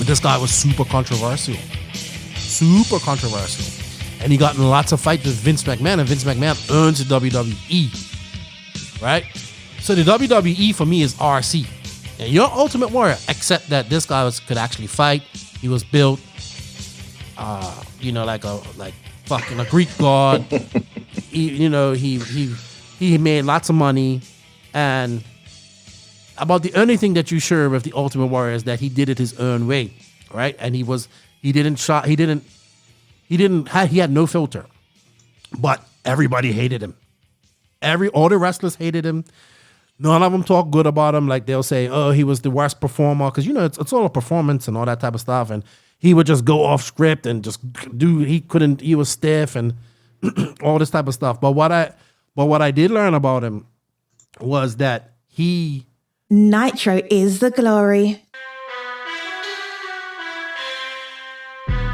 This guy was super controversial. And he got in lots of fights with Vince McMahon, and Vince McMahon earns the WWE, right? So the WWE for me is RC. And you're Ultimate Warrior, except that this guy could actually fight. He was built, like fucking a Greek god. he made lots of money, and about the only thing that you sure with the Ultimate Warrior is that he did it his own way, right? And he had no filter, but everybody hated him. All the wrestlers hated him. None of them talk good about him. Like they'll say, oh, he was the worst performer. Cause it's all a performance and all that type of stuff. And he would just go off script and just he was stiff and all this type of stuff. But what I did learn about him was that Nitro is the glory.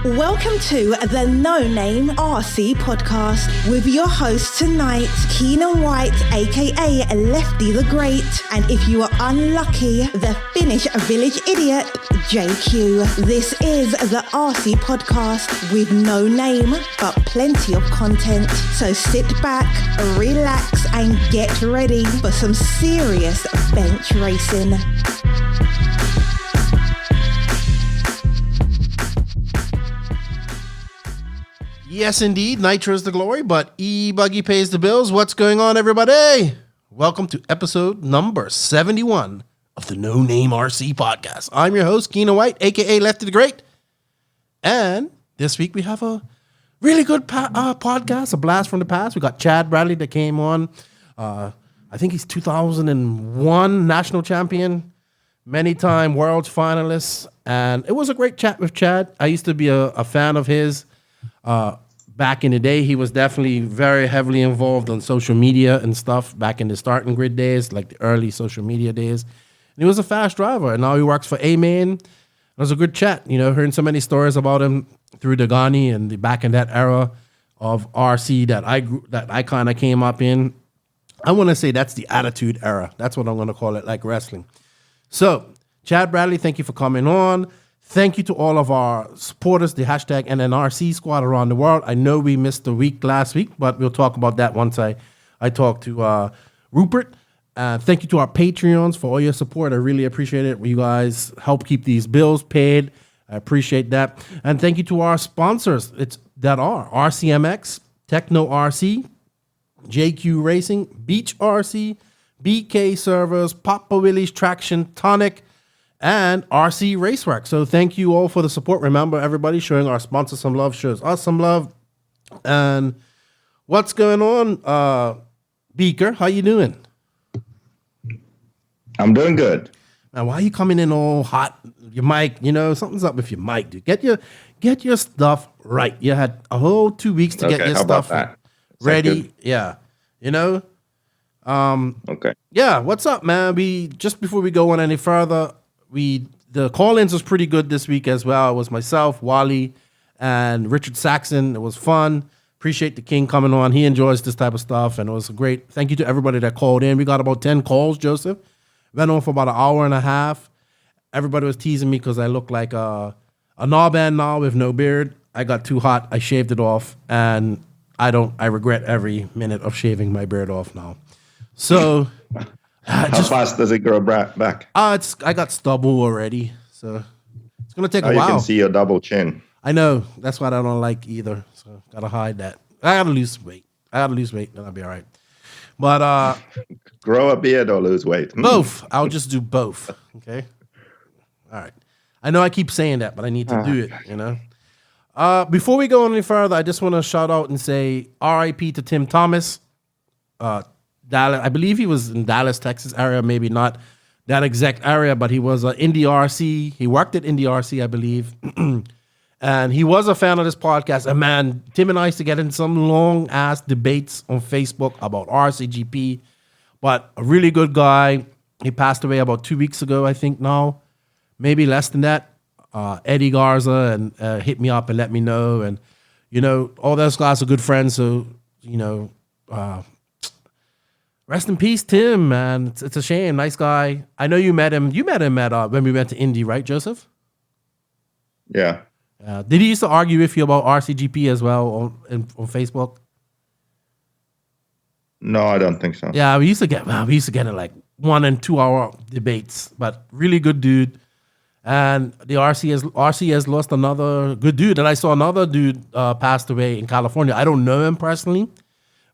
Welcome to the No Name RC podcast with your host tonight, Keenan White, aka Lefty the Great, and if you are unlucky, the Finnish village idiot, JQ. This is the RC podcast with no name, but plenty of content. So sit back, relax, and get ready for some serious bench racing. Yes, indeed. Nitro is the glory, but E-Buggy pays the bills. What's going on, everybody? Welcome to episode number 71 of the No Name RC podcast. I'm your host, Keenan White, a.k.a. Lefty the Great. And this week we have a really good podcast, a blast from the past. We got Chad Bradley that came on. I think he's 2001 national champion, many-time world finalist. And it was a great chat with Chad. I used to be a fan of his. Back in the day, he was definitely very heavily involved on social media and stuff back in the starting grid days, like the early social media days. And he was a fast driver, and now he works for A-Main. It was a good chat, hearing so many stories about him through Dagani and back in that era of RC that I kind of came up in. I want to say that's the Attitude Era. That's what I'm going to call it, like wrestling. So, Chad Bradley, thank you for coming on. Thank you to all of our supporters, the hashtag NNRC Squad around the world. I know we missed a week last week, but we'll talk about that once I talk to Rupert. Thank you to our Patreons for all your support. I really appreciate it. You guys help keep these bills paid. I appreciate that. And thank you to our sponsors that are RCMX, Tekno RC, JQ Racing, Beach RC, BK Servers, Papa Willie's Traction, Tonic, and RC Racework. So thank you all for the support. Remember, everybody, showing our sponsors some love shows us some love. And what's going on, Beaker? How you doing? I'm doing good. Now, why are you coming in all hot? Your mic, something's up with your mic, dude. Get your stuff right. You had a whole 2 weeks to get your stuff ready. Yeah, Okay. Yeah, what's up, man? Just before we go on any further, the call-ins was pretty good this week as well. It was myself, Wally, and Richard Saxton. It was fun. Appreciate the King coming on. He enjoys this type of stuff, and it was great. Thank you to everybody that called in. We got about 10 calls, Joseph. Went on for about an hour and a half. Everybody was teasing me because I look like a knoband now with no beard. I got too hot. I shaved it off, and I regret every minute of shaving my beard off now. So... How fast does it grow back? I got stubble already, so it's gonna take a while. You can see your double chin. I know. That's what I don't like either. So gotta hide that. I gotta lose weight. Then I'll be all right. But grow a beard or lose weight. Both. I'll just do both. Okay. All right. I know I keep saying that, but I need to do it. Before we go any further, I just want to shout out and say R.I.P. to Tim Thomas. Dallas, I believe he was in Dallas, Texas area, maybe not that exact area, but he was Indy RC. He worked at Indy RC, I believe. And he was a fan of this podcast. And man, Tim and I used to get in some long ass debates on Facebook about RCGP. But a really good guy. He passed away about 2 weeks ago, I think now. Maybe less than that. Eddie Garza and hit me up and let me know. And, all those guys are good friends. So, rest in peace, Tim, man. It's a shame. Nice guy. I know you met him. You met him at when we went to Indy, right, Joseph? Yeah. Did he used to argue with you about RCGP as well on Facebook? No, I don't think so. Yeah, we used to get in like 1 and 2 hour debates, but really good dude. And the RC has lost another good dude. And I saw another dude passed away in California. I don't know him personally,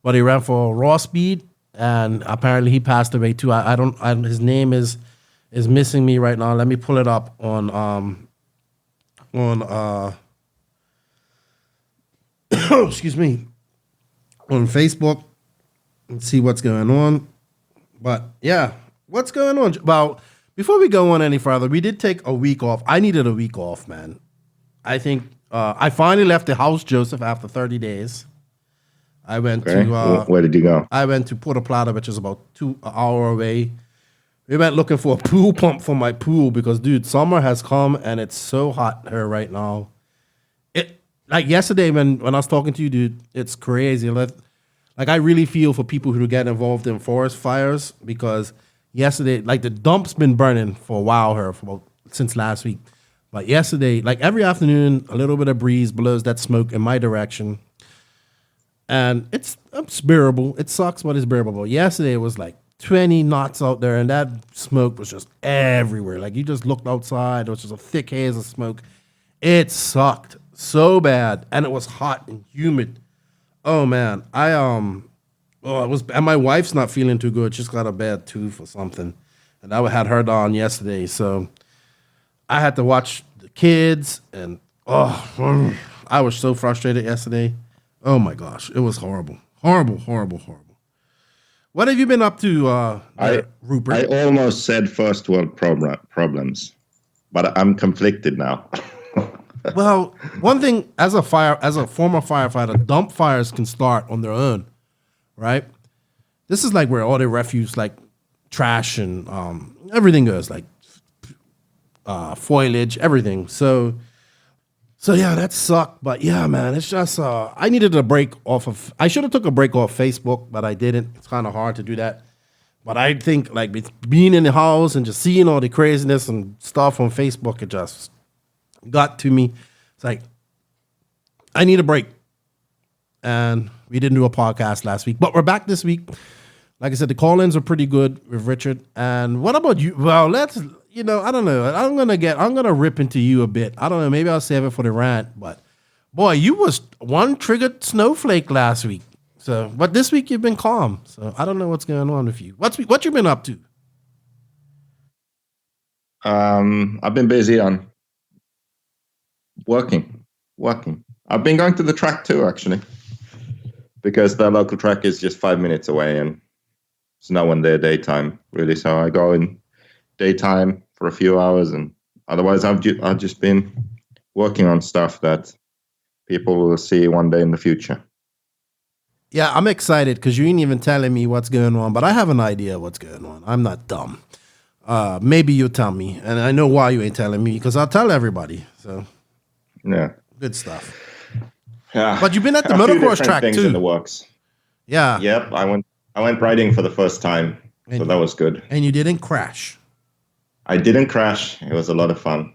but he ran for Raw Speed, and apparently he passed away too. His name is missing me right now. Let me pull it up on excuse me, on Facebook and see what's going on. But yeah, what's going on? Well, before we go on any further, we did take a week off. I needed a week off, man. I think I finally left the house, Joseph, after 30 days. I went to where did you go? I went to Puerto Plata, which is about an hour away. We went looking for a pool pump for my pool because, dude, summer has come and it's so hot here right now. Like yesterday when I was talking to you, dude, it's crazy. Like I really feel for people who get involved in forest fires because yesterday, like the dump's been burning for a while here, since last week. But yesterday, like every afternoon, a little bit of breeze blows that smoke in my direction. And it's bearable. It sucks, but it's bearable. But yesterday it was like 20 knots out there, and that smoke was just everywhere. Like you just looked outside, there was just a thick haze of smoke. It sucked so bad, and it was hot and humid. Oh man, and my wife's not feeling too good. She's got a bad tooth or something, and I had her down yesterday, so I had to watch the kids, and I was so frustrated yesterday. Oh my gosh, it was horrible. Horrible. What have you been up to, Rupert? I almost said first world problems, but I'm conflicted now. Well, one thing, as a former firefighter, dump fires can start on their own, right? This is like where all the refuse, like trash and everything goes, like foliage, everything. So yeah, that sucked. But yeah, man, it's just I needed a break off I should have took a break off Facebook, but I didn't. It's kind of hard to do that. But I think like being in the house and just seeing all the craziness and stuff on Facebook, it just got to me. It's like I need a break. And we didn't do a podcast last week, but we're back this week. Like I said, the call-ins are pretty good with Richard. And what about you? Well, I don't know. I'm gonna rip into you a bit. I don't know. Maybe I'll save it for the rant. But boy, you was one triggered snowflake last week. So, but this week you've been calm. So I don't know what's going on with you. What you been up to? I've been busy on working. I've been going to the track too, actually, because the local track is just 5 minutes away, and it's no one there daytime really. So I go in daytime for a few hours, and otherwise I've just been working on stuff that people will see one day in the future. Yeah, I'm excited because you ain't even telling me what's going on, but I have an idea what's going on. I'm not dumb. Maybe you'll tell me, and I know why you ain't telling me because I'll tell everybody. So yeah, good stuff. Yeah, but you've been at the motocross track things too. In the works. Yeah. Yep, I went riding for the first time, so that was good. And you didn't crash. I didn't crash. It was a lot of fun.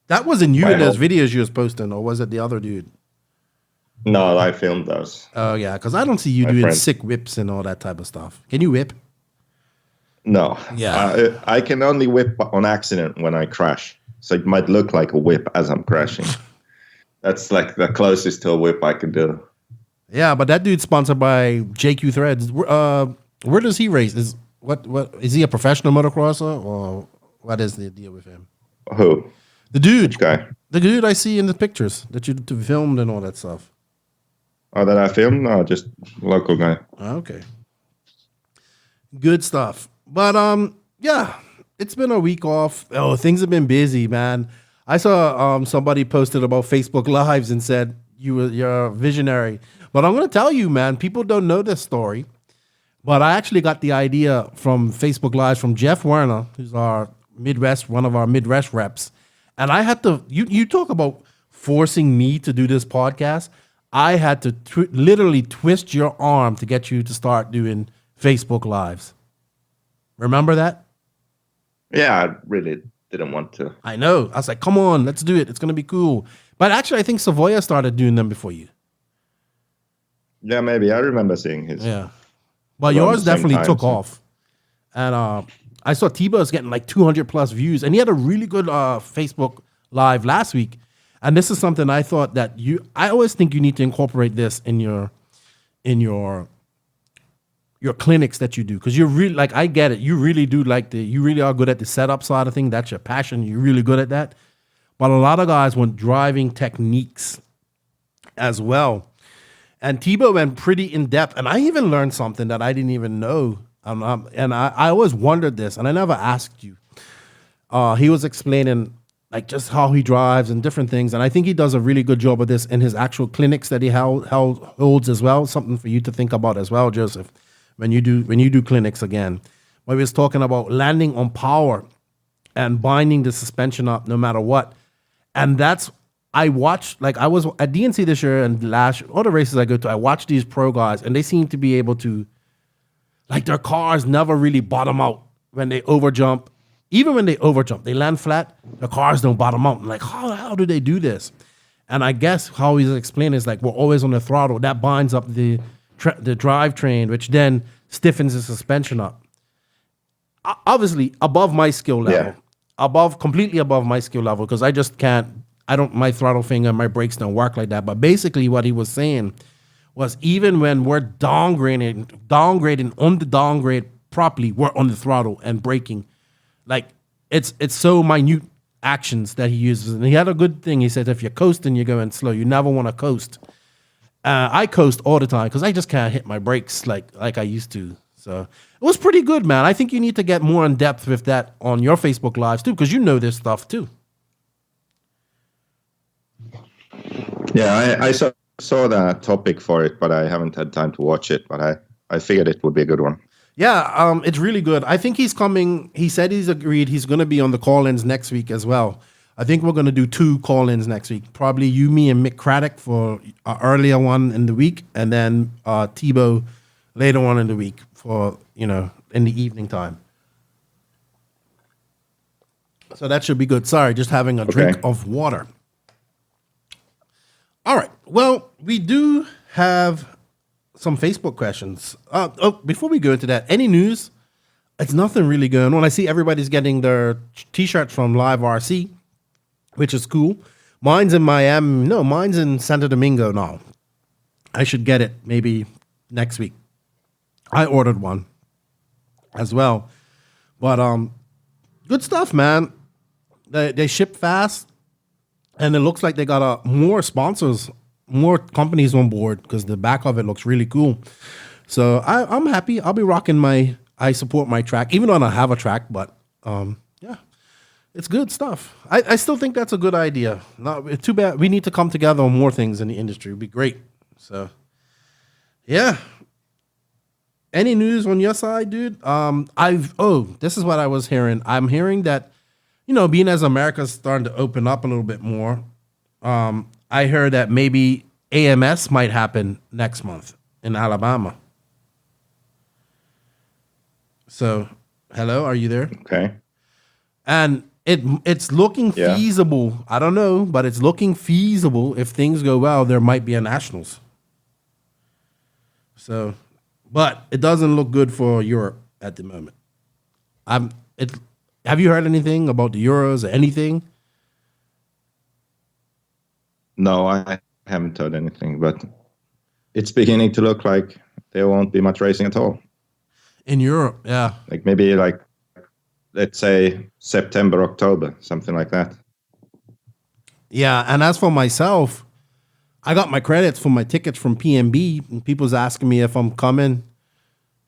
That wasn't you in those videos you was posting, or was it the other dude? No, I filmed those. Oh yeah, because I don't see you doing sick whips and all that type of stuff. Can you whip? No. Yeah. I can only whip on accident when I crash. So it might look like a whip as I'm crashing. That's like the closest to a whip I can do. Yeah, but that dude's sponsored by JQ Threads. Where does he race? Is is he a professional motocrosser, or what is the deal with him? Who? The dude. Which guy? The dude I see in the pictures that you filmed and all that stuff. Oh, that I filmed? No, just local guy. Okay. Good stuff. But yeah, it's been a week off. Oh, things have been busy, man. I saw somebody posted about Facebook Lives and said you're a visionary. But I'm going to tell you, man, people don't know this story. But I actually got the idea from Facebook Lives from Jeff Werner, who's one of our Midwest reps. And I had to, you talk about forcing me to do this podcast. I had to literally twist your arm to get you to start doing Facebook Lives. Remember that? Yeah, I really didn't want to. I know. I was like, come on, let's do it. It's going to be cool. But actually, I think Savoya started doing them before you. Yeah, maybe. I remember seeing his. Yeah. But yours definitely took off. And I saw T-Buzz getting like 200 plus views. And he had a really good Facebook Live last week. And this is something I thought that I always think you need to incorporate this in your clinics that you do. Because you're really, like, I get it. You really do you really are good at the setup side of things. That's your passion. You're really good at that. But a lot of guys want driving techniques as well. And Tebow went pretty in depth, and I even learned something that I didn't even know. And I always wondered this, and I never asked you. He was explaining like just how he drives and different things, and I think he does a really good job of this in his actual clinics that he holds as well. Something for you to think about as well, Joseph, when you do clinics again. When he was talking about landing on power and binding the suspension up no matter what, and that's. I watched, like I was at DNC this year and all the races I go to, I watch these pro guys and they seem to be able to, like their cars never really bottom out when they overjump. Even when they overjump, they land flat, the cars don't bottom out. I'm like, how the hell do they do this? And I guess how he's explaining is like, we're always on the throttle. That binds up the drivetrain, which then stiffens the suspension up. Obviously, above my skill level. Completely above my skill level, because I just can't. My throttle finger and my brakes don't work like that. But basically what he was saying was even when we're downgrading on the downgrade properly, we're on the throttle and braking. Like it's so minute actions that he uses. And he had a good thing. He said, if you're coasting, you're going slow. You never want to coast. I coast all the time because I just can't hit my brakes like I used to. So it was pretty good, man. I think you need to get more in depth with that on your Facebook Lives too, because you know this stuff too. Yeah, I saw that topic for it, but I haven't had time to watch it. But I figured it would be a good one. Yeah, it's really good. I think he's coming. He said he's agreed. He's going to be on the call-ins next week as well. I think we're going to do 2 call-ins next week. Probably you, me, and Mick Craddock for an earlier one in the week, and then Tebow later on in the week for, in the evening time. So that should be good. Sorry, just having a drink of water. All right. Well, we do have some Facebook questions. Before we go into that, any news? It's nothing really going on. I see everybody's getting their T-shirts from Live RC, which is cool. Mine's in Miami. No, mine's in Santo Domingo now. I should get it maybe next week. I ordered one as well. But good stuff, man. They ship fast. And it looks like they got more sponsors, more companies on board because the back of it looks really cool. So I'm happy. I'll be rocking I support my track, even though I don't have a track, but yeah, it's good stuff. I still think that's a good idea. Not too bad. We need to come together on more things in the industry. It'd be great. So yeah. Any news on your side, dude? This is what I was hearing. I'm hearing that, being as America's starting to open up a little bit more, I heard that maybe AMS might happen next month in Alabama. So, hello, are you there? Okay. And it's looking feasible. I don't know, but it's looking feasible. If things go well, there might be a nationals. So, but it doesn't look good for Europe at the moment. Have you heard anything about the Euros or anything? No, I haven't heard anything, but it's beginning to look like there won't be much racing at all. In Europe, yeah. Like maybe let's say September, October, something like that. Yeah, and as for myself, I got my credits for my tickets from PNB, and people's asking me if I'm coming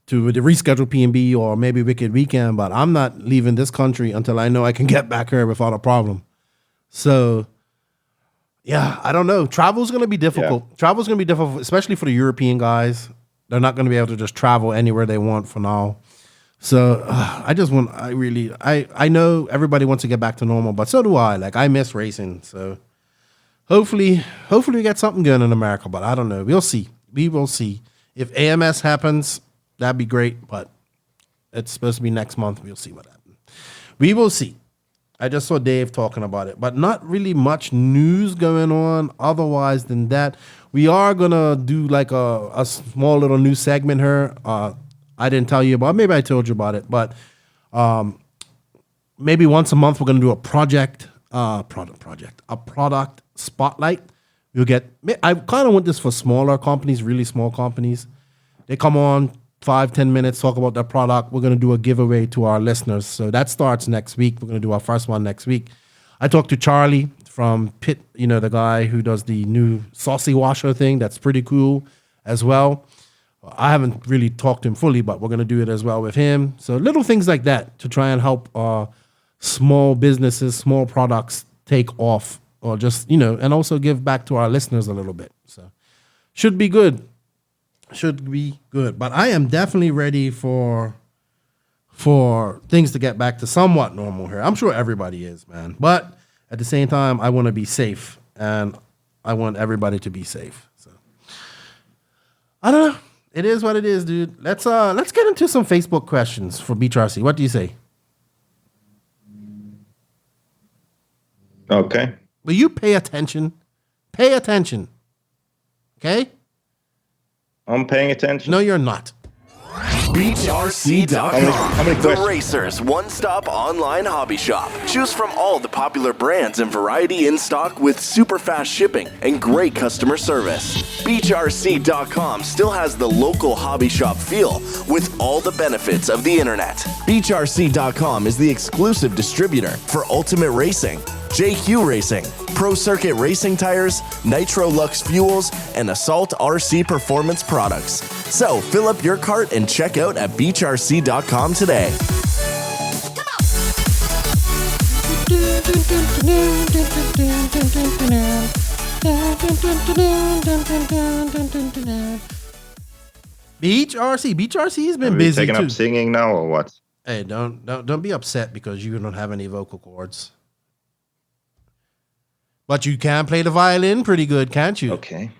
to the rescheduled PNB or maybe Wicked Weekend, but I'm not leaving this country until I know I can get back here without a problem. So, yeah, I don't know. Travel's going to be difficult. Yeah. Travel's going to be difficult, especially for the European guys. They're not going to be able to just travel anywhere they want for now. So I know everybody wants to get back to normal, but so do I. Like, I miss racing. So hopefully we get something going in America, but I don't know. We'll see. We will see. If AMS happens, that'd be great, but it's supposed to be next month. We'll see what happens. We will see. I just saw Dave talking about it, but not really much news going on otherwise than that. We are going to do like a small little new segment here. I didn't tell you about, maybe I told you about it, but maybe once a month we're going to do a product spotlight. I kind of want this for smaller companies, really small companies. They come on 5-10 minutes, talk about their product. We're going to do a giveaway to our listeners. So that starts next week. We're going to do our first one next week. I talked to Charlie from Pitt, the guy who does the new saucy washer thing. That's pretty cool as well. I haven't really talked to him fully, but we're going to do it as well with him. So little things like that to try and help small businesses, small products take off, or just, and also give back to our listeners a little bit. So should be good. But I am definitely ready for things to get back to somewhat normal here. I'm sure everybody is, man. But at the same time, I want to be safe, and I want everybody to be safe. So I don't know. It is what it is, dude. Let's get into some Facebook questions for Beach RC. What do you say? Okay. Will you pay attention? Pay attention. Okay? I'm paying attention. No, you're not. BeachRC.com, the Racers' one-stop online hobby shop. Choose from all the popular brands and variety in stock with super fast shipping and great customer service. BeachRC.com still has the local hobby shop feel with all the benefits of the internet. BeachRC.com is the exclusive distributor for Ultimate Racing, JQ Racing, Pro Circuit Racing Tires, Nitro Lux Fuels, and Assault RC Performance products. So fill up your cart and check out at BeachRC.com today. Beach RC has been busy taking too. Up singing now or what? Hey, don't be upset because you don't have any vocal cords. But you can play the violin pretty good, can't you? Okay.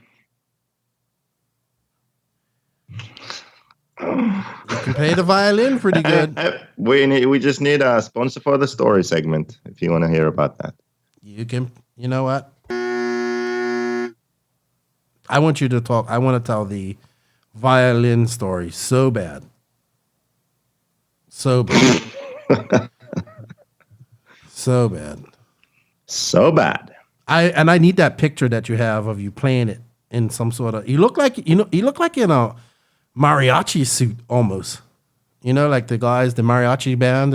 You can play the violin pretty good. We just need a sponsor for the story segment if you want to hear about that. You can. You know what? I want you to talk. I want to tell the violin story so bad. So bad. So bad. So bad. I need that picture that you have of you playing it in some sort of. You look like in a mariachi suit almost. Like the mariachi band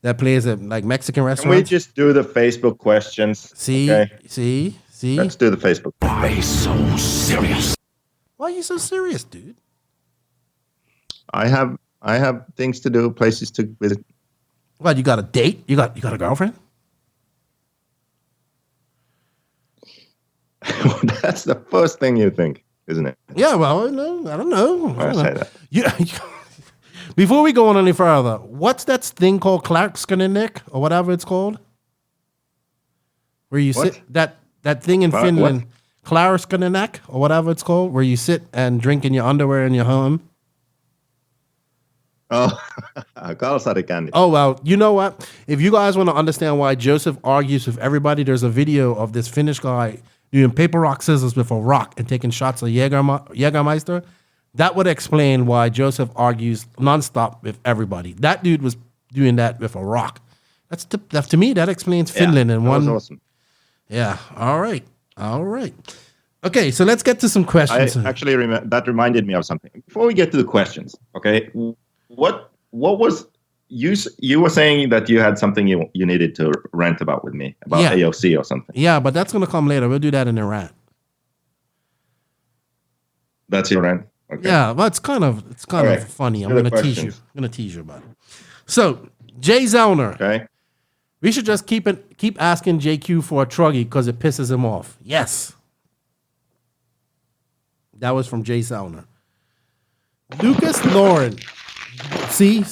that plays at like Mexican restaurants. Can we just do the Facebook questions? See. Let's do the Facebook. Why so serious? Why are you so serious, dude? I have things to do, places to visit. What, you got a date? You got a girlfriend? That's the first thing you think, isn't it? Yeah, well, no, I don't know. I say that. Before we go on any further, what's that thing called Clarkskonenek or whatever it's called? Where you sit that thing in Finland, Clarkskonenek or whatever it's called, where you sit and drink in your underwear in your home. Oh, Kalsari candy. Oh, well, you know what? If you guys want to understand why Joseph argues with everybody, there's a video of this Finnish guy doing paper, rock, scissors with a rock and taking shots of Jägermeister. That would explain why Joseph argues nonstop with everybody. That dude was doing that with a rock. To me, that explains Finland in one. That was awesome. Yeah. All right. Okay, so let's get to some questions. That reminded me of something. Before we get to the questions, okay, what was you were saying that you had something you needed to rant about with me about AOC or something? Yeah, but that's going to come later. We'll do that in a rant. That's your rant. Okay. Yeah, well, it's kind of funny. I'm going to tease you. about it. So, Jay Zellner. Okay. We should just keep asking JQ for a truggy because it pisses him off. Yes. That was from Jay Sauner. Lucas Lauren. See,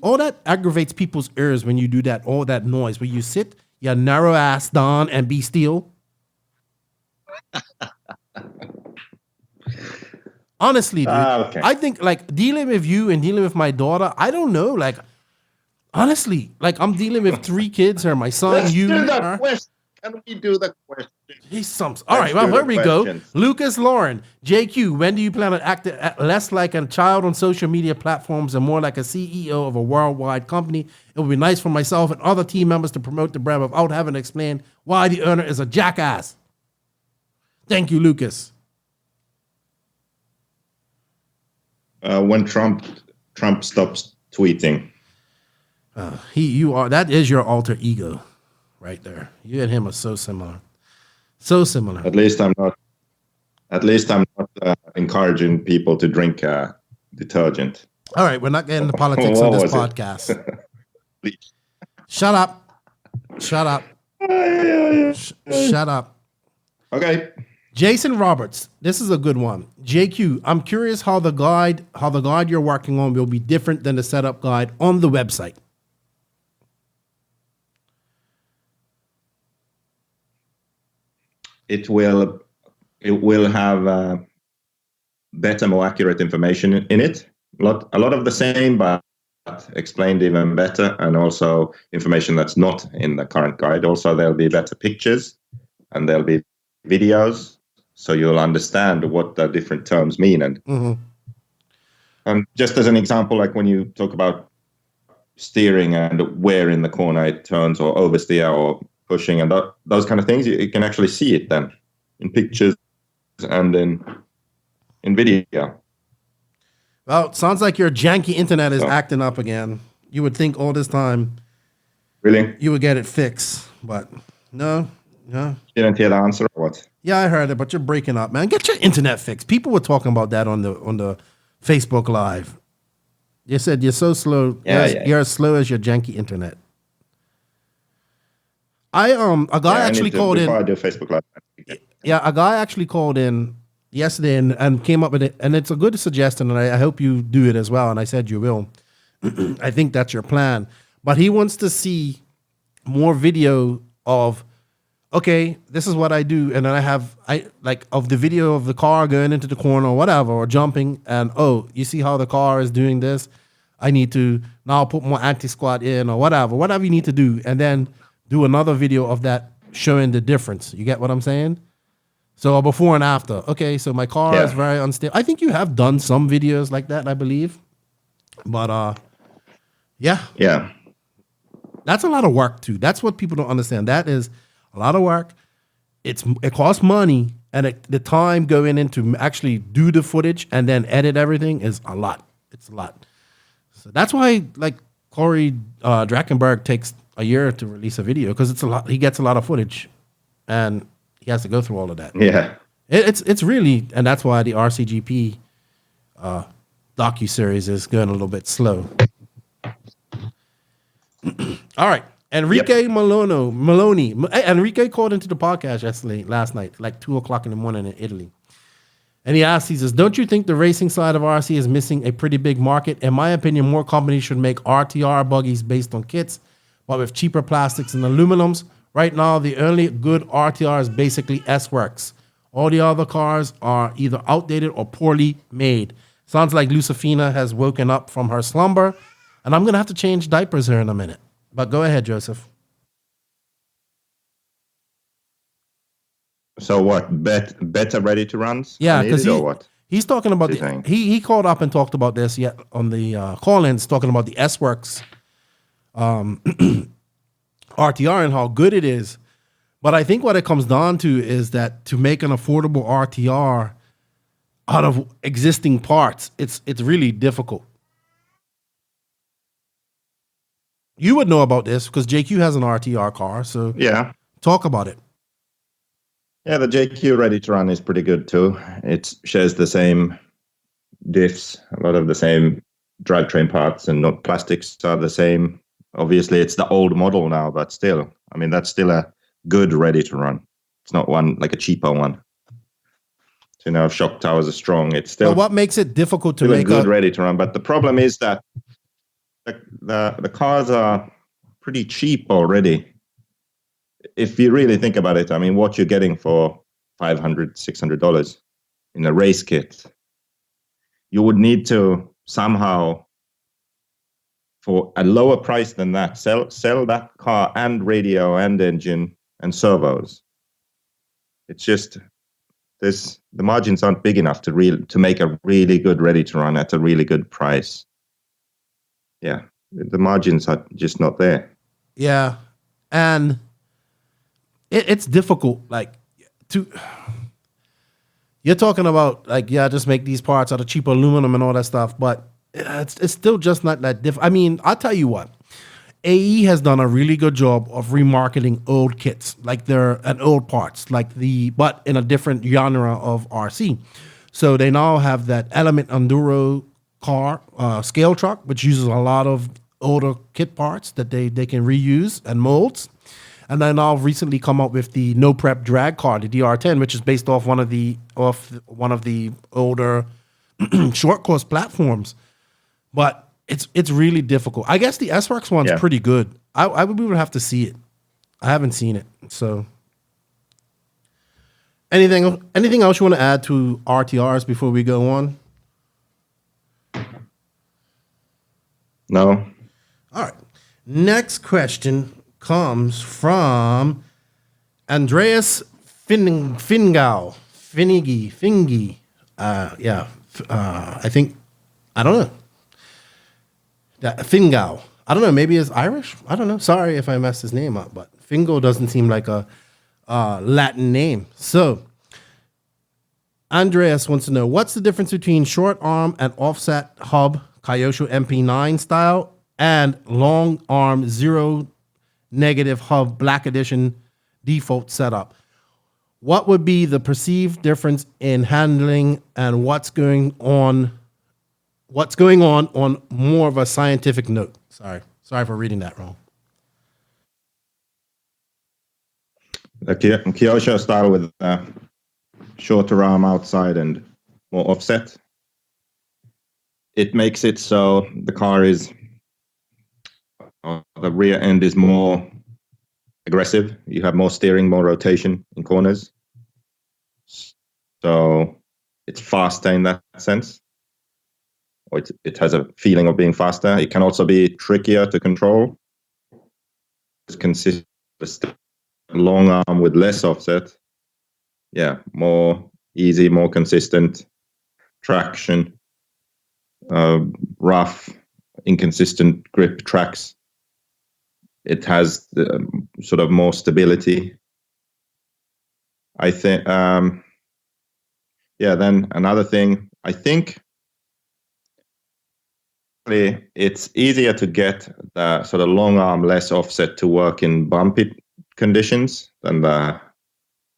all that aggravates people's ears when you do that, all that noise. Where you sit your narrow ass down and be still. Honestly, dude, okay. I think like dealing with you and dealing with my daughter, I don't know. Like, honestly, like I'm dealing with 3 kids here. My son, Let's you. do the question. Can we do the question? All right, well, here we go. Questions. Lucas Lauren, JQ, when do you plan on acting less like a child on social media platforms and more like a CEO of a worldwide company? It would be nice for myself and other team members to promote the brand without having to explain why the owner is a jackass. Thank you, Lucas. When Trump stops tweeting. That is your alter ego right there. You and him are so similar. So similar. At least I'm not encouraging people to drink detergent. All right, we're not getting into politics on this podcast. Shut up. Shut up. Shut up. Okay. Jason Roberts, this is a good one. JQ, I'm curious how the guide you're working on will be different than the setup guide on the website. It will have better, more accurate information in it. A lot of the same, but explained even better, and also information that's not in the current guide. Also, there'll be better pictures and there'll be videos, so you'll understand what the different terms mean. And just as an example, like when you talk about steering and where in the corner it turns, or oversteer, or pushing, and those kind of things, you can actually see it then in pictures and in video. Well, it sounds like your janky internet is acting up again. You would think all this time, really, you would get it fixed, but no. Didn't hear the answer or what? Yeah, I heard it, but you're breaking up, man. Get your internet fixed. People were talking about that on the Facebook Live. You said you're so slow. You're as slow as your janky internet. A guy actually called in. Before I do Facebook Live. Yeah, a guy actually called in yesterday and came up with it, and it's a good suggestion, and I hope you do it as well. And I said you will. I think that's your plan. But he wants to see more video of, okay, this is what I do, and then I of the video of the car going into the corner or whatever, or jumping, and you see how the car is doing this? I need to now put more anti-squat in, or whatever you need to do, and then do another video of that showing the difference. You get what I'm saying? So a before and after. Okay, so my car is very unstable. I think you have done some videos like that, I believe. But yeah. That's a lot of work too. That's what people don't understand. That is a lot of work. It costs money, and the time going into actually do the footage and then edit everything is a lot. It's a lot. So that's why, like, Corey Drakenberg takes a year to release a video, because it's a lot. He gets a lot of footage, and he has to go through all of that. Yeah, it's really, and that's why the RCGP docuseries is going a little bit slow. All right, Enrique Maloney. Enrique called into the podcast last night, like 2:00 in the morning in Italy. And he says, don't you think the racing side of RC is missing a pretty big market? In my opinion, more companies should make RTR buggies based on kits, but with cheaper plastics and aluminums. Right now, the only good RTR is basically S-Works. All the other cars are either outdated or poorly made. Sounds like Lucifina has woken up from her slumber, and I'm going to have to change diapers here in a minute. But go ahead, Joseph. So what? Better ready to runs? Yeah, because he's talking about he called up and talked about this on the call-ins, talking about the S-Works RTR and how good it is. But I think what it comes down to is that to make an affordable RTR out of existing parts, it's really difficult. You would know about this because JQ has an RTR car, so yeah, talk about it. Yeah, the JQ Ready to Run is pretty good too. It shares the same diffs, a lot of the same drivetrain parts, and plastics are the same. Obviously, it's the old model now, but still, I mean, that's still a good ready to run. It's not one like a cheaper one. So, if shock towers are strong, it's still. But what makes it difficult to still make a good ready to run? But the problem is that the cars are pretty cheap already. If you really think about it, I mean, what you're getting for $500, $600 in a race kit, you would need to somehow, for a lower price than that, sell that car and radio and engine and servos. It's just the margins aren't big enough to make a really good ready to run at a really good price. Yeah, the margins are just not there. Yeah, and it's difficult. Like you're talking about just make these parts out of cheaper aluminum and all that stuff, but it's still just not that difficult. I mean, I'll tell you what. AE has done a really good job of remarketing old kits, and old parts, but in a different genre of RC. So they now have that Element Enduro car scale truck, which uses a lot of older kit parts that they can reuse and molds. And then I've recently come up with the no prep drag car, the DR10, which is based off one of the older short course platforms. But it's really difficult. I guess the S-Works one's pretty good. We would have to see it. I haven't seen it. So anything else you want to add to RTRs before we go on? No. All right. Next question comes from Andreas Fingi. I think, I don't know. Fingal. I don't know. Maybe it's Irish. I don't know. Sorry if I messed his name up, but Fingo doesn't seem like a Latin name. So Andreas wants to know, what's the difference between short arm and offset hub Kyosho MP9 style and long arm zero negative hub Black Edition default setup? What would be the perceived difference in handling, and what's going on more of a scientific note? Sorry for reading that wrong. The Kyosho style with shorter arm outside and more offset. It makes it so the car is, the rear end is more aggressive. You have more steering, more rotation in corners. So it's faster in that sense. Or it has a feeling of being faster. It can also be trickier to control. It consists of a long arm with less offset. Yeah, more easy, more consistent traction, rough, inconsistent grip tracks. It has sort of more stability. I think, then another thing, I think it's easier to get the sort of long arm, less offset to work in bumpy conditions than the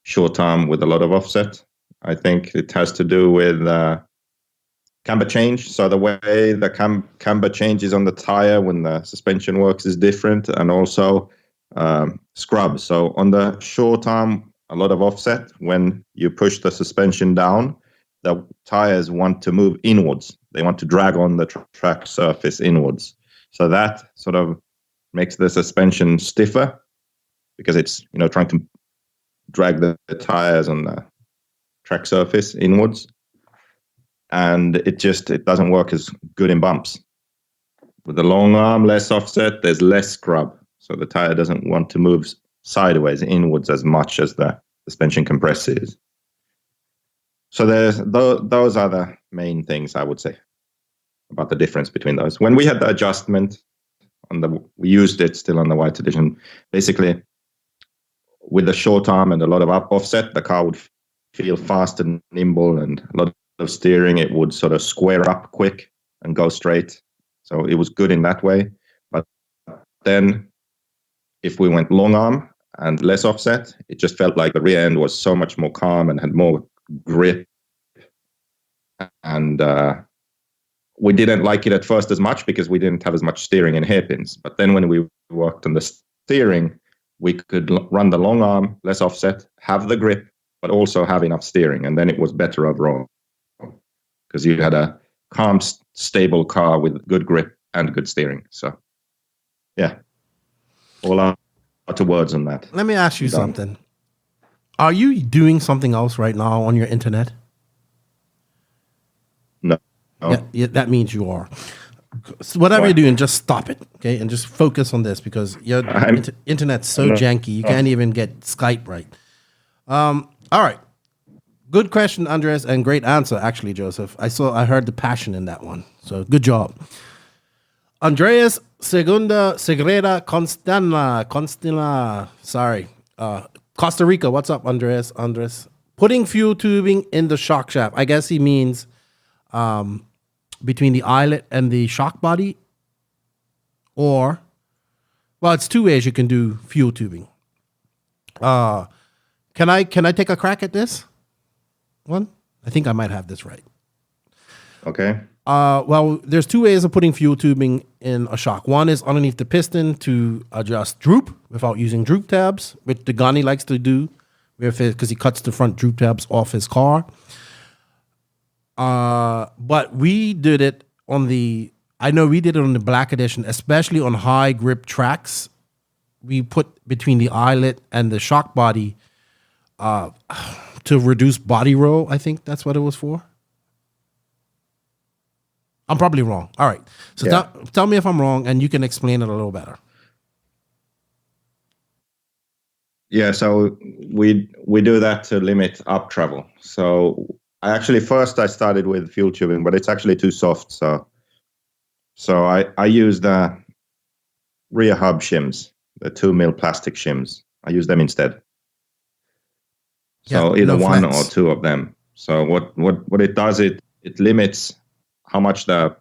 short arm with a lot of offset. I think it has to do with camber change. So the way the camber changes on the tire when the suspension works is different, and also scrub. So on the short arm, a lot of offset. When you push the suspension down, the tires want to move inwards. They want to drag on the track surface inwards. So that sort of makes the suspension stiffer because it's trying to drag the tires on the track surface inwards. And it doesn't work as good in bumps. With the long arm, less offset, there's less scrub. So the tire doesn't want to move sideways inwards as much as the suspension compresses. So those are the main things I would say about the difference between those. When we had the adjustment we used it still on the white edition. Basically, with the short arm and a lot of offset, the car would feel fast and nimble, and a lot of steering. It would sort of square up quick and go straight. So it was good in that way. But then if we went long arm and less offset, it just felt like the rear end was so much more calm and had more grip and we didn't like it at first as much because we didn't have as much steering and hairpins. But then when we worked on the steering, we could run the long arm, less offset, have the grip, but also have enough steering. And then it was better overall because you had a calm, stable car with good grip and good steering. So, yeah, all out of words on that. Let me ask you something. Are you doing something else right now on your internet? No. Yeah, that means you are. So whatever you're doing, just stop it, okay? And just focus on this because your internet's so janky, you can't even get Skype right. All right. Good question, Andres, and great answer, actually, Joseph. I heard the passion in that one. So good job. Andreas Segreda Constantla. Sorry. Costa Rica. What's up, Andres? Putting fuel tubing in the shock shaft. I guess he means between the eyelet and the shock body. Or, well, it's two ways you can do fuel tubing. Can I take a crack at this one? I think I might have this right. Okay. Well, there's two ways of putting fuel tubing in a shock. One is underneath the piston to adjust droop without using droop tabs, which Degani likes to do because he cuts the front droop tabs off his car. But we did it on the Black Edition, especially on high grip tracks. We put between the eyelet and the shock body to reduce body roll. I think that's what it was for. I'm probably wrong. All right. So tell me if I'm wrong, and you can explain it a little better. Yeah, so we do that to limit up travel. So I started with fuel tubing, but it's actually too soft. So I use the rear hub shims, the 2 mil plastic shims. I use them instead. So either one or two of them. So what it does, it limits how much the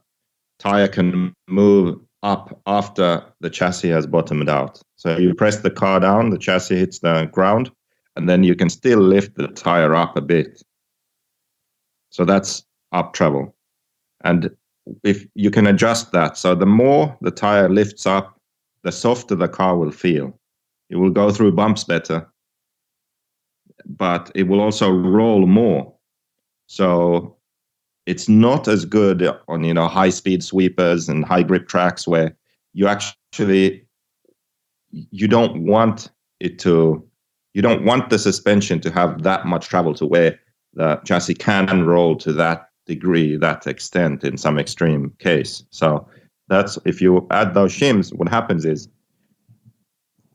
tire can move up after the chassis has bottomed out. So you press the car down, the chassis hits the ground, and then you can still lift the tire up a bit. So that's up travel. And if you can adjust that, so the more the tire lifts up, the softer the car will feel. It will go through bumps better, but it will also roll more. So it's not as good on, high speed sweepers and high grip tracks where you don't want the suspension to have that much travel to where the chassis can roll to that degree, that extent in some extreme case. So that's, if you add those shims, what happens is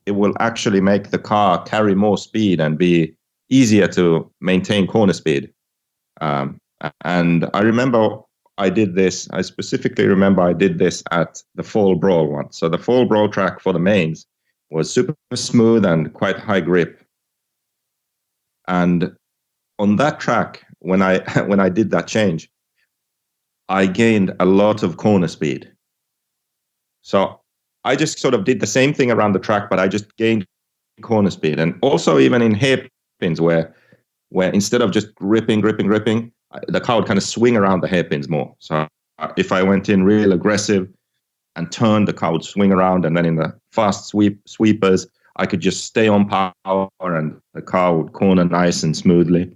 it will actually make the car carry more speed and be easier to maintain corner speed. And I remember I specifically remember I did this at the Fall Brawl one. So the Fall Brawl track for the mains was super smooth and quite high grip. And on that track, when I did that change, I gained a lot of corner speed. So I just sort of did the same thing around the track, but I just gained corner speed. And also even in hairpins where instead of just gripping, the car would kind of swing around the hairpins more. So if I went in real aggressive and turned, the car would swing around. And then in the fast sweepers, I could just stay on power and the car would corner nice and smoothly.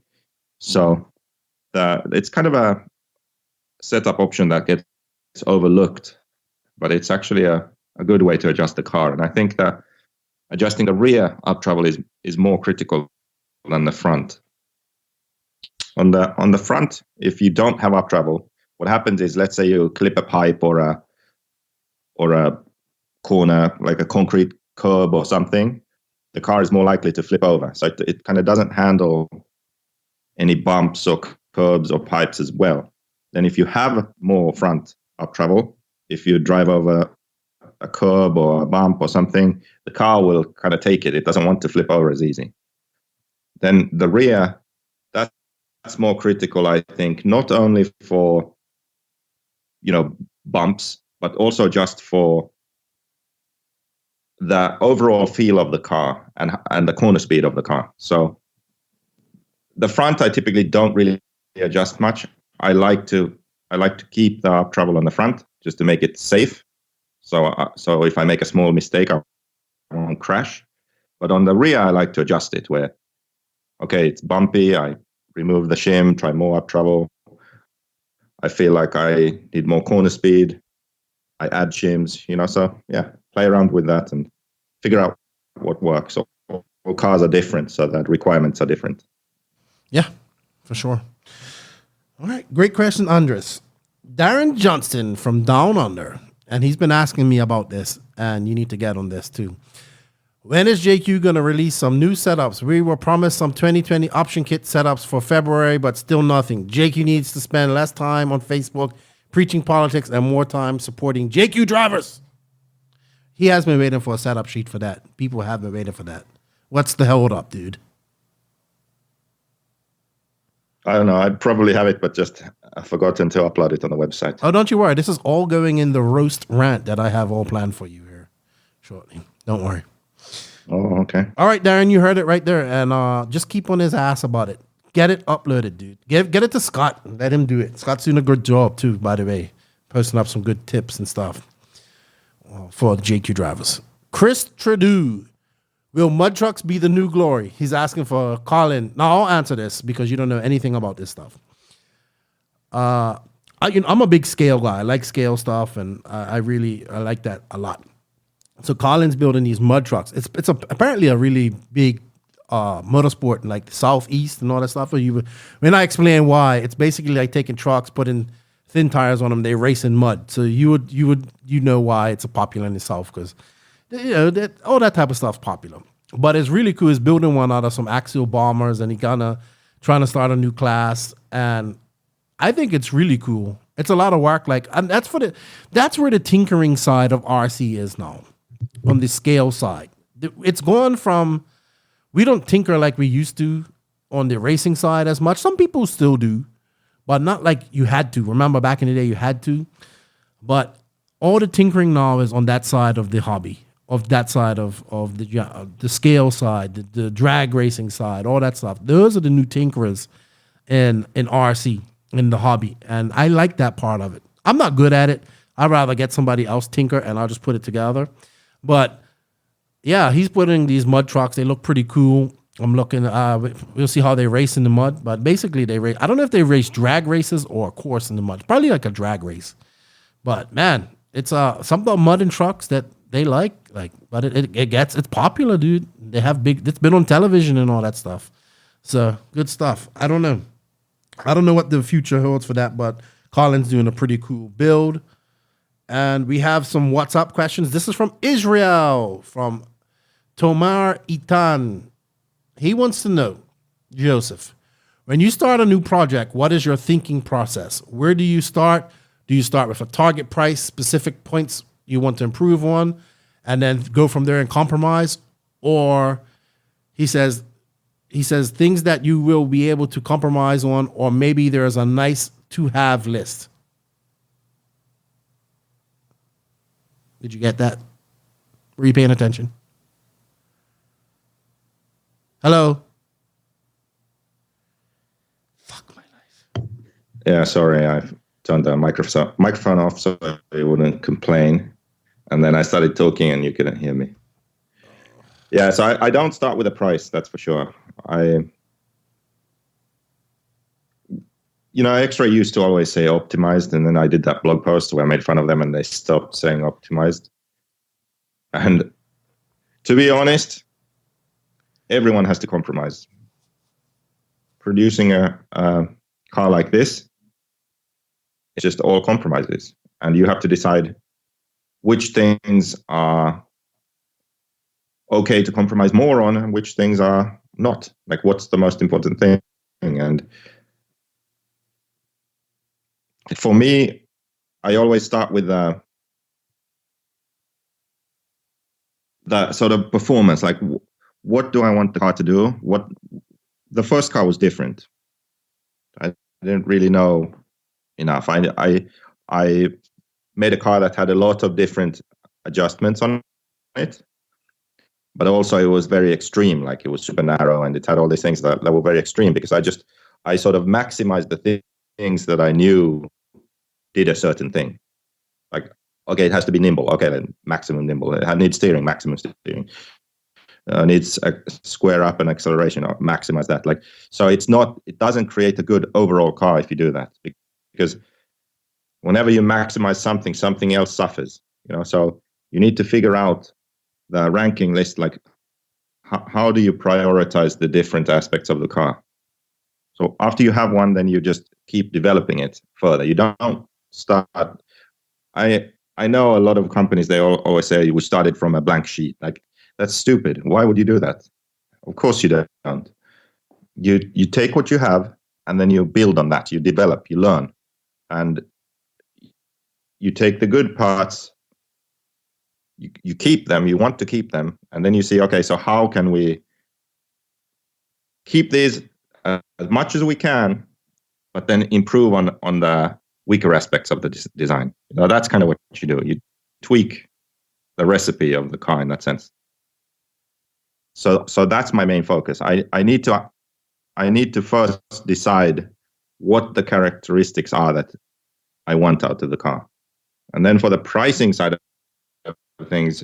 So it's kind of a setup option that gets overlooked, but it's actually a good way to adjust the car. And I think that adjusting the rear up travel is more critical than the front. On the front, if you don't have up travel, what happens is, let's say you clip a pipe or a corner, like a concrete curb or something, the car is more likely to flip over. So it kind of doesn't handle any bumps or curbs or pipes as well. Then if you have more front up travel, if you drive over a curb or a bump or something, the car will kind of take it. It doesn't want to flip over as easy. Then the rear, that's more critical, I think, not only for, bumps, but also just for the overall feel of the car and the corner speed of the car. So the front, I typically don't really adjust much. I like to I like to keep the up travel on the front just to make it safe. So if I make a small mistake, I won't crash. But on the rear, I like to adjust it where, okay, it's bumpy. I remove the shim, try more up travel. I feel like I need more corner speed. I add shims, so yeah, play around with that and figure out what works. All cars are different, so that requirements are different. Yeah, for sure. All right, great question, Andres. Darren Johnston from Down Under, and he's been asking me about this, and you need to get on this too. When is JQ going to release some new setups? We were promised some 2020 option kit setups for February, but still nothing. JQ needs to spend less time on Facebook preaching politics and more time supporting JQ drivers. He has been waiting for a setup sheet for that. People have been waiting for that. What's the hold up, dude? I don't know. I'd probably have it, but just I've forgotten to upload it on the website. Oh, don't you worry. This is all going in the roast rant that I have all planned for you here shortly. Don't worry. Oh, okay. All right, Darren, you heard it right there. And just keep on his ass about it. Get it uploaded, dude. Get it to Scott and let him do it. Scott's doing a good job, too, by the way. Posting up some good tips and stuff for the JQ drivers. Chris Trudeau. Will mud trucks be the new glory? He's asking for Colin. Now, I'll answer this because you don't know anything about this stuff. I'm a big scale guy. I like scale stuff, and I like that a lot. So Colin's building these mud trucks. It's apparently a really big motorsport in like the Southeast and all that stuff. When I explain why, it's basically like taking trucks, putting thin tires on them, they race in mud. So you know why it's popular in the South because all that type of stuff's popular. But it's really cool. He's building one out of some axial bombers, and he trying to start a new class. And I think it's really cool. It's a lot of work. And that's where the tinkering side of RC is now, on the scale side. It's gone from, we don't tinker like we used to on the racing side as much. Some people still do, but not like you had to. Remember back in the day you had to. But all the tinkering now is on that side of the hobby, of that side of the scale side, the drag racing side, all that stuff. Those are the new tinkerers in RC, in the hobby. And I like that part of it. I'm not good at it. I'd rather get somebody else tinker and I'll just put it together. But yeah, he's putting these mud trucks. They look pretty cool. I'm looking, we'll see how they race in the mud. But basically they race, I don't know if they race drag races or a course in the mud. Probably like a drag race. But man, it's something about mud and trucks that they like, but it's popular, dude. They have it's been on television and all that stuff. So good stuff. I don't know what the future holds for that, but Colin's doing a pretty cool build. And we have some WhatsApp questions. This is from Israel, from Tomar Itan. He wants to know, Joseph, when you start a new project, what is your thinking process? Where do you start? Do you start with a target price, specific points you want to improve on, and then go from there and compromise? Or he says things that you will be able to compromise on, or maybe there's a nice to-have list. Did you get that? Were you paying attention? Hello? Fuck my life. Yeah, sorry. I turned the microphone off so I wouldn't complain. And then I started talking and you couldn't hear me. Yeah, so I don't start with a price, that's for sure. X-Ray used to always say optimized, and then I did that blog post where I made fun of them and they stopped saying optimized. And to be honest, everyone has to compromise. Producing a car like this, it's just all compromises. And you have to decide which things are okay to compromise more on and which things are not. Like, what's the most important thing? And for me, I always start with the sort of performance. Like, what do I want the car to do? The first car was different. I didn't really know enough. I made a car that had a lot of different adjustments on it, but also it was very extreme. Like, it was super narrow and it had all these things that were very extreme because I sort of maximized the things that I knew did a certain thing. Like, okay, it has to be nimble. Okay, then maximum nimble. It needs steering, maximum steering. Needs a square up and acceleration, or maximize that. Like, so it doesn't create a good overall car if you do that, because whenever you maximize something else suffers. So you need to figure out the ranking list. Like, how do you prioritize the different aspects of the car? So after you have one, then you just keep developing it further. You don't start. I know a lot of companies, they always say we started from a blank sheet. Like, that's stupid. Why would you do that? Of course you don't. You take what you have and then you build on that. You develop, you learn, and you take the good parts. You keep them. You want to keep them, and then you see, okay, so how can we keep these as much as we can, but then improve on the weaker aspects of the design. That's kind of what you do. You tweak the recipe of the car in that sense. So that's my main focus. I need to first decide what the characteristics are that I want out of the car, and then for the pricing side of things,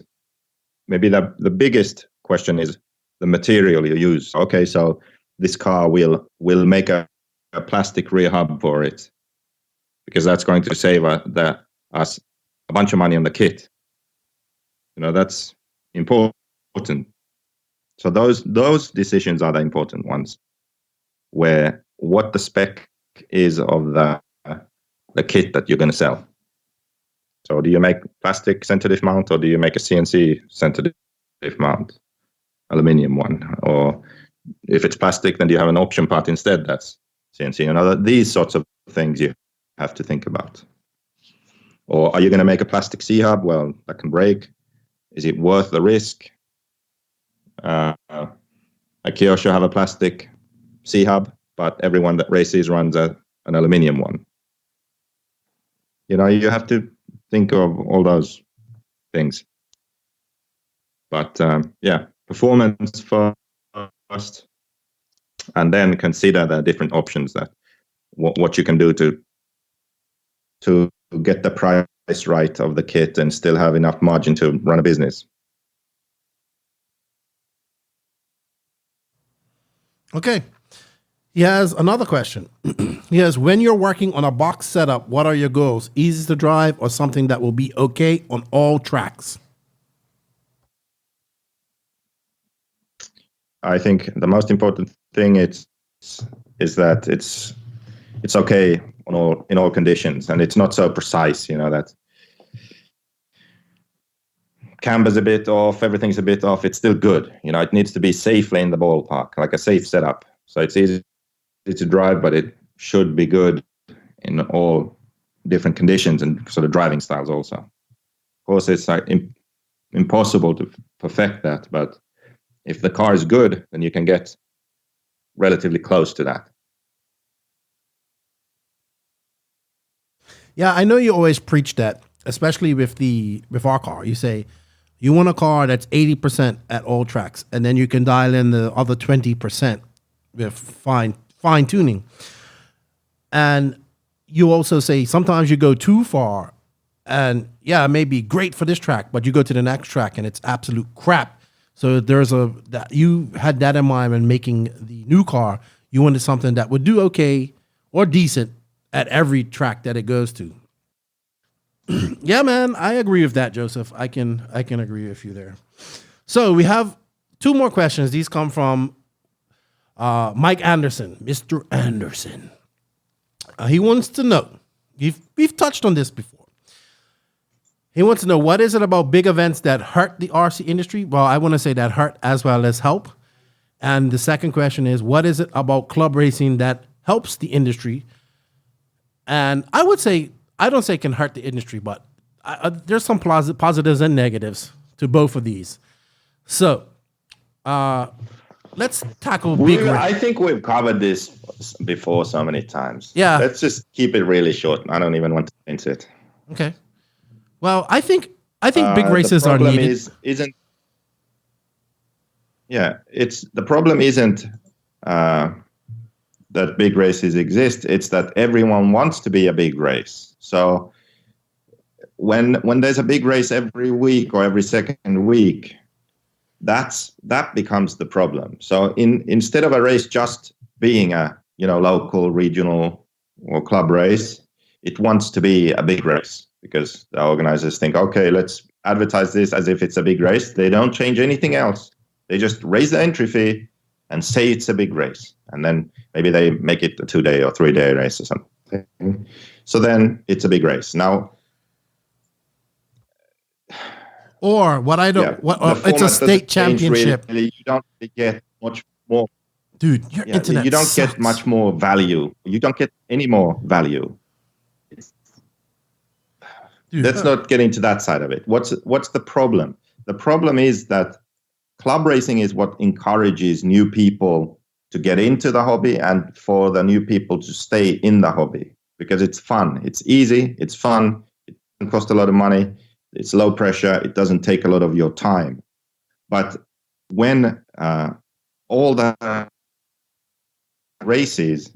maybe the biggest question is the material you use. Okay, so this car will make a plastic rear hub for it, because that's going to save us a bunch of money on the kit. That's important. So those decisions are the important ones, where what the spec is of the kit that you're going to sell. So do you make plastic center diff mount, or do you make a CNC center diff mount, aluminium one? Or if it's plastic, then do you have an option part instead that's CNC? These sorts of things you have to think about. Or are you going to make a plastic C-hub? Well, that can break. Is it worth the risk? Kyosho have a plastic C-hub, but everyone that races runs an aluminium one. You have to think of all those things. But performance first, and then consider the different options that what you can do to get the price right of the kit and still have enough margin to run a business. Okay. He has another question. He has, when you're working on a box setup, what are your goals? Easy to drive or something that will be okay on all tracks? I think the most important thing is that it's okay in all conditions, and it's not so precise. That camber's a bit off, everything's a bit off. It's still good. It needs to be safely in the ballpark, like a safe setup. So it's easy to drive, but it should be good in all different conditions and sort of driving styles also. Of course, it's impossible to perfect that, but if the car is good, then you can get relatively close to that. Yeah, I know you always preach that, especially with our car. You say you want a car that's 80% at all tracks, and then you can dial in the other 20% with fine tuning. And you also say sometimes you go too far, and yeah, it may be great for this track, but you go to the next track and it's absolute crap. So you had that in mind when making the new car. You wanted something that would do okay or decent at every track that it goes to. Yeah, man, I agree with that, Joseph. I can agree with you there. So we have two more questions. These come from Mike Anderson, Mr. Anderson. He wants to know, we've touched on this before. He wants to know, what is it about big events that hurt the RC industry? Well, I want to say that hurt as well as help. And the second question is, what is it about club racing that helps the industry? And I would say, I don't say it can hurt the industry, but there's some positives and negatives to both of these. So let's tackle big. I think we've covered this before so many times. Yeah. Let's just keep it really short. I don't even want to into it. Okay. Well, I think big races are needed. The problem isn't that big races exist. It's that everyone wants to be a big race. So when there's a big race every week or every second week, that becomes the problem. So instead of a race just being a local, regional, or club race, it wants to be a big race because the organizers think, okay, let's advertise this as if it's a big race. They don't change anything else. They just raise the entry fee and say it's a big race. And then maybe they make it a 2-day or 3-day race or something. So then it's a big race. Now, or what I don't, it's a state championship. Really, you don't really get much more. Dude, your internet you don't sucks. get much more value. You don't get any more value. Dude, let's not get into that side of it. What's the problem? The problem is that club racing is what encourages new people to get into the hobby and for the new people to stay in the hobby because it's fun. It's easy. It's fun. It doesn't cost a lot of money. It's low pressure. It doesn't take a lot of your time. But when all the races,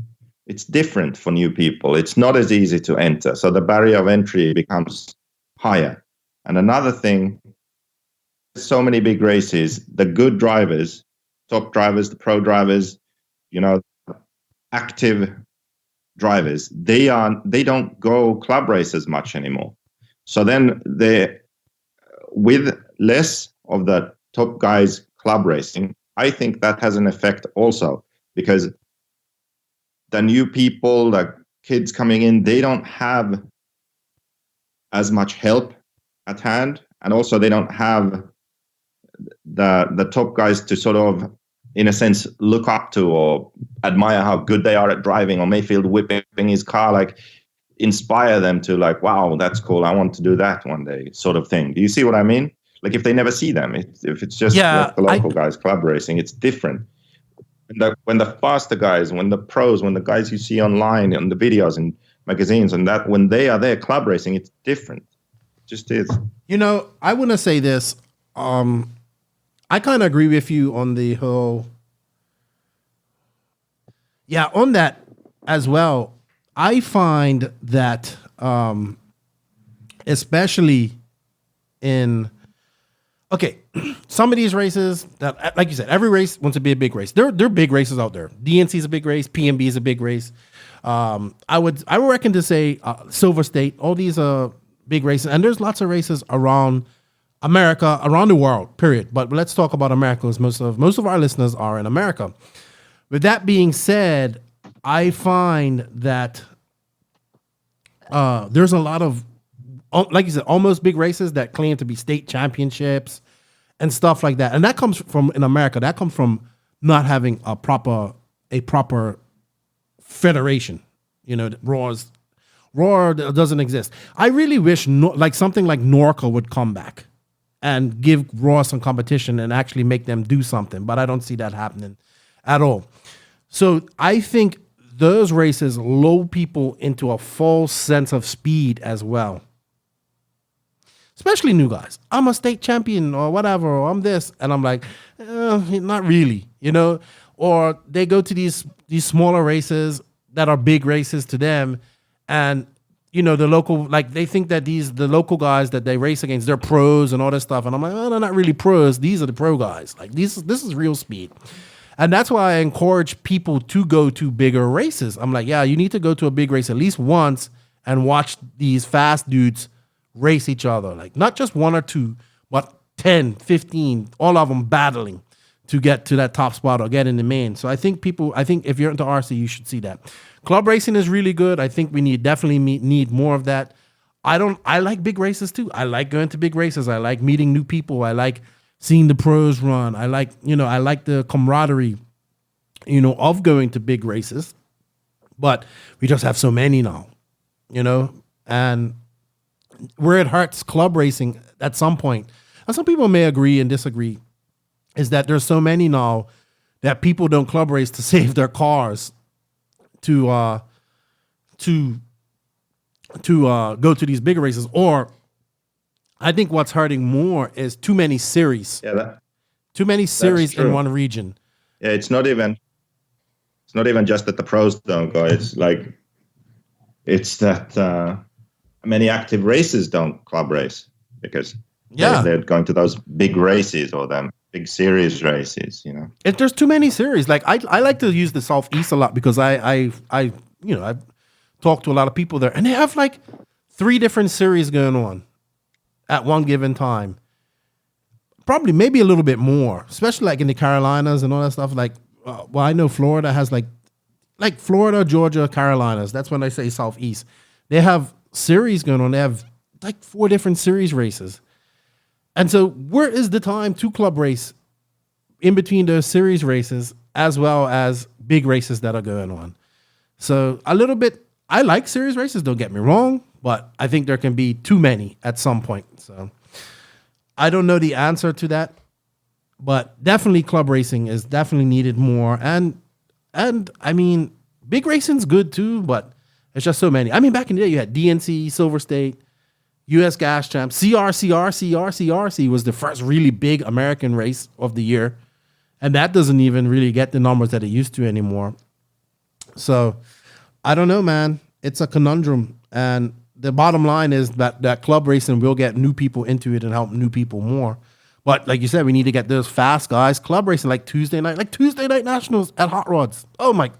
it's different for new people. It's not as easy to enter. So the barrier of entry becomes higher. And another thing, so many big races, the good drivers, top drivers, the pro drivers, active drivers, they don't go club races much anymore. So then with less of the top guys club racing, I think that has an effect also because the new people, the kids coming in, they don't have as much help at hand. And also they don't have the top guys to sort of, in a sense, look up to or admire how good they are at driving, or Mayfield whipping his car, like inspire them to like, wow, that's cool. I want to do that one day sort of thing. Do you see what I mean? Like if they never see them, if it's just the local guys club racing, it's different. When the faster guys, when the pros, when the guys you see online on the videos and magazines and that, when they are there club racing, it's different. It just is. I want to say this. I kind of agree with you on the whole. Yeah, on that as well. I find that, especially in, some of these races that, like you said, every race wants to be a big race. There are big races out there. DNC is a big race. PMB is a big race. I would reckon to say Silver State. All these are big races, and there's lots of races around America, around the world. Period. But let's talk about America, because most of our listeners are in America. With that being said, I find that there's a lot of, like you said, almost big races that claim to be state championships and stuff like that. And that comes from, in America, that comes from not having a proper federation. Raw doesn't exist. I really wish something like Norca would come back and give Raw some competition and actually make them do something. But I don't see that happening at all. So I think those races load people into a false sense of speed as well. Especially new guys. I'm a state champion or whatever, or I'm this. And I'm like, not really, Or they go to these smaller races that are big races to them. And, the local, they think that the local guys that they race against, they're pros and all this stuff. And I'm like, oh, they're not really pros. These are the pro guys. This is real speed. And that's why I encourage people to go to bigger races. I'm like, yeah, you need to go to a big race at least once and watch these fast dudes race each other. Not just one or two, but 10, 15, all of them battling to get to that top spot or get in the main. So I think if you're into RC, you should see that. Club racing is really good. I think we definitely need more of that. I like big races too. I like going to big races. I like meeting new people. I like seeing the pros run. I like the camaraderie, of going to big races. But we just have so many now, and where it hurts club racing at some point, and some people may agree and disagree, is that there's so many now that people don't club race to save their cars to go to these bigger races. Or I think what's hurting more is too many series. Yeah, too many series in one region. Yeah, it's not even just that the pros don't go. It's that many active races don't club race because they're going to those big races or them big series races, you know. If there's too many series, like I like to use the Southeast a lot because I've talked to a lot of people there, and they have like 3 different series going on at one given time. Probably maybe a little bit more, especially like in the Carolinas and all that stuff. Like, well, I know Florida has like Florida, Georgia, Carolinas. That's when I say Southeast. They have series going on. They have like 4 different series races. And so where is the time to club race in between those series races as well as big races that are going on? So a little bit, I like series races, don't get me wrong, but I think there can be too many at some point. So I don't know the answer to that, but definitely club racing is definitely needed more. And I mean, big racing's good too, but it's just so many. I mean, back in the day, you had DNC, Silver State, U.S. Gas Champ, CRC was the first really big American race of the year. And that doesn't even really get the numbers that it used to anymore. So I don't know, man. It's a conundrum. And the bottom line is that club racing will get new people into it and help new people more. But like you said, we need to get those fast guys. Club racing like Tuesday night nationals at Hot Rods. Oh my,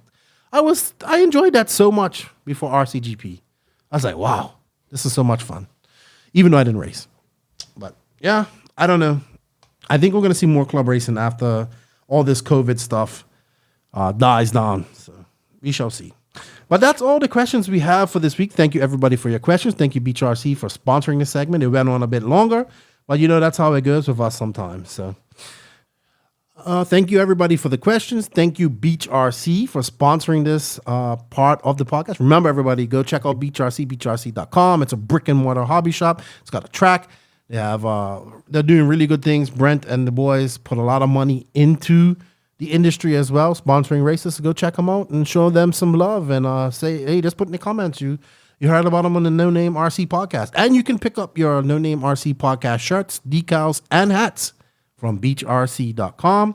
I enjoyed that so much before RCGP. I was like, wow, this is so much fun. Even though I didn't race. But yeah, I don't know. I think we're going to see more club racing after all this COVID stuff dies down. So we shall see. But that's all the questions we have for this week. Thank you, everybody, for your questions. Thank you, Beach RC, for sponsoring this segment. It went on a bit longer, but that's how it goes with us sometimes. So thank you, everybody, for the questions. Thank you, Beach RC, for sponsoring this part of the podcast. Remember, everybody, go check out Beach RC, beachrc.com. It's a brick and mortar hobby shop. It's got a track. They have they're doing really good things. Brent and the boys put a lot of money into the industry as well, sponsoring races. So go check them out and show them some love and say, hey, just put in the comments you heard about them on the No Name RC podcast. And you can pick up your No Name RC podcast shirts, decals, and hats from beachrc.com.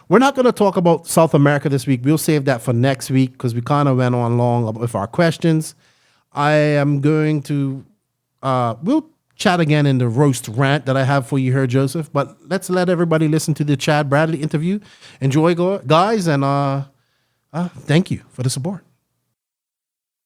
We're not going to talk about South America this week. We'll save that for next week because we kind of went on long with our questions. I am going to, we'll chat again in the roast rant that I have for you here, Joseph. But let's let everybody listen to the Chad Bradley interview. Enjoy, guys, and thank you for the support.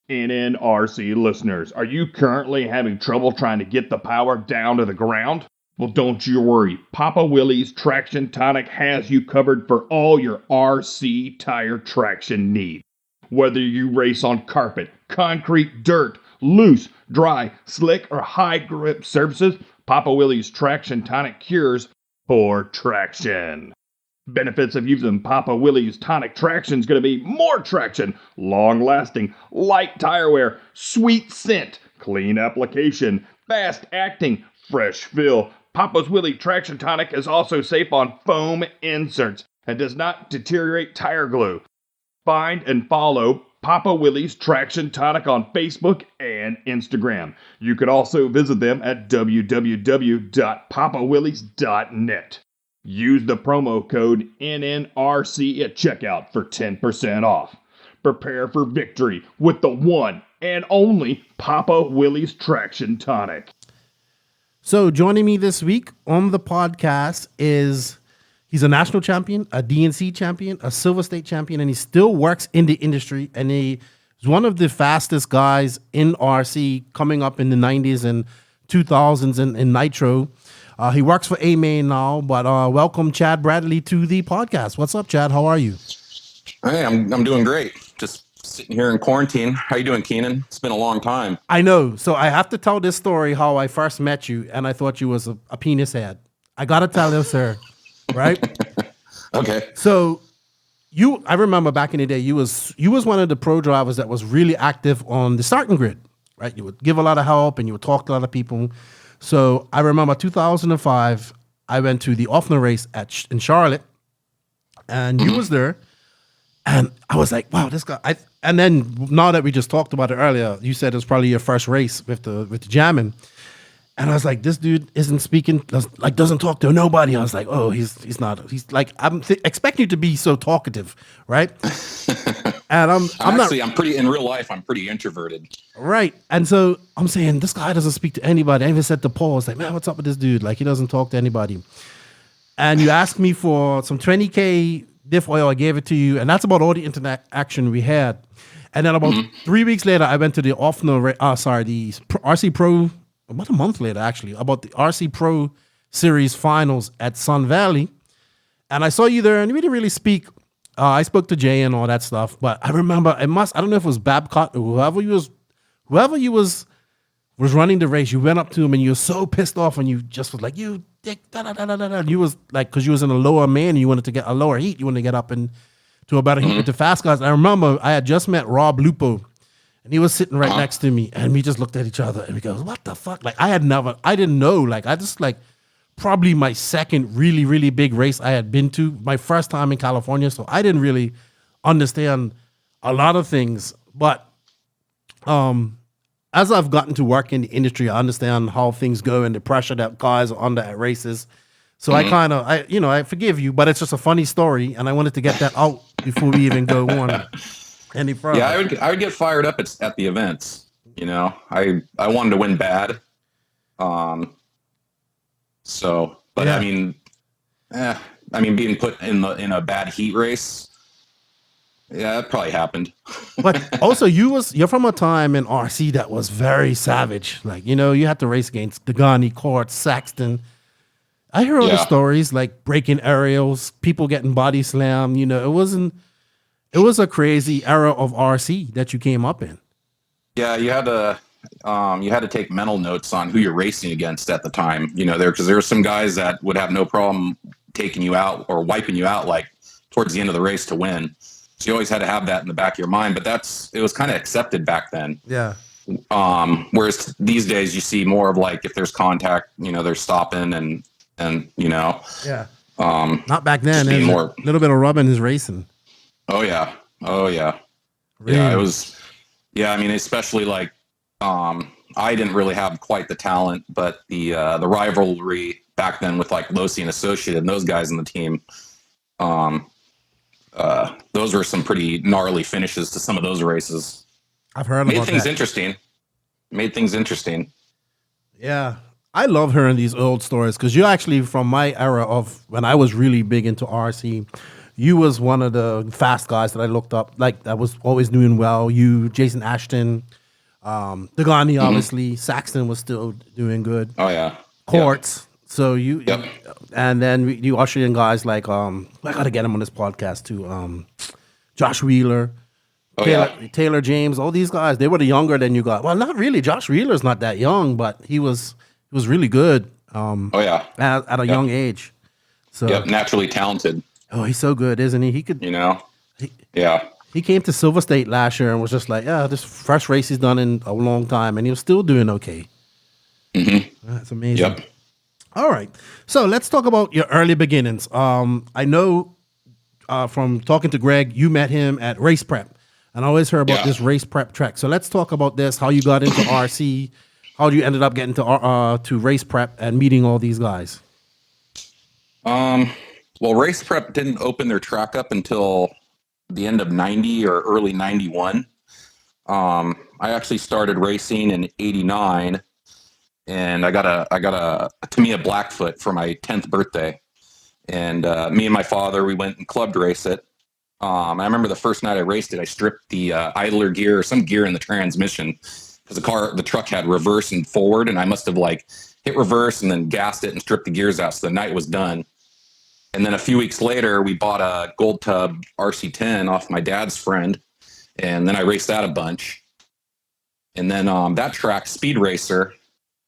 NNRC listeners, are you currently having trouble trying to get the power down to the ground? Well, don't you worry. Papa Willie's Traction Tonic has you covered for all your RC tire traction needs. Whether you race on carpet, concrete, dirt, loose, dry, slick, or high grip surfaces, Papa Willie's Traction Tonic cures poor traction. Benefits of using Papa Willie's Tonic Traction is going to be more traction, long lasting, light tire wear, sweet scent, clean application, fast acting, fresh fill. Papa's Willie Traction Tonic is also safe on foam inserts and does not deteriorate tire glue. Find and follow Papa Willie's Traction Tonic on Facebook and Instagram. You can also visit them at www.papawillies.net. Use the promo code NNRC at checkout for 10% off. Prepare for victory with the one and only Papa Willie's Traction Tonic. So joining me this week on the podcast he's a national champion, a DNC champion, a Silver State champion, and he still works in the industry. And he is one of the fastest guys in RC coming up in the 90s and 2000s in Nitro. He works for A-Main now, but welcome Chad Bradley to the podcast. What's up, Chad? How are you? Hey, I'm doing great. Just sitting here in quarantine. How you doing, Keenan? It's been a long time. I know. So I have to tell this story how I first met you, and I thought you was a penis head. I got to tell you, sir. Right? Okay. So I remember back in the day, you was one of the pro drivers that was really active on the starting grid, right? You would give a lot of help and you would talk to a lot of people. So I remember 2005, I went to the Offner race in Charlotte, and you was there, and I was like, wow, this guy. And then now that we just talked about it earlier, you said it was probably your first race with the jamming. And I was like, this dude isn't speaking, doesn't talk to nobody. I was like, oh, he's not. He's like, I'm expecting you to be so talkative, right? And I'm pretty in real life. I'm pretty introverted. Right. And so I'm saying, this guy doesn't speak to anybody. I even said to Paul, I was like, man, what's up with this dude? Like, he doesn't talk to anybody. And you asked me for some 20K diff oil. I gave it to you. And that's about all the internet action we had. And then about 3 weeks later, I went to the the RC Pro, about a month later, actually, about the RC Pro Series finals at Sun Valley. And I saw you there, and we didn't really speak. I spoke to Jay and all that stuff, but I remember I don't know if it was Babcock or whoever you was running the race. You went up to him and you were so pissed off, and you just was like, you dick, da da da da da. You was like, because you was in a lower man, and you wanted to get a lower heat. You wanted to get up to a better heat with the fast guys. I remember I had just met Rob Lupo, and he was sitting right next to me, and we just looked at each other, and we goes, what the fuck? Like, I didn't know. Like, I just like, probably my second really, really big race I had been to, my first time in California, so I didn't really understand a lot of things. But as I've gotten to work in the industry, I understand how things go and the pressure that guys are under at races. So I forgive you, but it's just a funny story, and I wanted to get that out before we even go on any further. Yeah, I would get fired up at the events. You know, I wanted to win bad. I mean, being put in a bad heat race, yeah, that probably happened. But also, you're from a time in RC that was very savage. Like, you know, you had to race against Degani, Court, Saxton. I hear all the stories like breaking aerials, people getting body slammed. You know, it was a crazy era of RC that you came up in. Yeah, you had to take mental notes on who you're racing against at the time. You know, because there were some guys that would have no problem taking you out or wiping you out like towards the end of the race to win. So you always had to have that in the back of your mind. But it was kind of accepted back then. Yeah. Whereas these days you see more of like if there's contact, you know, they're stopping and you know. Yeah. Not back then. A little bit of rubbing is racing. Oh yeah. Really? Yeah, it was. Yeah, I mean, especially like I didn't really have quite the talent, but the rivalry back then with like Losi and Associated and those guys in the team, those were some pretty gnarly finishes to some of those races. I've heard about that. Made things interesting. Yeah. I love hearing these old stories because you're actually from my era of when I was really big into RC. You was one of the fast guys that I looked up, like that was always doing well. You, Jason Ashton, Degani, obviously. Saxton was still doing good. Oh yeah, Courts. Yep. So and then you ushered in guys like I gotta get him on this podcast too. Josh Wheeler, Taylor James, all these guys. They were the younger than you got. Well, not really. Josh Wheeler's not that young, but he was really good. At a young age. So naturally talented. Oh, he's so good, isn't he? He could, you know, He came to Silver State last year and was just like, yeah, this first race he's done in a long time, and he was still doing okay. Mm-hmm. That's amazing. Yep. All right, so let's talk about your early beginnings. I know from talking to Greg, you met him at Race Prep, and I always heard about this Race Prep track. So let's talk about this. How you got into RC? How you ended up getting to Race Prep and meeting all these guys? Well, Race Prep didn't open their track up until the end of 90 or early 91. I actually started racing in 89, and I got a Tamiya Blackfoot for my 10th birthday. And me and my father, we went and clubbed race it. I remember the first night I raced it, I stripped the idler gear or some gear in the transmission because the truck had reverse and forward, and I must have like hit reverse and then gassed it and stripped the gears out. So the night was done. And then a few weeks later, we bought a Gold Tub RC10 off my dad's friend, and then I raced that a bunch. And then that track, Speed Racer,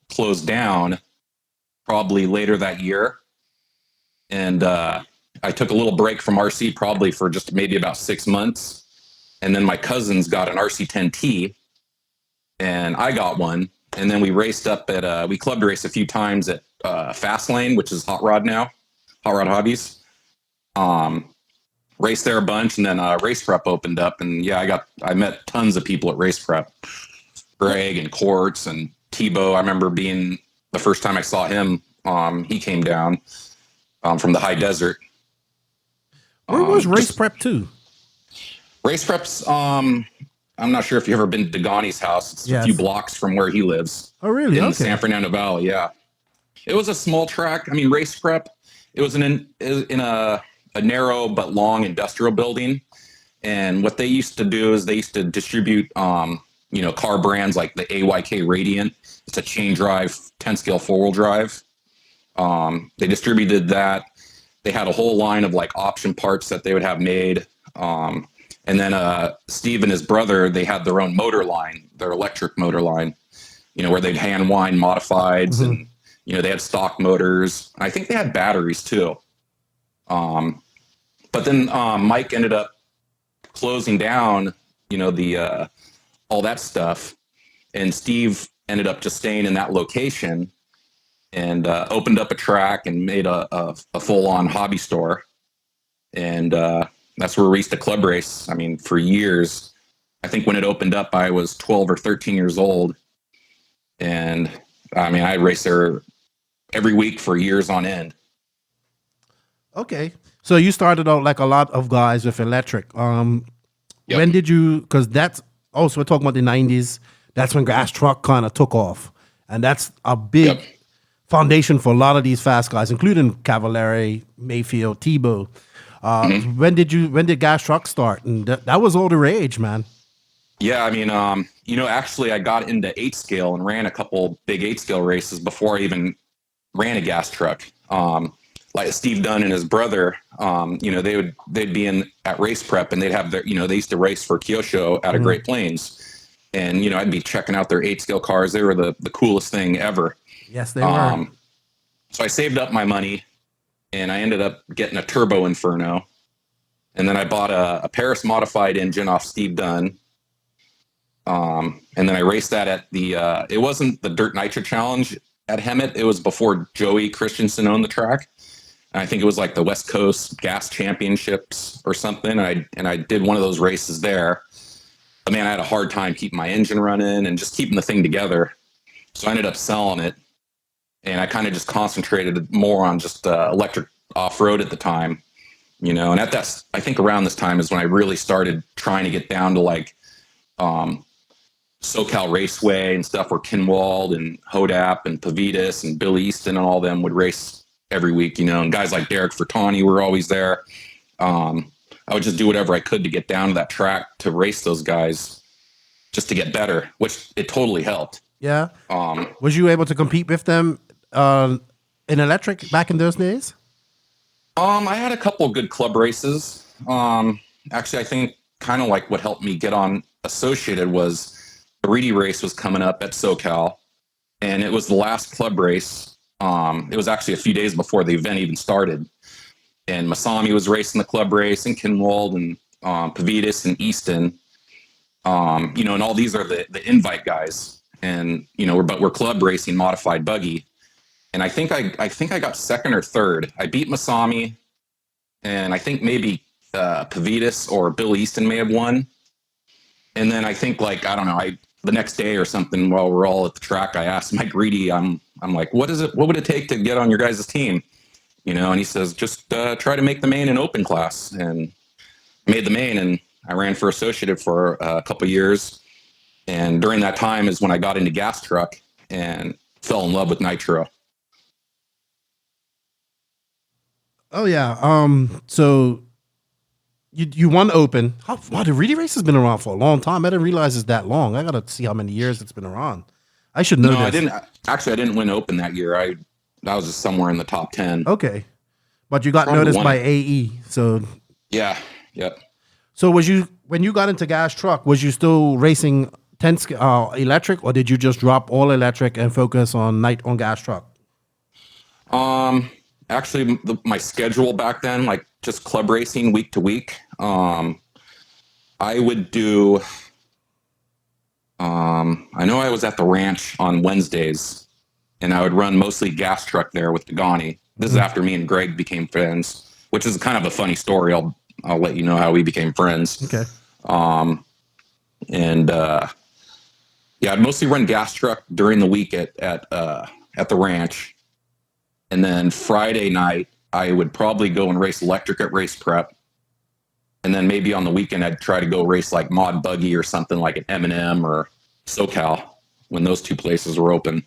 closed down probably later that year. And I took a little break from RC probably for just maybe about 6 months. And then my cousins got an RC10T, and I got one. And then we raced up at, we clubbed race a few times at Fastlane, which is Hot Rod now. Hot Rod Hobbies. Raced there a bunch, and then Race Prep opened up, and I met tons of people at Race Prep. Greg and Quartz and Tebow. I remember being the first time I saw him, he came down from the high desert. Where was Race Prep 2? Race Prep's, I'm not sure if you've ever been to Gani's house. It's a few blocks from where he lives. Oh, really? In the San Fernando Valley, yeah. It was a small track. I mean, Race Prep, it was in a narrow but long industrial building. And what they used to do is they used to distribute, car brands like the AYK Radiant. It's a chain drive, 10-scale four-wheel drive. They distributed that. They had a whole line of like option parts that they would have made. And then Steve and his brother, they had their own motor line, their electric motor line, where they'd hand wind modifieds and, they had stock motors. I think they had batteries too. But then Mike ended up closing down, all that stuff. And Steve ended up just staying in that location and opened up a track and made a full-on hobby store. And that's where we used to club race. I mean, for years. I think when it opened up, I was 12 or 13 years old. And I mean, I raced there every week for years on end. Okay. So you started out like a lot of guys with electric. Yep. When did you, because that's also, we're talking about the 90s. That's when gas truck kind of took off. And that's a big foundation for a lot of these fast guys, including Cavallari, Mayfield, Tebow. When did gas truck start? And that was all the rage, man. Yeah, I mean, actually I got into 8-scale and ran a couple big 8-scale races before I even ran a gas truck. Like Steve Dunn and his brother, they'd be in at Race Prep and they'd have their, they used to race for Kyosho out of Great Plains. And, I'd be checking out their 8-scale cars. They were the coolest thing ever. Yes, they were. So I saved up my money and I ended up getting a Turbo Inferno. And then I bought a Paris modified engine off Steve Dunn. And then I raced that at it wasn't the Dirt Nitro Challenge at Hemet. It was before Joey Christensen owned the track. And I think it was like the West Coast Gas Championships or something. And I did one of those races there. But man, I had a hard time keeping my engine running and just keeping the thing together. So I ended up selling it. And I kind of just concentrated more on just electric off-road at the time, And I think around this time is when I really started trying to get down to like SoCal Raceway and stuff where Kinwald and Hodap and Pavitas and Billy Easton and all them would race every week, and guys like Derek Fertani were always there. I would just do whatever I could to get down to that track to race those guys just to get better, which it totally helped. Yeah. Was you able to compete with them in electric back in those days? I had a couple of good club races. Actually, I think kind of like what helped me get on Associated was the Reedy race was coming up at SoCal, and it was the last club race. It was actually a few days before the event even started. And Masami was racing the club race, and Kinwald and Pavitas and Easton. And all these are the invite guys. And, we're club racing modified buggy. And I think I got second or third. I beat Masami, and I think maybe Pavitas or Bill Easton may have won. And then I think the next day or something while we're all at the track, I asked Mike Reedy, I'm like, what would it take to get on your guys' team? And he says, just try to make the main in open class. And made the main, and I ran for Associated for a couple of years. And during that time is when I got into gas truck and fell in love with nitro. Oh yeah. So you won open. Wow, the Reedy race has been around for a long time. I didn't realize it's that long. I gotta see how many years it's been around. I should know. No, this. I didn't win open that year. I was just somewhere in the top 10. Okay, but you got noticed by AE. So yeah, yep. So when you got into gas truck, was you still racing 10 electric, or did you just drop all electric and focus on gas truck? Actually, my schedule back then, like just club racing week to week, I would do. I know I was at the ranch on Wednesdays, and I would run mostly gas truck there with Dagani. This is after me and Greg became friends, which is kind of a funny story. I'll let you know how we became friends. Okay. I'd mostly run gas truck during the week at at the ranch. And then Friday night, I would probably go and race electric at Race Prep. And then maybe on the weekend, I'd try to go race like Mod Buggy or something like at M&M or SoCal when those two places were open.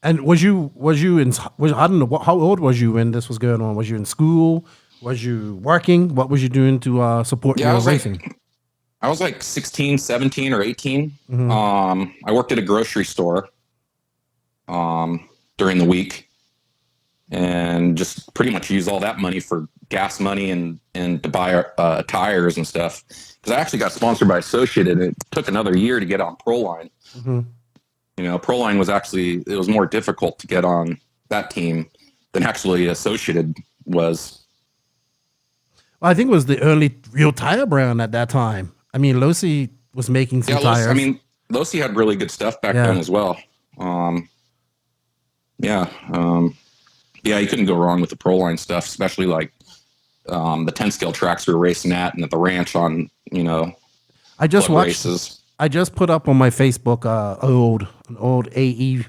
And I don't know, how old was you when this was going on? Was you in school? Was you working? What was you doing to support your racing? I was like 16, 17 or 18. I worked at a grocery store during the week and just pretty much used all that money for gas money and to buy tires and stuff. Because I actually got sponsored by Associated. It took another year to get on Proline. You know, Proline it was more difficult to get on that team than actually Associated was. Well, I think it was the early real tire brand at that time. I mean, Losi was making some tires. I mean, Losi had really good stuff back then as well. You couldn't go wrong with the Proline stuff, especially like the 10 scale tracks we were racing at and at the ranch on, I just watched races. I just put up on my Facebook an old AE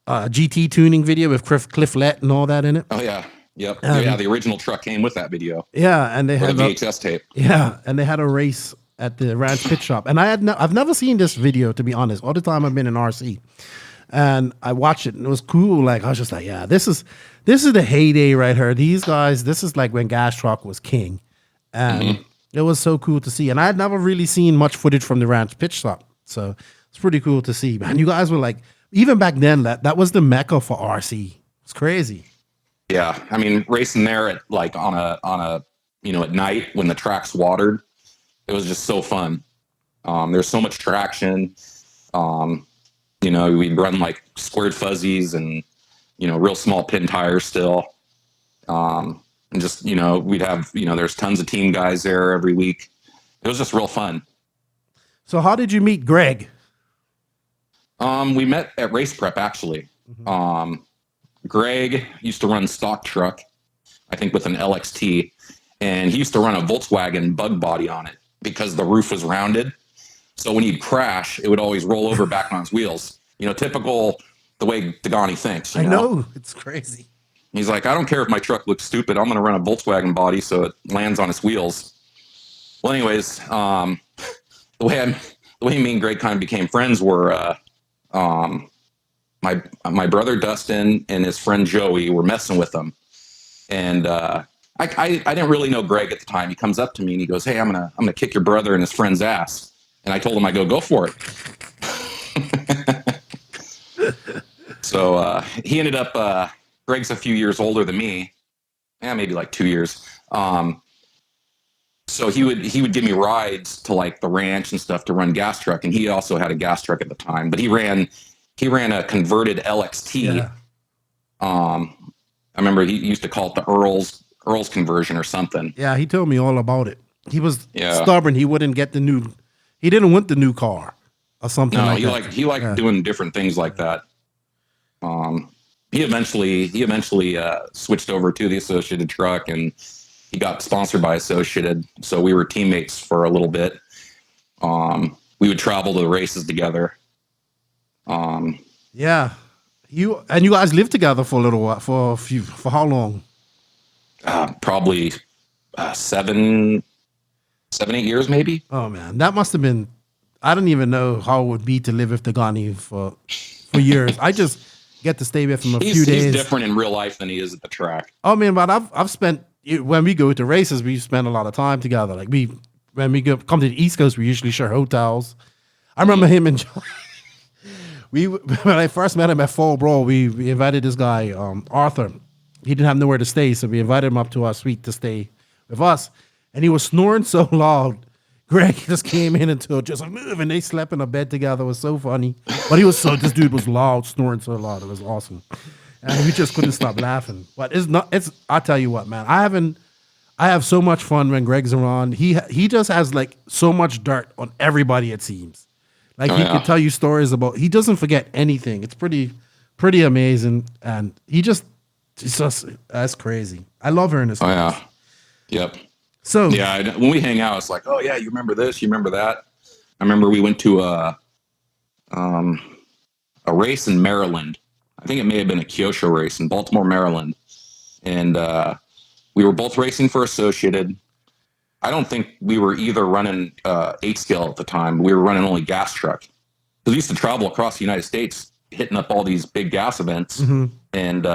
GT tuning video with Cliff Lett and all that in it. Oh yeah, yep, the original truck came with that video. Yeah, and they had the VHS tape. Yeah, and they had a race at the ranch pit shop, and I've never seen this video, to be honest. All the time I've been in RC, and I watched it, and it was cool. Like I was just like, yeah, this is the heyday right here. These guys, this is like when gas truck was king, and. It was so cool to see. And I had never really seen much footage from the ranch pit stop. So it's pretty cool to see. Man, you guys were like, even back then, that was the mecca for RC. It's crazy. Yeah. I mean, racing there at like on a at night when the track's watered, it was just so fun. There's so much traction. We'd run like squared fuzzies and, real small pin tires still. And just, we'd have, there's tons of team guys there every week. It was just real fun. So how did you meet Greg? We met at Race Prep, actually. Greg used to run stock truck, I think with an LXT, and he used to run a Volkswagen bug body on it because the roof was rounded. So when he'd crash, it would always roll over back on his wheels. Typical the way Dagani thinks. I know. It's crazy. He's like, I don't care if my truck looks stupid. I'm going to run a Volkswagen body so it lands on its wheels. Well, anyways, the way me and Greg kind of became friends were my brother Dustin and his friend Joey were messing with him, and I didn't really know Greg at the time. He comes up to me and he goes, "Hey, I'm gonna kick your brother and his friend's ass," and I told him I go for it. So he ended up. Greg's a few years older than me. Yeah, maybe like 2 years. So he would give me rides to like the ranch and stuff to run gas truck, and he also had a gas truck at the time. But he ran a converted LXT. Yeah. I remember he used to call it the Earl's conversion or something. Yeah, he told me all about it. He was stubborn. He wouldn't get he didn't want the new car or something like that. He liked doing different things like that. He eventually switched over to the Associated truck, and he got sponsored by Associated. So we were teammates for a little bit. We would travel to the races together. Yeah, you guys lived together for a little while. For how long? Probably 7, 8 years, maybe. Oh man, that must have been. I don't even know how it would be to live with Dagani for years. I just get to stay with him a few days. He's different in real life than he is at the track. Oh man, but I've spent, when we go to races, we spend a lot of time together. Like when we come to the East Coast, we usually share hotels. I remember him and John. When I first met him at Fall Brawl, we invited this guy, Arthur. He didn't have nowhere to stay, so we invited him up to our suite to stay with us. And he was snoring so loud. Greg just came in and told just move, and they slept in a bed together. It was so funny. But this dude was loud, snoring so loud. It was awesome. And we just couldn't stop laughing. But I tell you what, man, I have so much fun when Greg's around. He just has like so much dirt on everybody, it seems. Like he can tell you stories about, he doesn't forget anything. It's pretty amazing. And it's just, that's crazy. I love her in this. Oh yeah. Yep. So yeah, when we hang out, it's like, oh yeah, you remember this, you remember that. I remember we went to a race in Maryland, I think it may have been a Kyosho race in Baltimore, Maryland. And we were both racing for Associated. I don't think we were either running 8-scale at the time. We were running only gas truck. Because we used to travel across the United States hitting up all these big gas events. Mm-hmm. And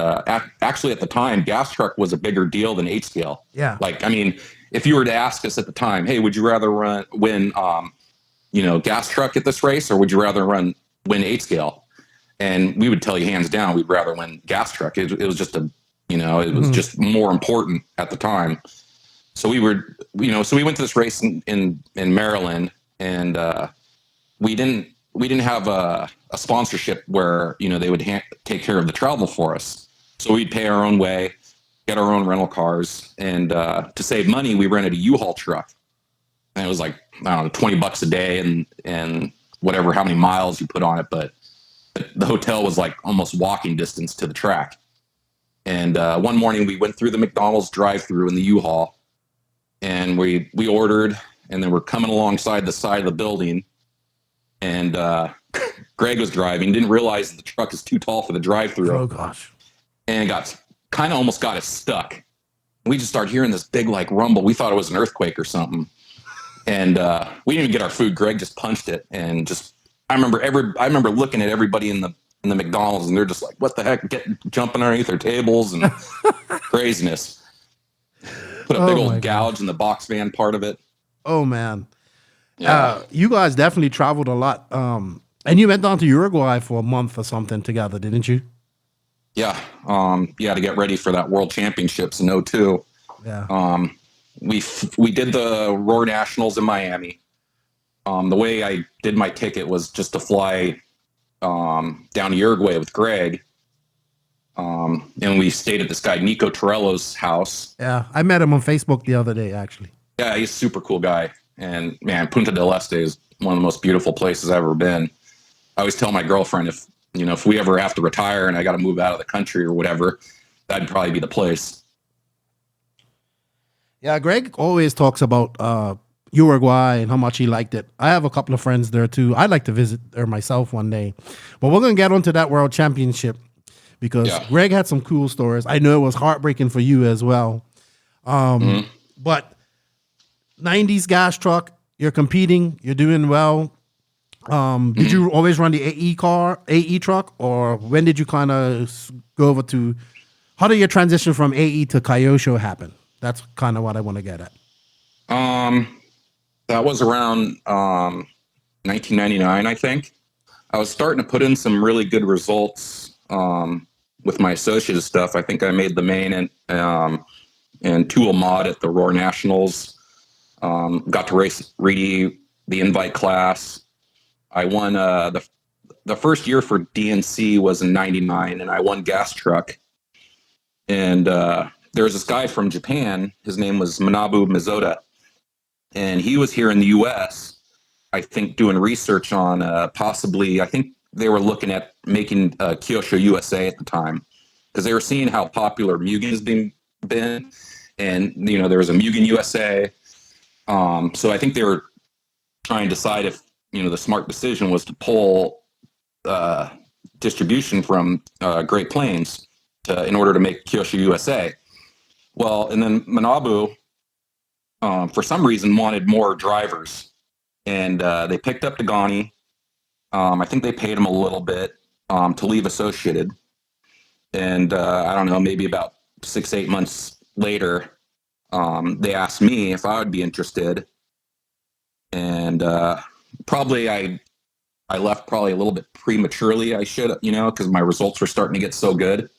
actually at the time, gas truck was a bigger deal than 8-scale. Yeah. Like, I mean, if you were to ask us at the time, hey, would you rather win gas truck at this race, or would you rather win 8-scale? And we would tell you hands down, we'd rather win gas truck. It was just it was just more important at the time. So we went to this race in Maryland, and we didn't have a sponsorship where, they would take care of the travel for us. So we'd pay our own way, get our own rental cars, and to save money, we rented a U-Haul truck. And it was like, I don't know, $20 a day and whatever, how many miles you put on it. But the hotel was like almost walking distance to the track. And one morning we went through the McDonald's drive-through in the U-Haul, and we ordered, and then we're coming alongside the side of the building, and Greg was driving, didn't realize the truck is too tall for the drive-through. Oh gosh. And almost got us stuck. We just started hearing this big like rumble. We thought it was an earthquake or something. And we didn't even get our food. Greg just punched it, and I remember looking at everybody in the McDonald's, and they're just like, what the heck, jumping underneath their tables and craziness. Put a big old gouge in the box van part of it. Oh man. Yeah. You guys definitely traveled a lot. And you went down to Uruguay for a month or something together, didn't you? Yeah. To get ready for that World Championships in 2002. Yeah. We did the Roar Nationals in Miami. The way I did my ticket was just to fly down to Uruguay with Greg. And we stayed at this guy, Nico Torello's house. Yeah. I met him on Facebook the other day, actually. Yeah, he's a super cool guy. And man, Punta del Este is one of the most beautiful places I've ever been. I always tell my girlfriend, if we ever have to retire and I got to move out of the country or whatever, that'd probably be the place. Yeah, Greg always talks about Uruguay and how much he liked it. I have a couple of friends there too. I'd like to visit there myself one day. But we're going to get onto that World Championship because Greg had some cool stories. I know it was heartbreaking for you as well. But 90s gas truck, you're competing, you're doing well. Did you always run the AE truck, or when did you kind of go over to, how did your transition from AE to Kyosho happen? That's kind of what I want to get at. That was around 1999, I think. I was starting to put in some really good results with my associated stuff. I think I made the main and tool mod at the Roar Nationals. Got to race the invite class. I won the first year for DNC was in 99, and I won gas truck. And there was this guy from Japan. His name was Manabu Mizoda. And he was here in the U.S., I think, doing research on possibly, I think they were looking at making Kyosho USA at the time, because they were seeing how popular Mugen's been. And, there was a Mugen USA. So I think they were trying to decide if, the smart decision was to pull distribution from Great Plains in order to make Kyosho USA. Well, and then Manabu, for some reason, wanted more drivers. And they picked up Dagani. I think they paid him a little bit to leave Associated. And I don't know, maybe about 6-8 months later, they asked me if I would be interested. And probably I left probably a little bit prematurely. I should, because my results were starting to get so good,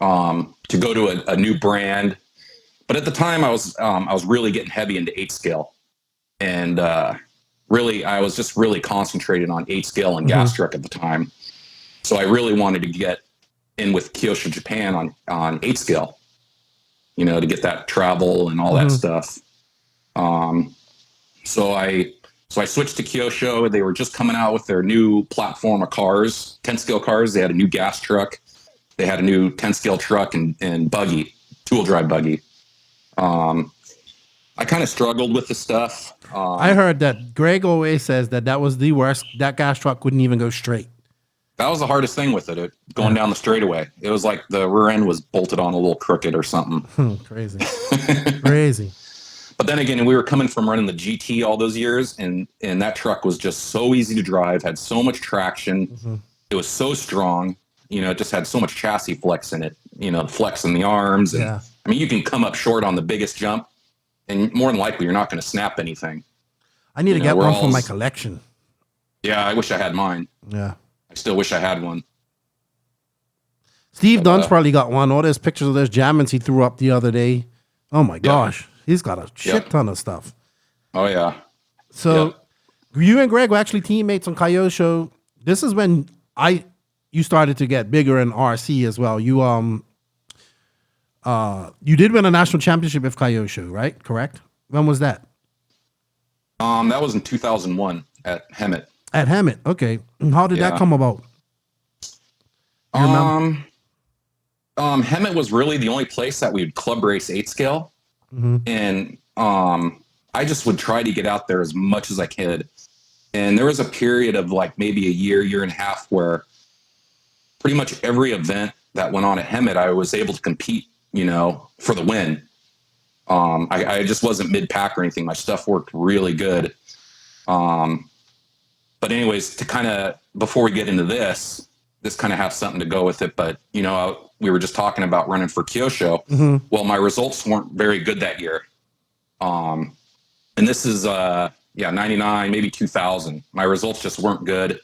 to go to a new brand. But at the time I was really getting heavy into 8-scale, and really, I was just really concentrated on 8-scale and gas truck at the time. So I really wanted to get in with Kyosho Japan on 8-scale, to get that travel and all that stuff. So I switched to Kyosho. They were just coming out with their new platform of cars, 10-scale cars. They had a new gas truck. They had a new 10-scale truck and buggy, tool drive buggy. I kind of struggled with the stuff. I heard that Greg always says that was the worst. That gas truck wouldn't even go straight. That was the hardest thing with it, going down the straightaway. It was like the rear end was bolted on a little crooked or something. Crazy. Crazy. But then again, we were coming from running the GT all those years, and that truck was just so easy to drive, had so much traction. Mm-hmm. It was so strong. It just had so much chassis flex in it, flex in the arms. And, I mean, you can come up short on the biggest jump, and more than likely, you're not going to snap anything. I need to get one for my collection. Yeah, I wish I had mine. Yeah. I still wish I had one. Steve Dunn's probably got one. All those pictures of those Jammins he threw up the other day. Oh, my gosh. He's got a shit ton of stuff. Oh, yeah. So you and Greg were actually teammates on Coyote Show. This is when you started to get bigger in RC as well. You did win a national championship with Coyote Show, right? Correct? When was that? That was in 2001 at Hemet. At Hemet, okay. And how did that come about? Hemet was really the only place that we would club race 8 scale. Mm-hmm. And I just would try to get out there as much as I could. And there was a period of like maybe a year and a half where pretty much every event that went on at Hemet, I was able to compete, for the win. I just wasn't mid-pack or anything. My stuff worked really good. But anyways, to kind of, before we get into this kind of has something to go with it. But, we were just talking about running for Kyosho. Mm-hmm. Well, my results weren't very good that year. And this is, 99, maybe 2000. My results just weren't good.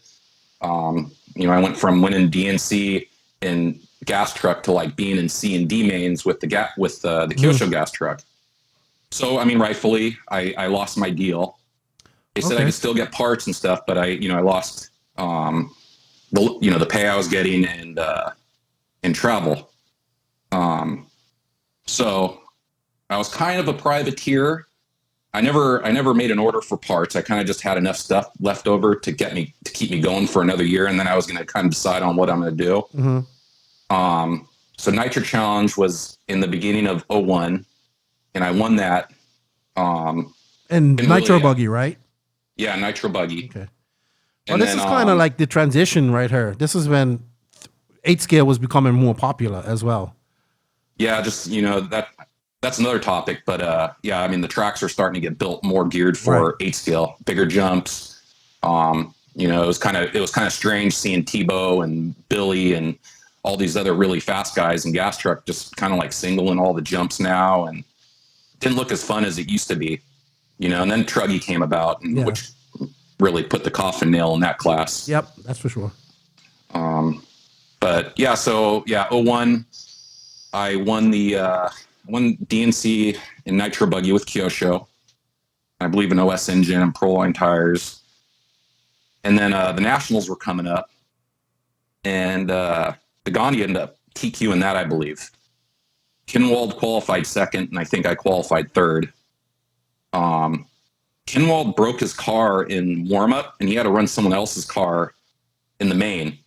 I went from winning DNC in gas truck to like being in C and D mains with the Kyosho gas truck. So, I mean, rightfully, I lost my deal. They said I could still get parts and stuff, but I lost, the pay I was getting and travel. So I was kind of a privateer. I never made an order for parts. I kind of just had enough stuff left over to keep me going for another year. And then I was going to kind of decide on what I'm going to do. Mm-hmm. So Nitro Challenge was in the beginning of 2001 and I won that. And Nitro really, Buggy, right? Yeah. Nitro Buggy. Okay. Well, this is kind of like the transition right here. This is when 8 scale was becoming more popular as well. Yeah. Just, that's another topic, but I mean, the tracks are starting to get built more geared for 8 scale, bigger jumps. It was kind of strange seeing Tebow and Billy and all these other really fast guys in gas truck just kind of like singling all the jumps now, and it didn't look as fun as it used to be, And then Truggy came about, which really put the coffin nail in that class. Yep, that's for sure. But 01, I won DNC in Nitro Buggy with Kyosho. I believe an OS engine and Proline tires. And then the Nationals were coming up. And Pagani ended up TQing that, I believe. Kinwald qualified second, and I think I qualified third. Kinwald broke his car in warm-up, and he had to run someone else's car in the main.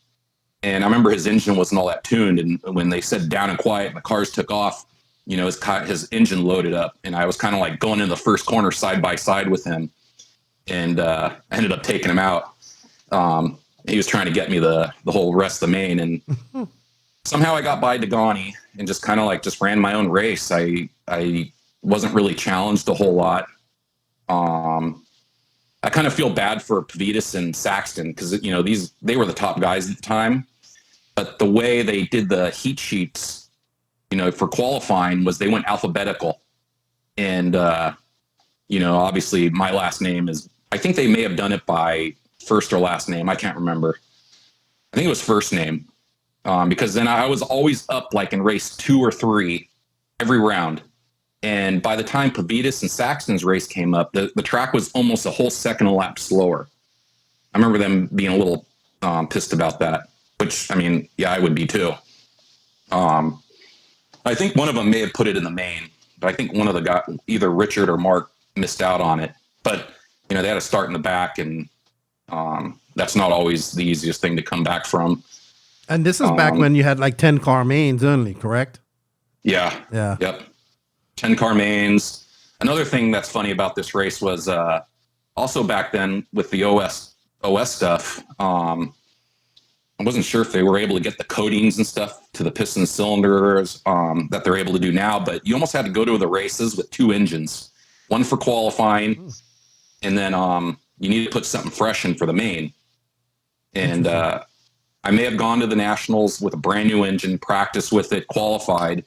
And I remember his engine wasn't all that tuned, and when they said down and quiet and the cars took off, his engine loaded up, and I was kind of like going in the first corner side by side with him, and I ended up taking him out. He was trying to get me the whole rest of the main, and somehow I got by Dagani and just kind of just ran my own race. I wasn't really challenged a whole lot. I kind of feel bad for Pavitas and Saxton because they were the top guys at the time, but the way they did the heat sheets, for qualifying was they went alphabetical, and obviously my last name is, I think they may have done it by first or last name. I can't remember. I think it was first name, because then I was always up like in race 2 or 3 every round. And by the time Pavitas and Saxton's race came up, the track was almost a whole second a lap slower. I remember them being a little pissed about that, which, I mean, yeah, I would be too. I think one of them may have put it in the main, but I think one of the guys, either Richard or Mark, missed out on it. But, they had to start in the back, and that's not always the easiest thing to come back from. And this is back when you had like 10 car mains only, correct? Yeah. Yeah. Yep. 10 car mains. Another thing that's funny about this race was also back then with the OS stuff. I wasn't sure if they were able to get the coatings and stuff to the piston cylinders that they're able to do now, but you almost had to go to the races with 2 engines, one for qualifying, and then you need to put something fresh in for the main. And I may have gone to the nationals with a brand new engine, practiced with it, qualified,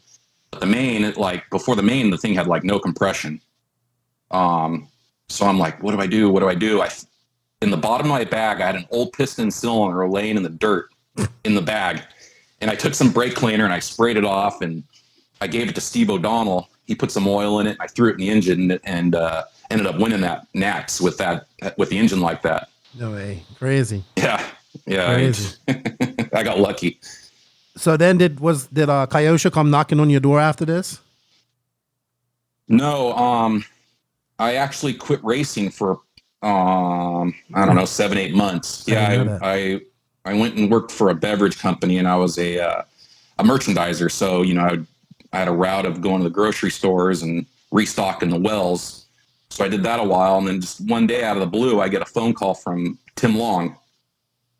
but the main, like before the main, the thing had like no compression. So I'm like, what do I do? What do I do? In the bottom of my bag, I had an old piston cylinder laying in the dirt in the bag. And I took some brake cleaner and I sprayed it off and I gave it to Steve O'Donnell. He put some oil in it. I threw it in the engine and ended up winning that NACS with the engine like that. No way. Crazy. Yeah. Crazy. I got lucky. So then did Kyosho come knocking on your door after this? No, I actually quit racing for I don't know, 7-8 months. Yeah, I went and worked for a beverage company, and I was a merchandiser. So I had a route of going to the grocery stores and restocking the wells. So I did that a while, and then just one day out of the blue, I get a phone call from Tim Long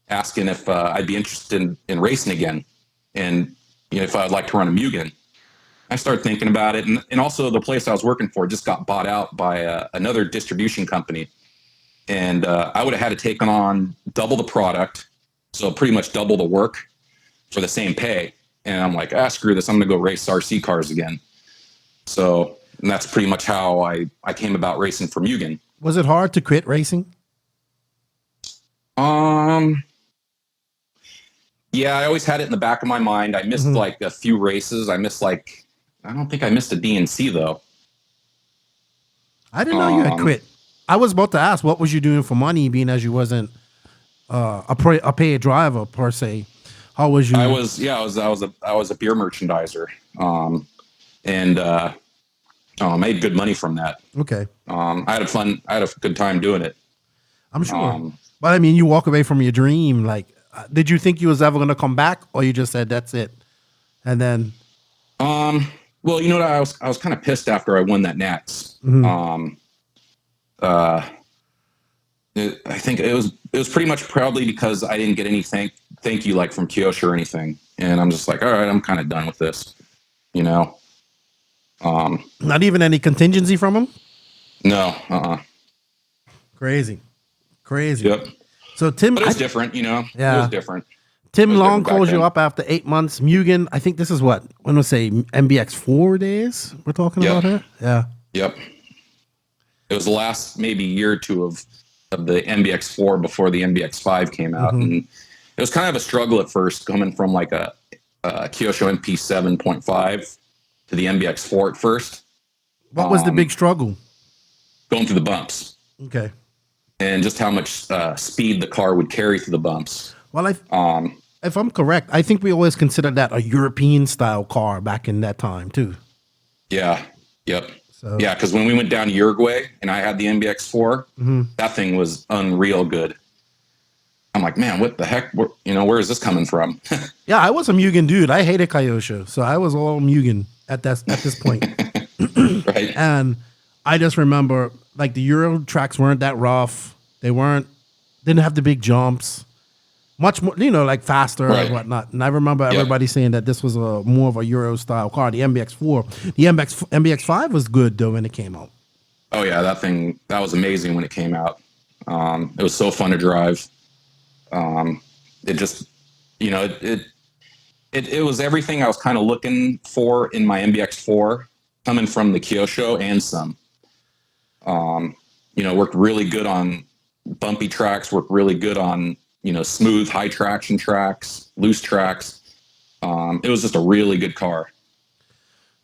asking if I'd be interested in racing again, and if I'd like to run a Mugen. I started thinking about it, and also the place I was working for just got bought out by another distribution company. And I would have had to take on double the product, so pretty much double the work for the same pay. And I'm like, screw this, I'm going to go race RC cars again. So and that's pretty much how I came about racing for Mugen. Was it hard to quit racing? Yeah, I always had it in the back of my mind. I missed like a few races. I don't think I missed a DNC though. I didn't know you had quit. I was about to ask, what was you doing for money, being as you wasn't a paid driver per se? How was you? I was a beer merchandiser, and I made good money from that. Okay. I had a good time doing it. I'm sure. But I mean, you walk away from your dream. Like, did you think you was ever going to come back, or you just said that's it? And then, well, you know what? I was kind of pissed after I won that NACS. I think it was pretty much probably because I didn't get any thank you like from Kyosho or anything, and I'm just like, all right, I'm kind of done with this, Not even any contingency from him? No. Crazy. Yep. So Tim, but it was different, Yeah. It was different. Tim Long calls you up after 8 months. Mugen, I think this is what? When we say MBX4 days we're talking about here? Yeah. Yep. It was the last maybe year or two of the MBX4 before the MBX5 came out. And it was kind of a struggle at first, coming from like a Kyosho MP 7.5 to the MBX4 at first. What was the big struggle? Going through the bumps. Okay. And just how much speed the car would carry through the bumps. Well, if I'm correct, I think we always considered that a European style car back in that time too. Yeah. Yep. So. Yeah, because when we went down to Uruguay and I had the MBX4, that thing was unreal good. I'm like, man, what the heck? Where is this coming from? Yeah, I was a Mugen dude. I hated Kyosho, so I was all Mugen at this point. Right. And I just remember, like, the Euro tracks weren't that rough. Didn't have the big jumps. Much more, like faster and whatnot. And I remember everybody saying that this was more of a Euro style car. The MBX4, the MBX5 was good though when it came out. Oh yeah, that was amazing when it came out. It was so fun to drive. It just, it was everything I was kind of looking for in my MBX4, coming from the Kyosho and some. Worked really good on bumpy tracks. Worked really good on smooth, high traction tracks, loose tracks. It was just a really good car.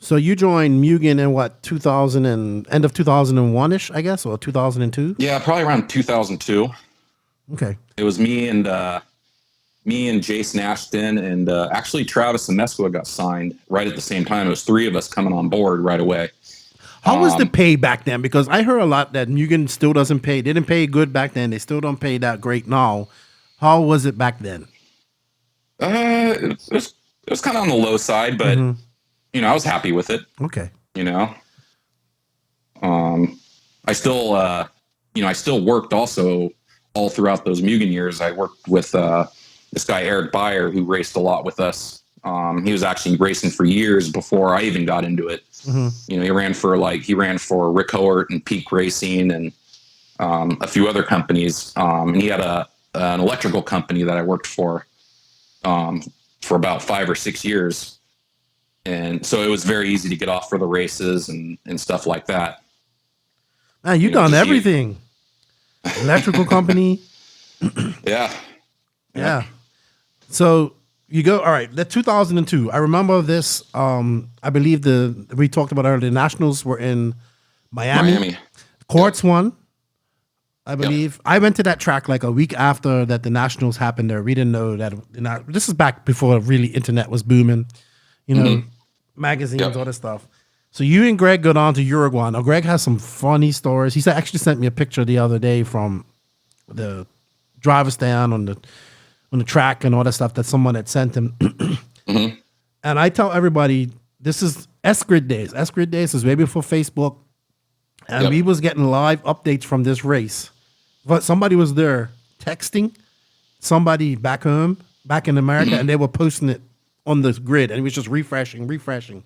So you joined Mugen in what, 2000 and end of 2001-ish, I guess, or 2002? Yeah, probably around 2002. Okay. It was me and Jason Ashton and actually Travis and Mesqua got signed right at the same time. It was 3 of us coming on board right away. How was the pay back then? Because I heard a lot that Mugen still doesn't pay. They didn't pay good back then. They still don't pay that great now. How was it back then? It was kind of on the low side, but I was happy with it. Okay. I still worked also all throughout those Mugen years. I worked with this guy, Eric Beyer, who raced a lot with us. He was actually racing for years before I even got into it. You know, he ran for Rick Howard and Peak Racing and a few other companies. And he had an electrical company that I worked for about 5 or 6 years. And so it was very easy to get off for the races and stuff like that. Man, you've done everything. Electrical company. Yeah. Yeah. So you go, all right, the 2002. I remember this. I believe we talked about earlier, the Nationals were in Miami. Courts won, I believe. Yep. I went to that track like a week after that the Nationals happened there. We didn't know that. This is back before really internet was booming, you know, magazines, all this stuff. So you and Greg go down to Uruguay. Now, Greg has some funny stories. He actually sent me a picture the other day from the driver's stand on the track and all that stuff that someone had sent him. And I tell everybody, this is S-Grid days. S-Grid days is way before Facebook. And we was getting live updates from this race. But somebody was there texting somebody back home, back in America, and they were posting it on the grid. And it was just refreshing.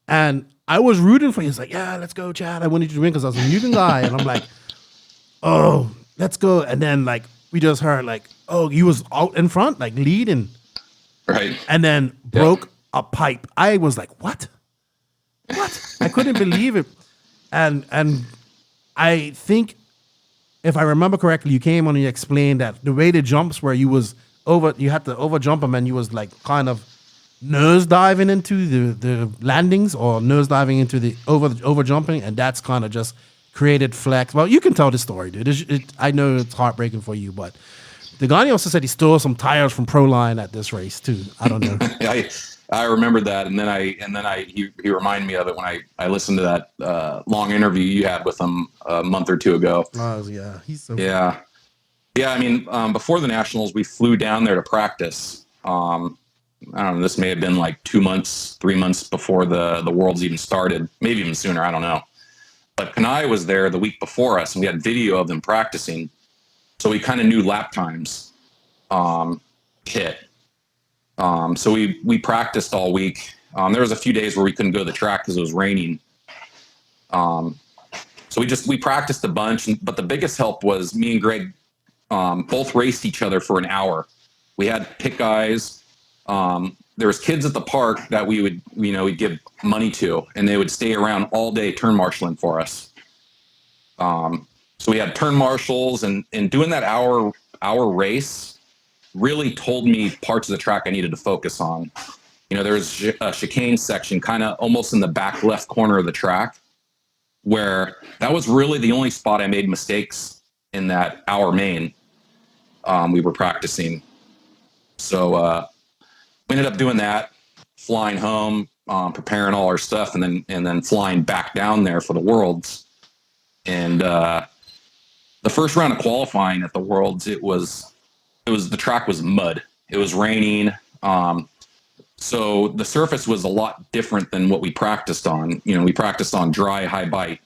And I was rooting for you. It's like, yeah, let's go, Chad. I wanted you to win because I was a mutant guy. And I'm like, oh, let's go. And then, like, we just heard, like, oh, he was out in front, like, leading. Right. And then broke a pipe. I was like, what? I couldn't believe it. And I think, if I remember correctly, you came on and you explained that the way the jumps were, you had to over jump them, and you was like kind of nose diving into the landings or nose diving into the over jumping, and that's kind of just created flex. Well, you can tell the story, dude. I know it's heartbreaking for you, but the guy also said he stole some tires from Proline at this race too. I don't know. I remembered that, and then he reminded me of it when I listened to that long interview you had with him a month or two ago. Oh yeah, he's so yeah. I mean, before the Nationals, we flew down there to practice. I don't know. This may have been like 2 months, 3 months before the Worlds even started, maybe even sooner. I don't know. But Kanai was there the week before us, and we had video of them practicing, so we kind of knew lap times hit. So we practiced all week. There was a few days where we couldn't go to the track because it was raining. So we practiced a bunch, but the biggest help was me and Greg both raced each other for an hour. We had pick guys. There was kids at the park that we'd give money to, and they would stay around all day turn marshaling for us. So we had turn marshals, and doing that hour race really told me parts of the track I needed to focus on. You know, there was a chicane section kind of almost in the back left corner of the track where that was really the only spot I made mistakes in that hour main we were practicing. So we ended up doing that, flying home, preparing all our stuff, and then flying back down there for the Worlds. And the first round of qualifying at the Worlds, the track was mud. It was raining. So the surface was a lot different than what we practiced on. You know, we practiced on dry, high bite.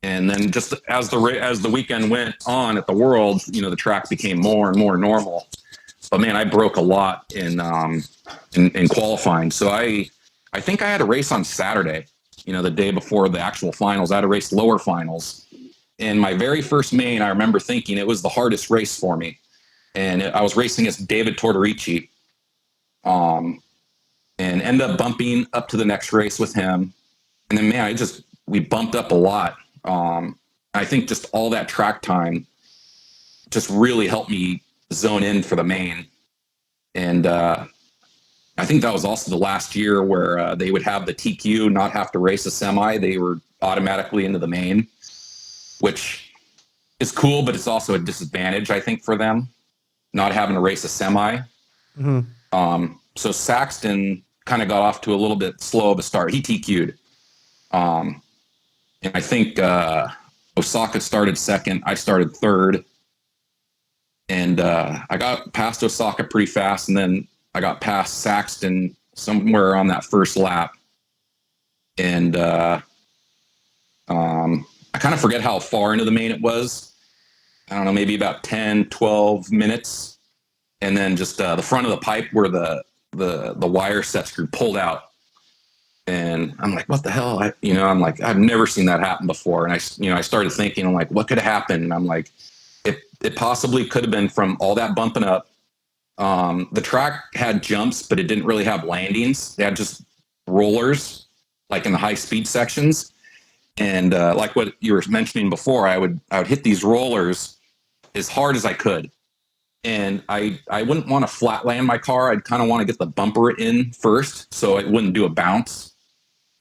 And then just as the weekend went on at the Worlds, you know, the track became more and more normal. But man, I broke a lot in qualifying. So I think I had a race on Saturday, you know, the day before the actual finals. I had a race lower finals. And my very first main, I remember thinking it was the hardest race for me. And I was racing against David Tortorici, and ended up bumping up to the next race with him. And then, man, we bumped up a lot. I think just all that track time just really helped me zone in for the main. And I think that was also the last year where they would have the TQ not have to race a semi. They were automatically into the main, which is cool, but it's also a disadvantage, I think, for them not having to race a semi. So Saxton kind of got off to a little bit slow of a start. He TQ'd. And I think Osaka started second. I started third. And I got past Osaka pretty fast, and then I got past Saxton somewhere on that first lap. And I kind of forget how far into the main it was. I don't know, maybe about 10, 12 minutes. and then just the front of the pipe where the wire set screw pulled out. And I'm like, what the hell? I'm like, I've never seen that happen before. And I started thinking, I'm like, what could have happened? And I'm like, it possibly could have been from all that bumping up. The track had jumps, but it didn't really have landings. They had just rollers, like in the high speed sections. And like what you were mentioning before, I would hit these rollers as hard as I could. And I wouldn't want to flat land my car. I'd kind of want to get the bumper in first so it wouldn't do a bounce.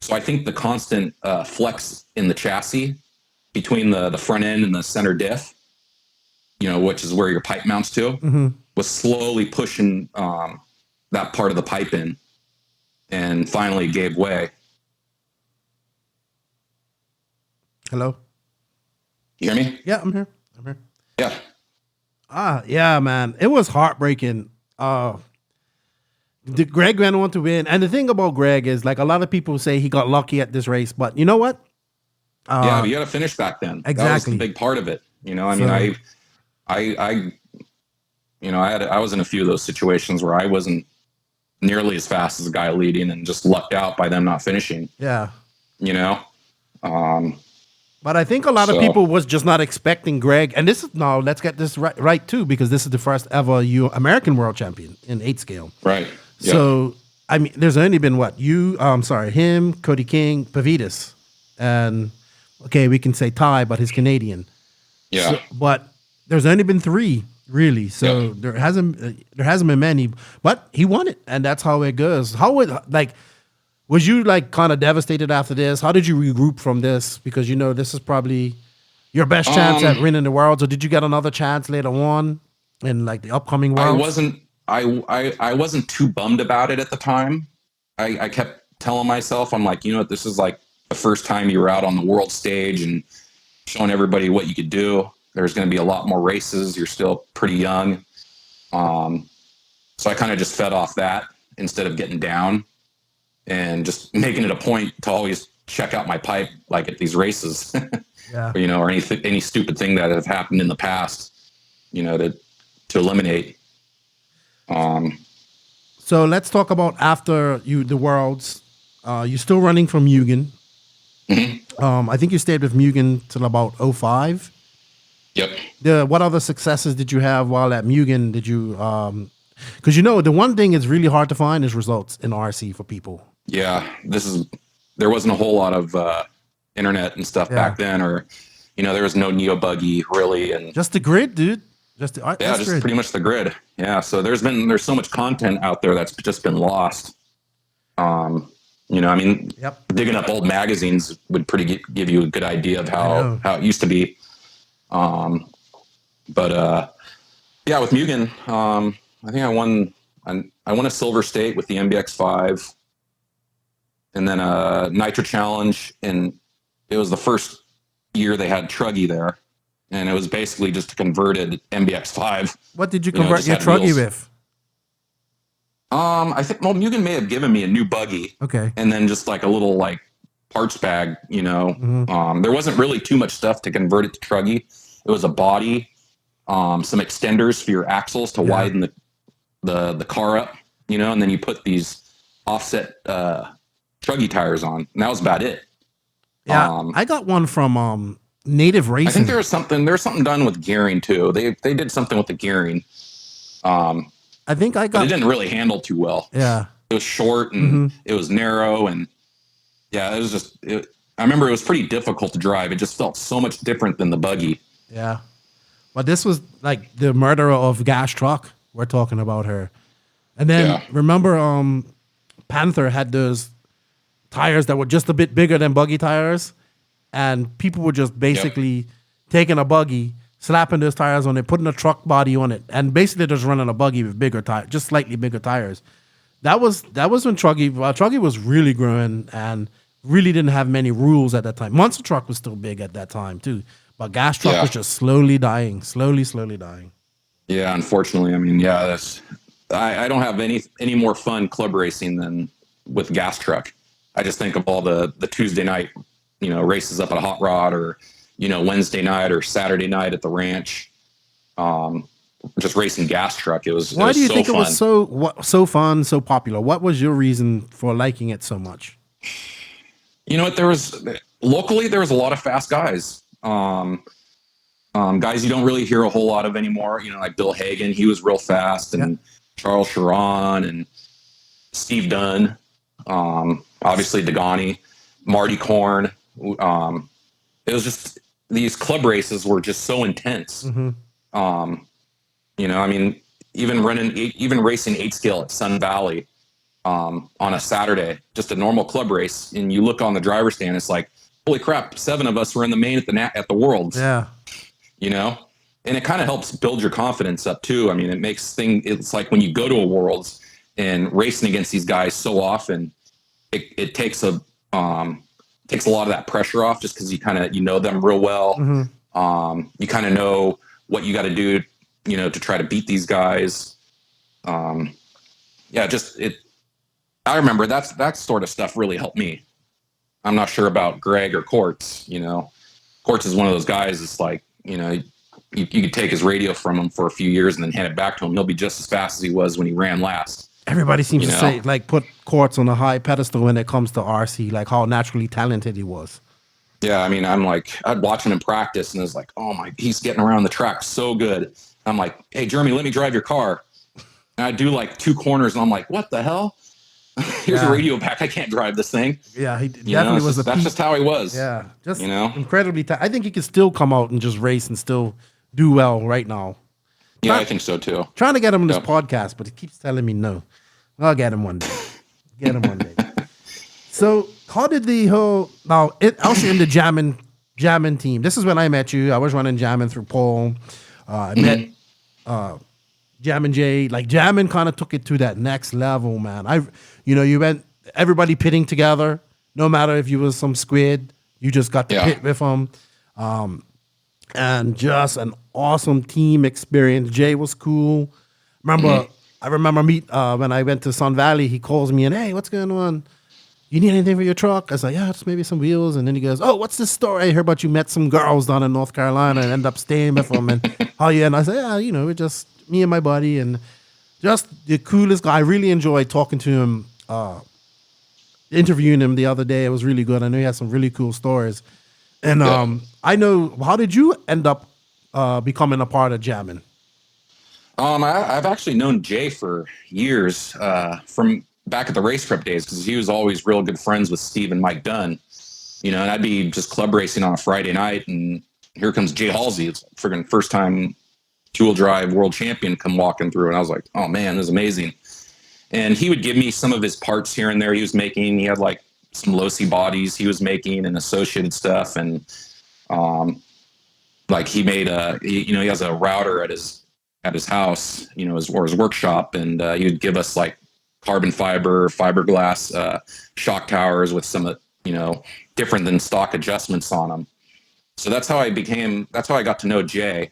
So I think the constant flex in the chassis between the front end and the center diff, which is where your pipe mounts to, was slowly pushing that part of the pipe in, and finally gave way. Hello? You hear me? Yeah, I'm here. Yeah. Yeah, man. It was heartbreaking. Greg went on to win. And the thing about Greg is, like, a lot of people say he got lucky at this race, but you know what? Yeah, but you got to finish back then. Exactly. That was the big part of it. I was in a few of those situations where I wasn't nearly as fast as the guy leading and just lucked out by them not finishing. Yeah. But I think a lot of people was just not expecting Greg. And let's get this right too, because this is the first ever American world champion in 8 scale. Right. Yep. So, I mean, there's only been him, Cody King, Pavitas, and okay, we can say Ty, but he's Canadian. Yeah. So, but there's only been 3 really. So there hasn't been many, but he won it, and that's how it goes. Was you like kind of devastated after this? How did you regroup from this? Because this is probably your best chance at winning the world. Or did you get another chance later on in like the upcoming world? I wasn't too bummed about it at the time. I kept telling myself, I'm like, this is like the first time you were out on the world stage and showing everybody what you could do. There's going to be a lot more races. You're still pretty young. So I kind of just fed off that instead of getting down and just making it a point to always check out my pipe, like at these races, Yeah. or any stupid thing that have happened in the past, to eliminate. So let's talk about after the worlds. You're still running from Mugen. Mm-hmm. I think you stayed with Mugen till about 05. Yep. What other successes did you have while at Mugen? Did you? Because the one thing is really hard to find is results in RC for people. Yeah, there wasn't a whole lot of internet and stuff back then, or there was no Neo Buggy really, and just the grid, dude. Just grid. Pretty much the grid. Yeah, so there's so much content out there that's just been lost. Digging up old magazines would give you a good idea of how it used to be. With Mugen, I think I won a silver state with the MBX5, and then a Nitro Challenge, and it was the first year they had Truggy there, and it was basically just a converted MBX5. What did you convert your Truggy with? I think Mugen may have given me a new buggy, okay, and then just like a little like parts bag, Mm-hmm. There wasn't really too much stuff to convert it to Truggy. It was a body, some extenders for your axles to widen the car up, and then you put these offset Truggy tires on, and that was about it. Yeah, I got one from Native Racing. I think there was something done with gearing too. They did something with the gearing. I think I got. But it didn't really handle too well. Yeah, it was short and it was narrow, and it was just. I remember it was pretty difficult to drive. It just felt so much different than the buggy. Yeah, but this was like the murderer of Gas Truck. We're talking about her, and then remember, Panther had those tires that were just a bit bigger than buggy tires, and people were just basically taking a buggy, slapping those tires on it, putting a truck body on it, and basically just running a buggy with bigger tires, just slightly bigger tires. That was when Truggy was really growing and really didn't have many rules at that time. Monster Truck was still big at that time too, but Gas Truck was just slowly dying. Yeah, unfortunately, I mean, I don't have any more fun club racing than with Gas Truck. I just think of all the Tuesday night, races up at Hot Rod, or Wednesday night or Saturday night at the ranch. just racing gas truck. Why do you think it was so fun, so popular? What was your reason for liking it so much? You know what? There was a lot of fast guys. Guys you don't really hear a whole lot of anymore. You know, like Bill Hagan, he was real fast, and Charles Sharon and Steve Dunn, obviously Dagani, Marty Korn. It was just, these club races were just so intense. Mm-hmm. You know, I mean, even racing 8 scale at Sun Valley on a Saturday, just a normal club race, and you look on the driver's stand, it's like, holy crap, 7 of us were in the main at the Worlds. Yeah. You know, and it kind of helps build your confidence up too. I mean, it's like when you go to a Worlds and racing against these guys so often, it takes a lot of that pressure off, just because you know them real well. Mm-hmm. You kind of know what you got to do, you know, to try to beat these guys. I remember that sort of stuff really helped me. I'm not sure about Greg or Quartz. You know, Quartz is one of those guys. It's like, you know, you could take his radio from him for a few years and then hand it back to him. He'll be just as fast as he was when he ran last. Everybody seems to say, like, put Quartz on a high pedestal when it comes to RC, like how naturally talented he was. Yeah, I mean, I'd watch him in practice, and it's like, oh my, he's getting around the track so good. I'm like, hey, Jeremy, let me drive your car. And I'd do like 2 corners, and I'm like, what the hell? Here's a radio back. I can't drive this thing. Yeah, he definitely was. That's just how he was. Yeah, just, you know, incredibly. I think he could still come out and just race and still do well right now. Yeah, I think so too. Trying to get him on this podcast, but he keeps telling me no. I'll get him one day. So, how did the whole also in the jamming team? This is when I met you. I was running jamming through Paul. I met Jammin' Jay. Like, jamming kind of took it to that next level, man. You went, everybody pitting together. No matter if you was some squid, you just got to pit with them. And just an awesome team experience. Jay was cool. I remember when I went to Sun Valley, he calls me and, hey, what's going on? You need anything for your truck? I was like, yeah, just maybe some wheels. And then he goes, oh, what's this story? I heard about you met some girls down in North Carolina and end up staying with them. And how you? And I said, yeah, you know, we're just me and my buddy, and just the coolest guy. I really enjoyed talking to him, interviewing him the other day. It was really good. I know he has some really cool stories. And I know, how did you end up becoming a part of jamming? I've actually known Jay for years, from back at the race prep days, because he was always real good friends with Steve and Mike Dunn. You know, and I'd be just club racing on a Friday night, and here comes Jay Halsey. It's friggin' first time two-wheel drive world champion come walking through, and I was like, oh man, this is amazing. And he would give me some of his parts here and there he was making. He had like some Losi bodies he was making and associated stuff, and like he made he has a router at his house, you know, his workshop, and he would give us like carbon fiberglass shock towers with some, you know, different than stock adjustments on them. So that's how I got to know Jay,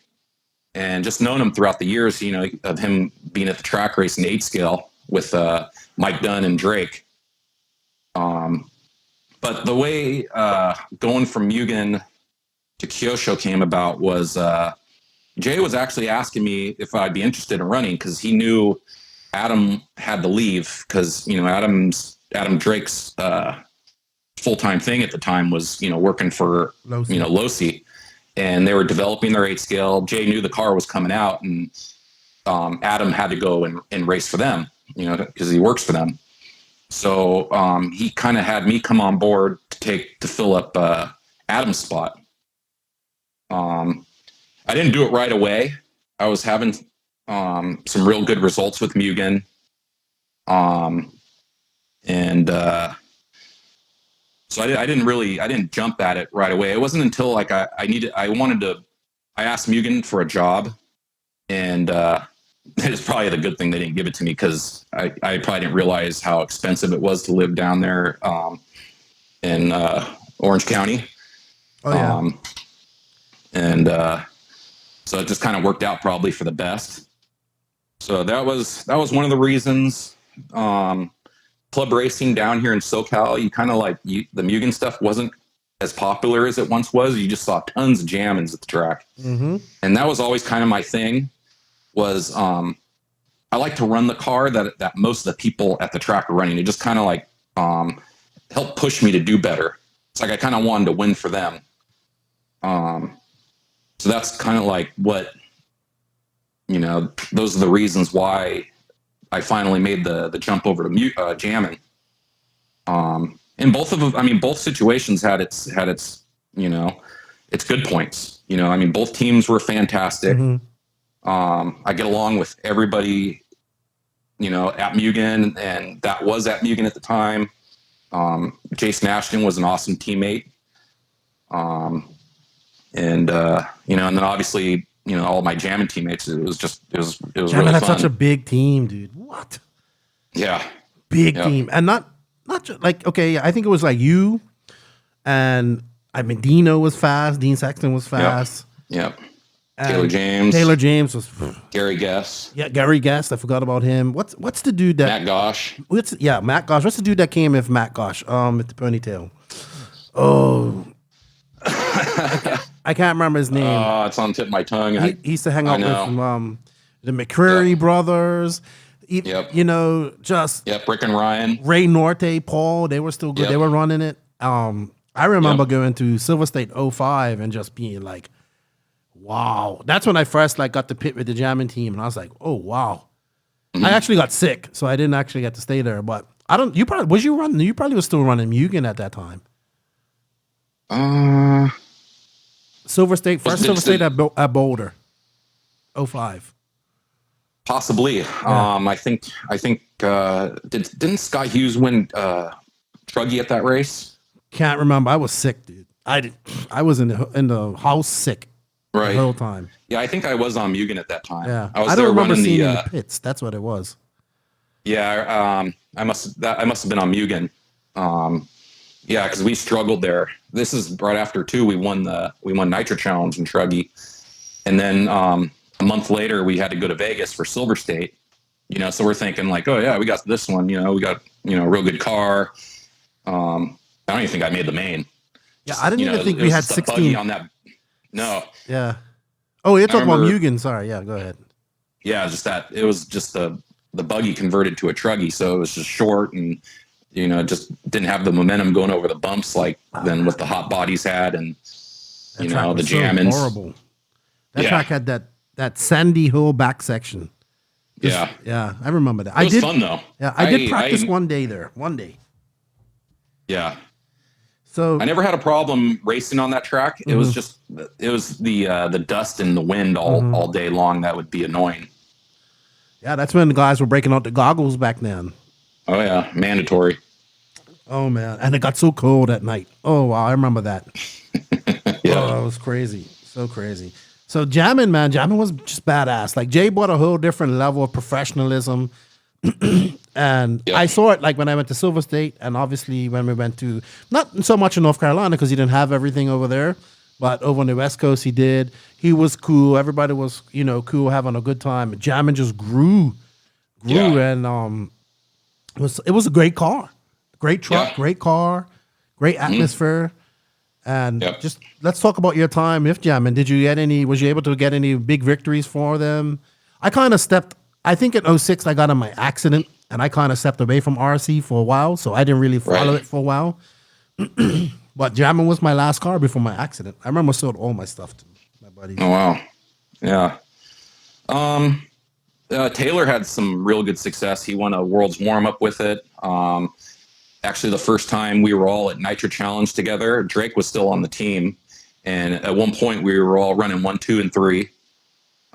and just known him throughout the years, you know, of him being at the track racing 8 scale with Mike Dunn and Drake. But the way going from Mugen to Kyosho came about was Jay was actually asking me if I'd be interested in running, because he knew Adam had to leave, because, you know, Adam Drake's full-time thing at the time was, you know, working for Losi. You know, Losi, and they were developing their 8 scale. Jay knew the car was coming out, and Adam had to go and race for them, you know, because he works for them. So he kind of had me come on board to fill up Adam's spot. I didn't do it right away. I was having some real good results with Mugen. So I didn't jump at it right away. It wasn't until like I asked Mugen for a job, and it's probably the good thing they didn't give it to me, because I probably didn't realize how expensive it was to live down there in Orange County. Oh, yeah. So it just kind of worked out probably for the best. So that was one of the reasons. Club racing down here in SoCal, you kind of the Mugen stuff wasn't as popular as it once was. You just saw tons of jammins at the track. Mm-hmm. And that was always kind of my thing. was I like to run the car that most of the people at the track are running. It just kind of like helped push me to do better. It's like I kind of wanted to win for them. So that's kind of like what, you know, those are the reasons why I finally made the jump over to jamming. And both of them, I mean, both situations had its, you know, its good points. You know, I mean, both teams were fantastic. I get along with everybody, you know, at Mugen, and that was at Mugen at the time. Jason Ashton was an awesome teammate. And you know, and then obviously, you know, all my jamming teammates, it was really fun. That's such a big team, dude. What? Yeah. Big team. And not just like, okay, I think it was like you and I mean, Dino was fast. Dean Saxton was fast. Yep. And Taylor James was Gary Guest. Yeah, Gary Guest. I forgot about him. What's the dude that Matt Gosh? Matt Gosh. What's the dude that came with Matt Gosh? With the ponytail. Oh, I can't remember his name. It's on the tip of my tongue. He used to hang out with the McCreary brothers. You know, just Rick and Ryan, Ray Norte, Paul. They were still good. They were running it. I remember going to Silver State 05 and just being like, wow. That's when I first like got to pit with the jamming team, and I was like, oh wow. I actually got sick, so I didn't actually get to stay there. But I don't. You probably were still running Mugen at that time. Silver State, Silver State at Boulder, 05. Possibly. Yeah. I think didn't Scott Hughes win Truggy at that race? Can't remember. I was sick, dude. I was in the house sick the whole time. Yeah, I think I was on Mugen at that time. Yeah, I don't remember seeing in the pits. That's what it was. Yeah, I must have been on Mugen. Yeah, because we struggled there. This is right after too. We won Nitro Challenge in Truggy, and then a month later we had to go to Vegas for Silver State. You know, so we're thinking like, oh yeah, we got this one. You know, we got a real good car. I don't even think I made the main. Yeah, I didn't even think we had 16 on that. No. Yeah. Oh, you're talking about Mugen. Sorry. Yeah, go ahead. Yeah, it was just the buggy converted to a Truggy, so it was just short and, you know, just didn't have the momentum going over the bumps like than what the hot bodies had, and you know, the jammins. So horrible. That track had that sandy hill back section. Yeah, I remember that. It was fun though. Yeah, I did practice one day there. One day. Yeah. So I never had a problem racing on that track. It was just the dust and the wind all day long that would be annoying. Yeah, that's when the guys were breaking out the goggles back then. Oh yeah, mandatory. Oh man, and it got so cold at night. Oh wow, I remember that. Yeah, oh, it was crazy, so crazy. So jamming was just badass. Like Jay brought a whole different level of professionalism. And I saw it like when I went to Silver State, and obviously when we went to, not so much in North Carolina because he didn't have everything over there, but over on the West Coast he did. He was cool. Everybody was, you know, cool, having a good time. Jamming just grew, and it was a great car, great truck, great car, great atmosphere. And just let's talk about your time with jamming. Was you able to get any big victories for them? I kind of I think in 06 I got in my accident, and I kind of stepped away from RC for a while, so I didn't really follow it for a while. But jamming was my last car before my accident. I remember I sold all my stuff to my buddies. Oh wow, yeah. Taylor had some real good success. He won a World's Warm Up with it. Actually, the first time we were all at Nitro Challenge together, Drake was still on the team, and at one point we were all running 1, 2, and 3.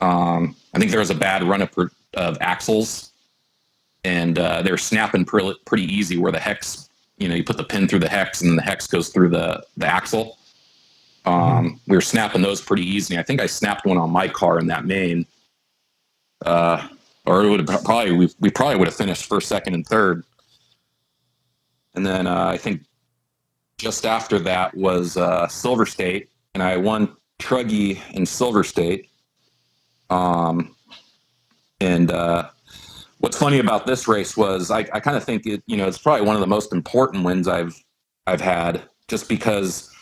I think there was a bad run of axles, and they were snapping pretty easy where the hex, you know, you put the pin through the hex and the hex goes through the axle. We were snapping those pretty easy. I think I snapped one on my car in that main, or it would have we probably would have finished first, second, and third. And then I think just after that was Silver State, and I won Truggy in Silver State. And what's funny about this race was I kind of think it's probably one of the most important wins I've had, just because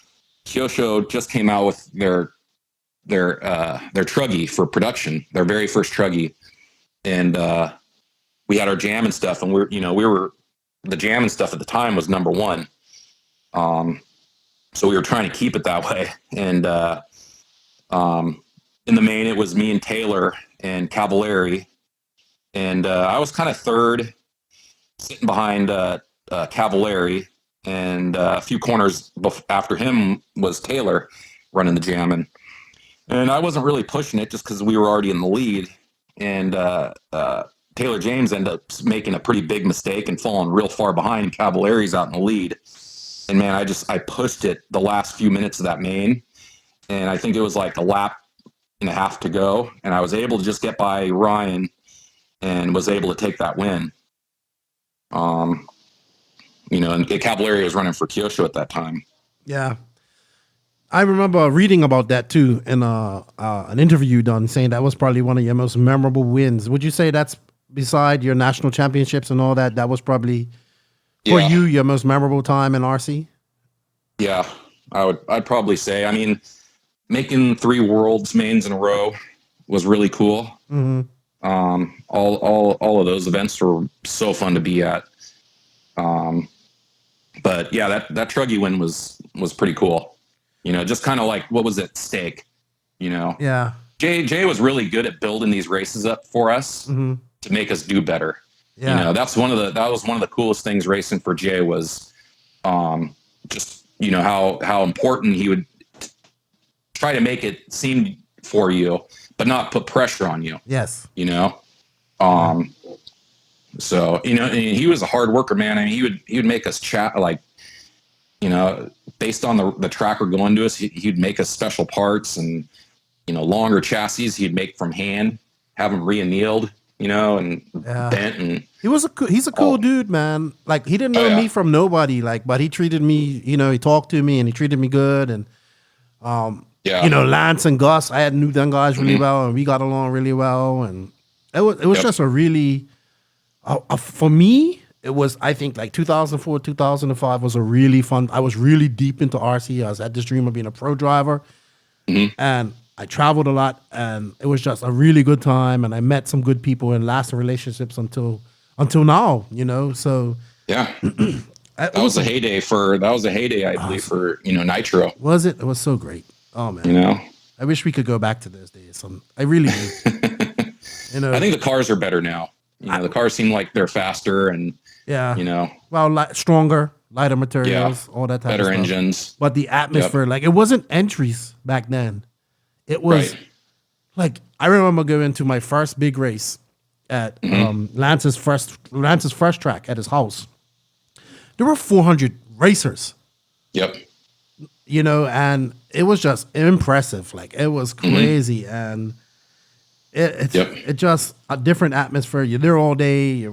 Kyosho just came out with truggy for production, their very first truggy, and we had our jam and stuff, and the jam and stuff at the time was number one. So we were trying to keep it that way, and in the main, it was me and Taylor and Cavallari, and I was kind of third, sitting behind Cavallari, and a few corners after him was Taylor running the jam, and I wasn't really pushing it just because we were already in the lead, and Taylor James ended up making a pretty big mistake and falling real far behind. Cavallari's out in the lead, and man, I pushed it the last few minutes of that main, and I think it was like a lap and a half to go, and I was able to just get by Ryan and was able to take that win. And Cavallari was running for Kyosho at that time. Yeah. I remember reading about that too in an interview done, saying that was probably one of your most memorable wins. Would you say that's, beside your national championships and all that, that was probably for you your most memorable time in RC? Yeah, I'd probably say. I mean, making 3 worlds mains in a row was really cool. Mm-hmm. All of those events were so fun to be at. But yeah, that truggy win was pretty cool. Just kind of like what was at stake. Yeah. Jay was really good at building these races up for us to make us do better. Yeah. That was one of the coolest things racing for Jay was, just how important he would try to make it seem for you, but not put pressure on you. Yes. So, and he was a hard worker, man. I mean, he would make us chat, like, based on the tracker going to us, he'd make us special parts and, longer chassis he'd make from hand, have them re-annealed, and bent. And he's a cool dude, man. Like, he didn't know me from nobody, like, but he treated me, he talked to me and he treated me good. And, Lance and Gus, I knew them guys really well, and we got along really well. And it was just a really, for me, it was, I think, like 2004, 2005 was a really fun. I was really deep into RC. I had this dream of being a pro driver, and I traveled a lot, and it was just a really good time. And I met some good people and lasting relationships until now. So yeah, that was a heyday, I believe, for Nitro. Was it? It was so great. Oh man, I wish we could go back to those days. I really do. I think the cars are better now. The cars seem like they're faster and stronger, lighter materials, all that type better of stuff. engines. But the atmosphere, like, it wasn't entries back then. It was like, I remember going to my first big race at Lance's first track at his house. There were 400 racers. Yep. And it was just impressive. Like, it was crazy, and it's just a different atmosphere. You're there all day.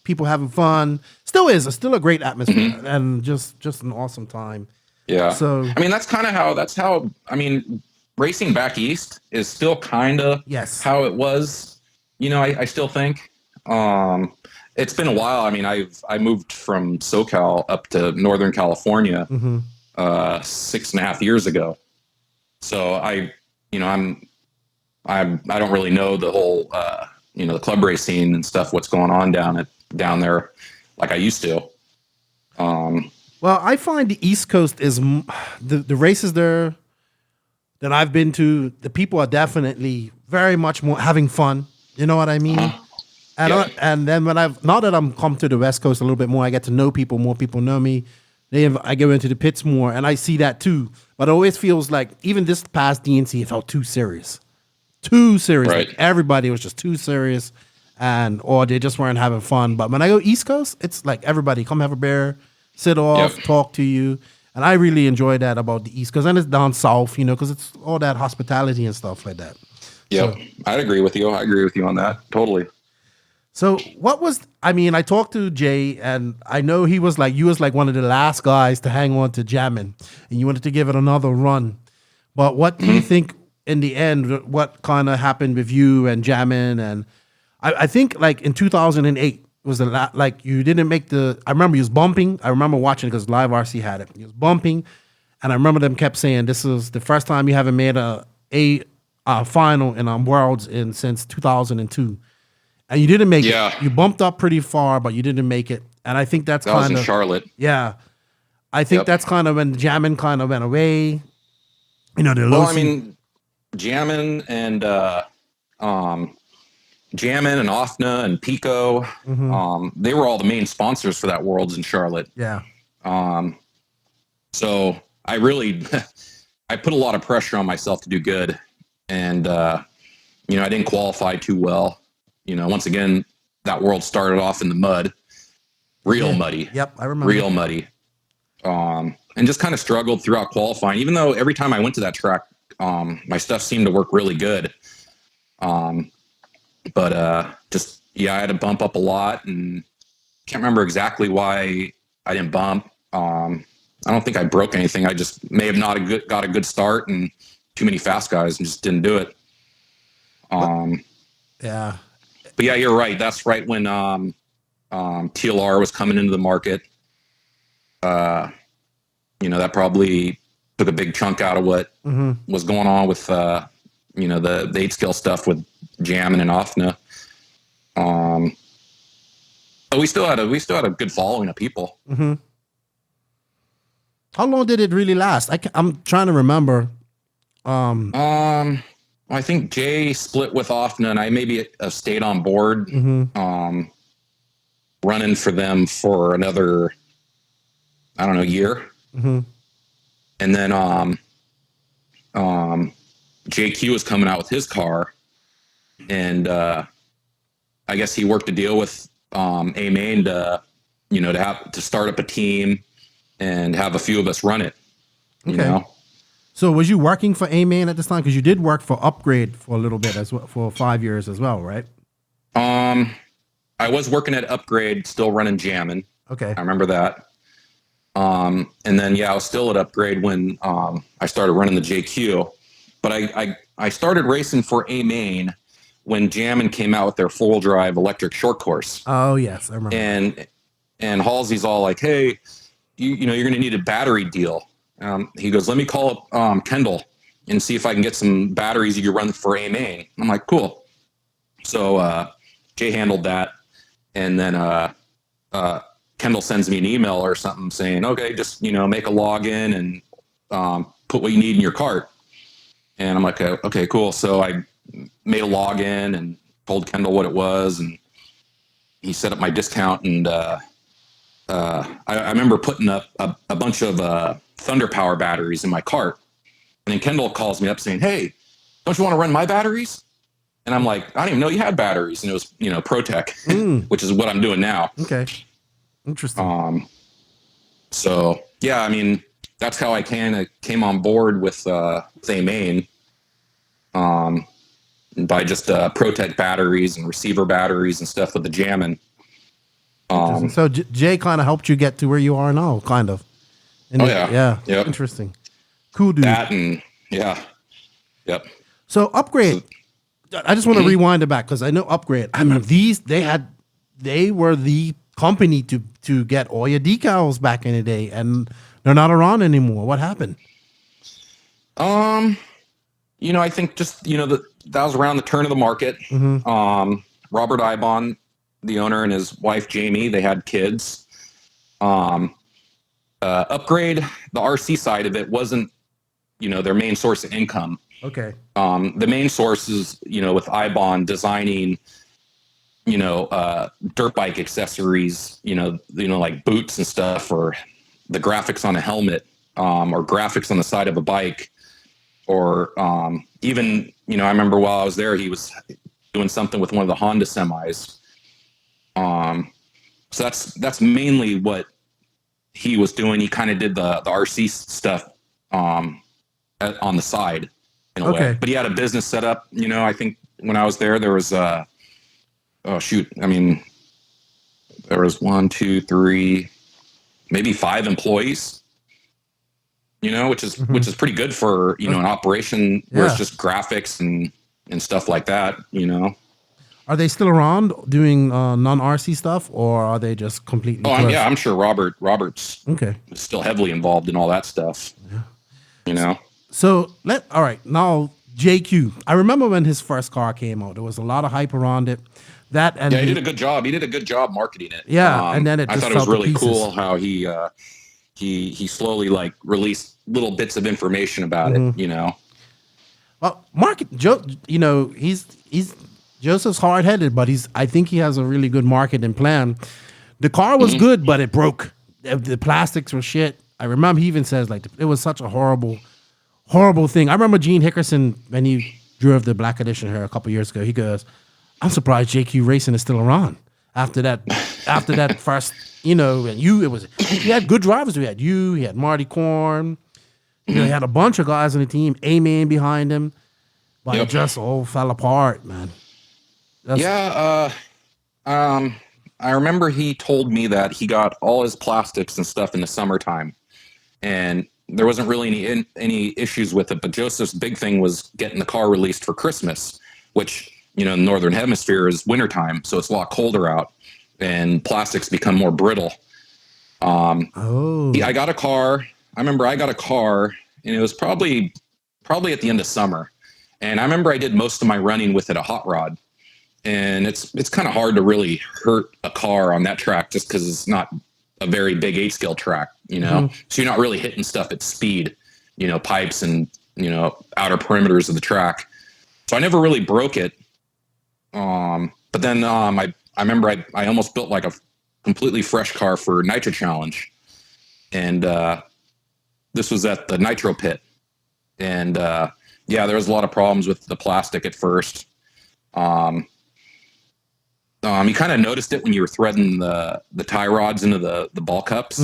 People having fun. It's still a great atmosphere, and just an awesome time. Yeah. So I mean, that's how. I mean, racing back east is still kind of how it was. I still think. It's been a while. I mean, I moved from SoCal up to Northern California 6.5 years ago. So I don't really know the whole the club race scene and stuff, what's going on down there like I used to. Well, I find the East Coast is the races there that I've been to, the people are definitely very much more having fun. You know what I mean? And then now that I'm come to the West Coast a little bit more, I get to know people, more people know me. I go into the pits more, and I see that too. But it always feels like, even this past DNC, it felt too serious. Right. Like, everybody was just too serious, or they just weren't having fun. But when I go East Coast, it's like everybody come have a beer, sit off, talk to you. And I really enjoy that about the East Coast. And it's down south, because it's all that hospitality and stuff like that. Yeah, I'd agree with you. I agree with you on that. Totally. So I talked to Jay, and I know you was like one of the last guys to hang on to jamming, and you wanted to give it another run. But what do you think in the end, what kind of happened with you and jamming? And I think, like, in 2008 was you didn't make I remember you was bumping. I remember watching it because Live RC had it. He was bumping, and I remember them kept saying, this is the first time you haven't made a a final in Worlds since 2002, and you didn't make it. You bumped up pretty far, but you didn't make it. And I think that was in Charlotte. Yeah, I think that's kind of when jamming kind of went away. You know, jamming and Jammin and Offna and Pico, they were all the main sponsors for that Worlds in Charlotte. Yeah. So I really, I put a lot of pressure on myself to do good. And, you know, I didn't qualify too well. You know, once again, that World started off in the mud, muddy. Yep. I remember. Real muddy. And just kind of struggled throughout qualifying, even though every time I went to that track, my stuff seemed to work really good. But I had to bump up a lot, and can't remember exactly why I didn't bump. I don't think I broke anything. I just may have not got a good start and too many fast guys and just didn't do it. Yeah. But yeah, you're right. That's right when TLR was coming into the market. You know, that probably took a big chunk out of what was going on with, you know, the 8-scale stuff with Jammin' and Offna. But we still had a good following of people. Mm-hmm. How long did it really last? I'm trying to remember. I think Jay split with Offna, and I maybe stayed on board, running for them for another, I don't know, year. And then JQ was coming out with his car, and I guess he worked a deal with A-Main to, you know, to start up a team and have a few of us run it. You know? So was you working for A-Main at this time? Because you did work for Upgrade for a little bit as well, for 5 years as well, right? I was working at Upgrade, still running Jammin'. Okay. I remember that. And then, I was still at Upgrade when I started running the JQ. But I started racing for A-Main when Jammin' came out with their full drive electric short course. Oh, yes, I remember. And Halsey's all like, hey, you know, you're going to need a battery deal. He goes, let me call up Kendall and see if I can get some batteries you can run for A-Main. I'm like, cool. So Jay handled that. And then Kendall sends me an email or something saying, okay, just, you know, make a login and put what you need in your cart. And I'm like, okay, cool. So I made a login and told Kendall what it was, and he set up my discount. And I remember putting up a bunch of Thunder Power batteries in my cart. And then Kendall calls me up saying, hey, don't you want to run my batteries? And I'm like, I didn't even know you had batteries. And it was, you know, ProTech, which is what I'm doing now. Okay. Interesting. So, yeah, I mean, that's how I kind of came on board with A-Main. By just ProTech batteries and receiver batteries and stuff with the Jammin'. So Jay kind of helped you get to where you are now, kind of. Yeah. Yep. Interesting. Cool dude. That and Yep. So Upgrade, I just want to rewind it back because I know Upgrade. I mean, they were the company to get all your decals back in the day, and they're not around anymore. What happened? You know, I think just, you know, that was around the turn of the market. Robert Ibon, the owner, and his wife, Jamie, they had kids. Upgrade, the RC side of it wasn't, you know, their main source of income. Okay. The main source is, you know, with Ibon designing, you know, dirt bike accessories, you know, like boots and stuff, or the graphics on a helmet, or graphics on the side of a bike. Or even, you know, I remember while I was there, he was doing something with one of the Honda semis. So that's mainly what he was doing. He kind of did the RC stuff on the side in a way. But he had a business set up. You know, I think when I was there was there was 1, 2, 3, maybe 5 employees. You know, which is pretty good for, you know, an operation where it's just graphics and stuff like that, you know. Are they still around doing non-RC stuff, or are they just completely? Oh, yeah, I'm sure Robert's still heavily involved in all that stuff. Yeah. You know. So all right, now JQ. I remember when his first car came out. There was a lot of hype around it. That and he did a good job. He did a good job marketing it. Yeah, and then I thought it was really cool how he slowly like released little bits of information about it. You know. Well, he's Joseph's hard headed, but I think he has a really good marketing plan. The car was good, but it broke. The plastics were shit. I remember he even says like it was such a horrible thing. I remember Gene Hickerson when he drove the Black Edition here a couple years ago. He goes, "I'm surprised JQ Racing is still around after that first, and he had good drivers. We had he had Marty Korn, he had a bunch of guys on the team, A-Man behind him, but it just all fell apart, man." I remember he told me that he got all his plastics and stuff in the summertime, and there wasn't really any issues with it. But Joseph's big thing was getting the car released for Christmas, which, in the Northern Hemisphere is wintertime, so it's a lot colder out, and plastics become more brittle. I got a car. I remember I got a car, and it was probably at the end of summer. And I remember I did most of my running with it, a hot rod. And it's kind of hard to really hurt a car on that track just because it's not a very big 8-scale track, So you're not really hitting stuff at speed, pipes and, outer perimeters of the track. So I never really broke it. But then I remember I almost built like a completely fresh car for Nitro Challenge. And this was at the Nitro Pit. And there was a lot of problems with the plastic at first. You kind of noticed it when you were threading the tie rods into the ball cups.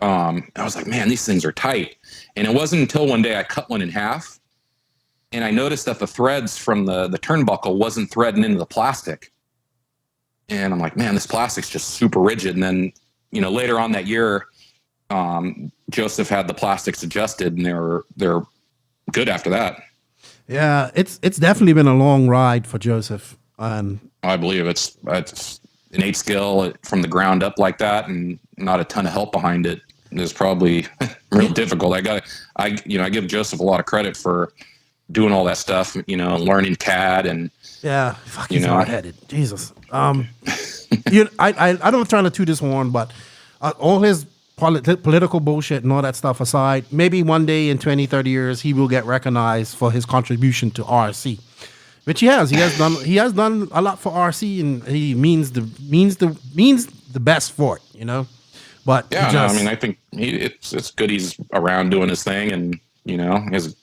I was like, man, these things are tight. And it wasn't until one day I cut one in half, and I noticed that the threads from the turnbuckle wasn't threading into the plastic. And I'm like, man, this plastic's just super rigid. And then, later on that year, Joseph had the plastics adjusted, and they're good after that. Yeah, it's definitely been a long ride for Joseph. I believe it's an 8-scale from the ground up like that, and not a ton of help behind it. It's probably real difficult. I give Joseph a lot of credit for doing all that stuff, learning CAD and he's hard-headed. Jesus. I don't try to toot his horn, but all his political bullshit and all that stuff aside, maybe one day in 20, 30 years, he will get recognized for his contribution to RC. Which he has. He has done a lot for RC, and he means the best for it, But I think it's good he's around doing his thing, and he has a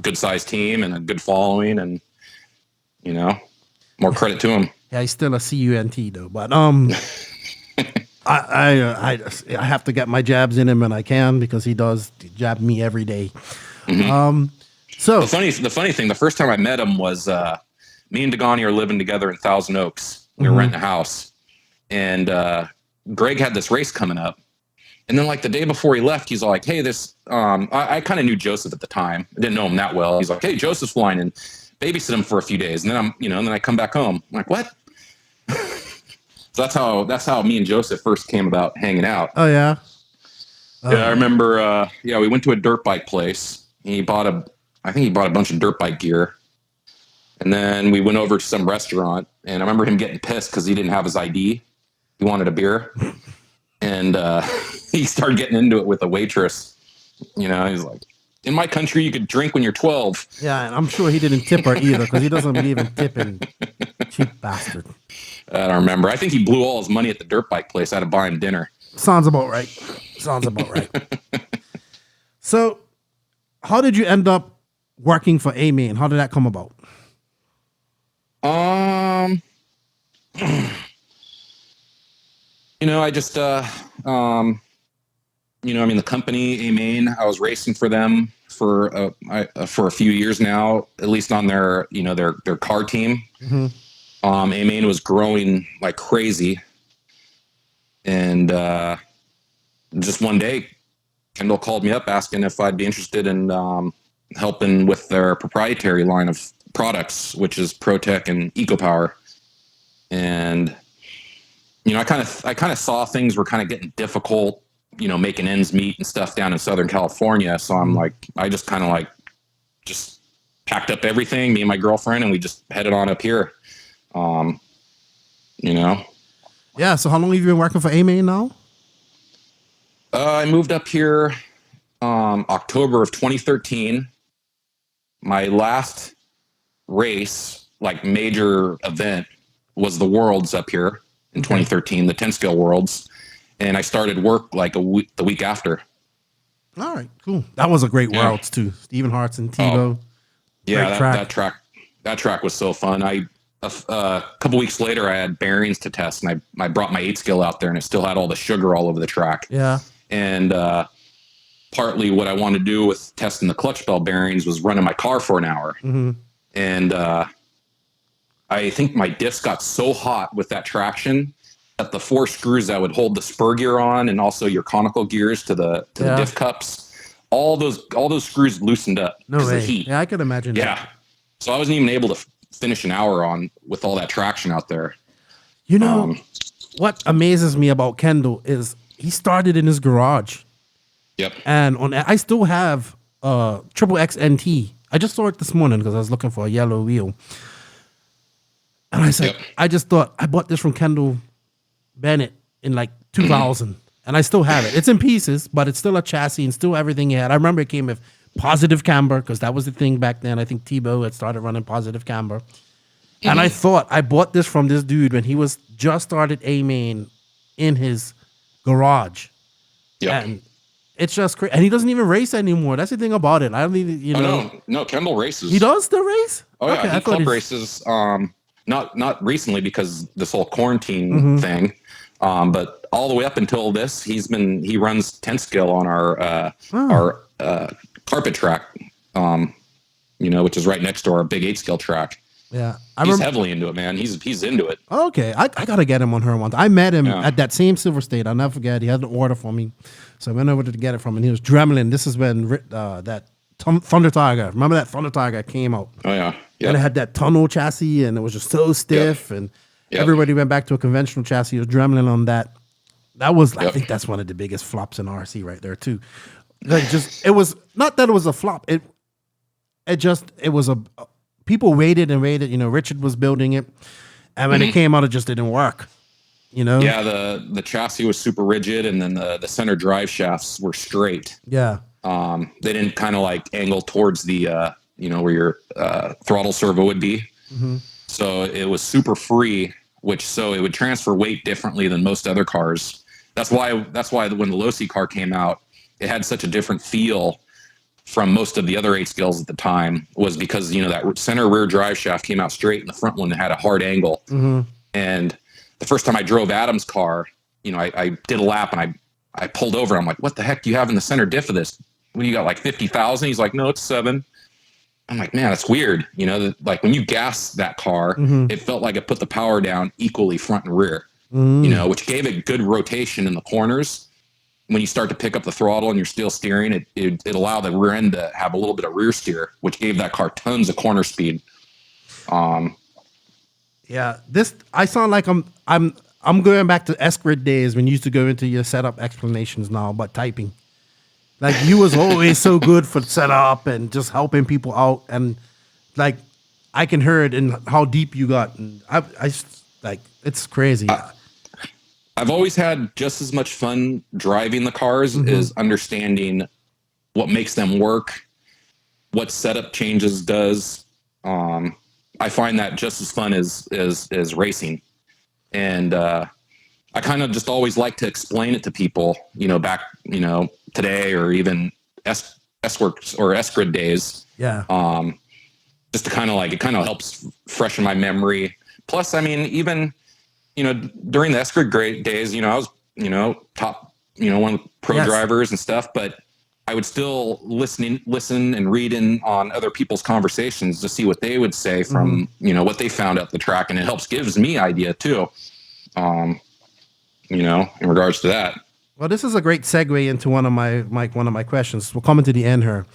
good sized team and a good following, and more credit to him. Yeah, he's still a CUNT though, but I have to get my jabs in him when I can, because he does jab me every day. So the funny thing, the first time I met him was me and Dagani are living together in Thousand Oaks. We were renting a house, and Greg had this race coming up. And then like the day before he left, he's like, "Hey, this." I kind of knew Joseph at the time. I didn't know him that well. He's like, "Hey, Joseph's flying in, babysit him for a few days, and then and then I come back home." I'm like, "What?" So that's how me and Joseph first came about hanging out. Oh yeah. Yeah, I remember. We went to a dirt bike place. I think he bought a bunch of dirt bike gear. And then we went over to some restaurant, and I remember him getting pissed because he didn't have his ID. He wanted a beer. And he started getting into it with a waitress. He's like, "In my country, you could drink when you're 12. Yeah, and I'm sure he didn't tip her either, because he doesn't believe in tipping. Cheap bastard. I don't remember. I think he blew all his money at the dirt bike place. I had to buy him dinner. Sounds about right. So, how did you end up working for A-Man? How did that come about? I just, the company A-Man, I was racing for them for a few years now, at least on their car team. A-Man was growing like crazy. And just one day, Kendall called me up asking if I'd be interested in helping with their proprietary line of products, which is ProTech and EcoPower. And I kind of saw things were kind of getting difficult, making ends meet and stuff down in Southern California. So I'm like, I just kind of like just packed up everything, me and my girlfriend, and we just headed on up here. You know. Yeah. So how long have you been working for A-Main now? I moved up here October of 2013. My last race, like major event, was the Worlds up here in 2013, the 10 scale Worlds, and I started work like the week after. All right, cool. That was a great Worlds too. Stephen Hartz and Tebow. Yeah, that track was so fun. A couple weeks later, I had bearings to test, and I brought my 8 scale out there, and it still had all the sugar all over the track. Yeah, and partly what I wanted to do with testing the clutch bell bearings was running my car for an hour. And I think my diffs got so hot with that traction that the 4 screws that would hold the spur gear on, and also your conical gears to the diff cups, all those screws loosened up because of the heat. Yeah, I could imagine. Yeah, so I wasn't even able to finish an hour on with all that traction out there. You know what amazes me about Kendall is he started in his garage. Yep. And I still have Triple X NT. I just saw it this morning because I was looking for a yellow wheel. And I said, I just thought I bought this from Kendall Bennett in like 2000, and I still have it. It's in pieces, but it's still a chassis and still everything he had. I remember it came with positive camber because that was the thing back then. I think Tebow had started running positive camber. And I thought I bought this from this dude when he was just started A-Main in his garage. Yeah. And it's just crazy. And he doesn't even race anymore. That's the thing about it. I don't even, No, Kendall races. He does still race? Oh, yeah. Okay, He club races, not recently because this whole quarantine thing, but all the way up until this, he runs 10 scale on our carpet track, which is right next to our big 8 scale track. Yeah, he's heavily into it, man. He's into it. Okay, I gotta get him on her once. I met him at that same Silver State. I'll never forget. He had an order for me, so I went over to get it from him. And he was dremeling. This is when that Thunder Tiger. Remember that Thunder Tiger came out? Oh yeah, and it had that tunnel chassis, and it was just so stiff. And everybody went back to a conventional chassis. He was dremeling on that. That was, I think, that's one of the biggest flops in RC right there too. Like, it was not that it was a flop. It was a. People waited and waited. Richard was building it, and when it came out, it just didn't work. Yeah, the chassis was super rigid, and then the center drive shafts were straight. Yeah. They didn't kind of like angle towards the where your throttle servo would be. So it was super free, so it would transfer weight differently than most other cars. That's why when the Losi car came out, it had such a different feel from most of the other 8 scales at the time, was because that center rear drive shaft came out straight, and the front one had a hard angle. And the first time I drove Adam's car, I did a lap and I pulled over. I'm like, what the heck do you have in the center diff of this? What do you got, like 50,000? He's like, no, it's 7. I'm like, man, that's weird. Like when you gas that car, it felt like it put the power down equally front and rear, which gave it good rotation in the corners. When you start to pick up the throttle and you're still steering, it allowed the rear end to have a little bit of rear steer, which gave that car tons of corner speed. Yeah, I sound like I'm going back to S-Grid days when you used to go into your setup explanations now about typing. Like, you was always so good for setup and just helping people out, and like I can hear it in how deep you got, and I like, it's crazy. I've always had just as much fun driving the cars as understanding what makes them work, what setup changes does. I find that just as fun as racing. And I kind of just always like to explain it to people, back, today, or even S-Works or S-Grid days. Yeah. Just to it kind of helps freshen my memory. Plus, I mean, even, during the S-Grid days, I was, top, one of the pro drivers and stuff, but I would still listen and read in on other people's conversations to see what they would say from, what they found at the track. And it gives me idea too, in regards to that. Well, this is a great segue into one of my questions. We're coming to the end here.